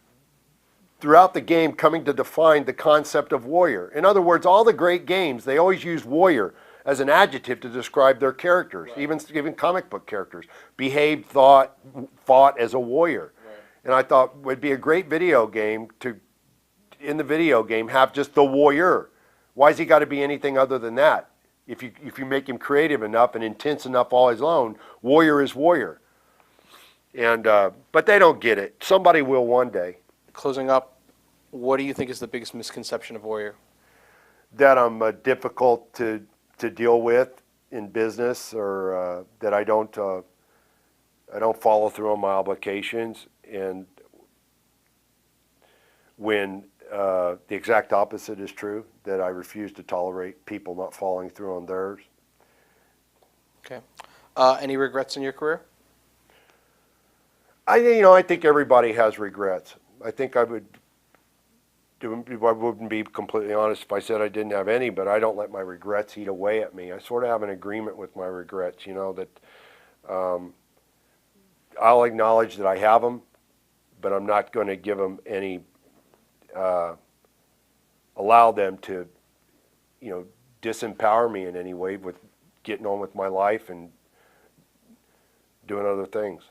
throughout the game, coming to define the concept of warrior. In other words, all the great games, they always use warrior as an adjective to describe their characters, right. even comic book characters. Behaved, fought as a warrior. Right. And I thought it would be a great video game to, in the video game, have just the warrior. Why's he got to be anything other than that? If you make him creative enough and intense enough all his own, warrior is warrior. And but they don't get it. Somebody will one day. Closing up, what do you think is the biggest misconception of Warrior? That I'm difficult to deal with in business, or that I don't follow through on my obligations, and when the exact opposite is true, that I refuse to tolerate people not following through on theirs. Okay. Any regrets in your career? I think everybody has regrets. I think I wouldn't be completely honest if I said I didn't have any, but I don't let my regrets eat away at me. I sort of have an agreement with my regrets, that I'll acknowledge that I have them, but I'm not going to give them any, allow them to, disempower me in any way with getting on with my life and doing other things.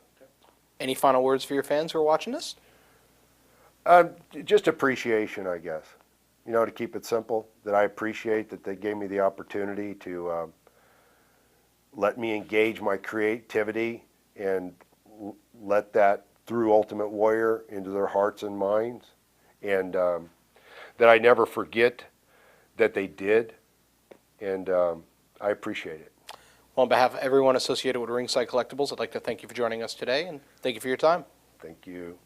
Any final words for your fans who are watching this? Just appreciation, I guess. To keep it simple, that I appreciate that they gave me the opportunity to let me engage my creativity and let that through Ultimate Warrior into their hearts and minds, and that I never forget that they did, and I appreciate it. Well, on behalf of everyone associated with Ringside Collectibles, I'd like to thank you for joining us today, and thank you for your time. Thank you.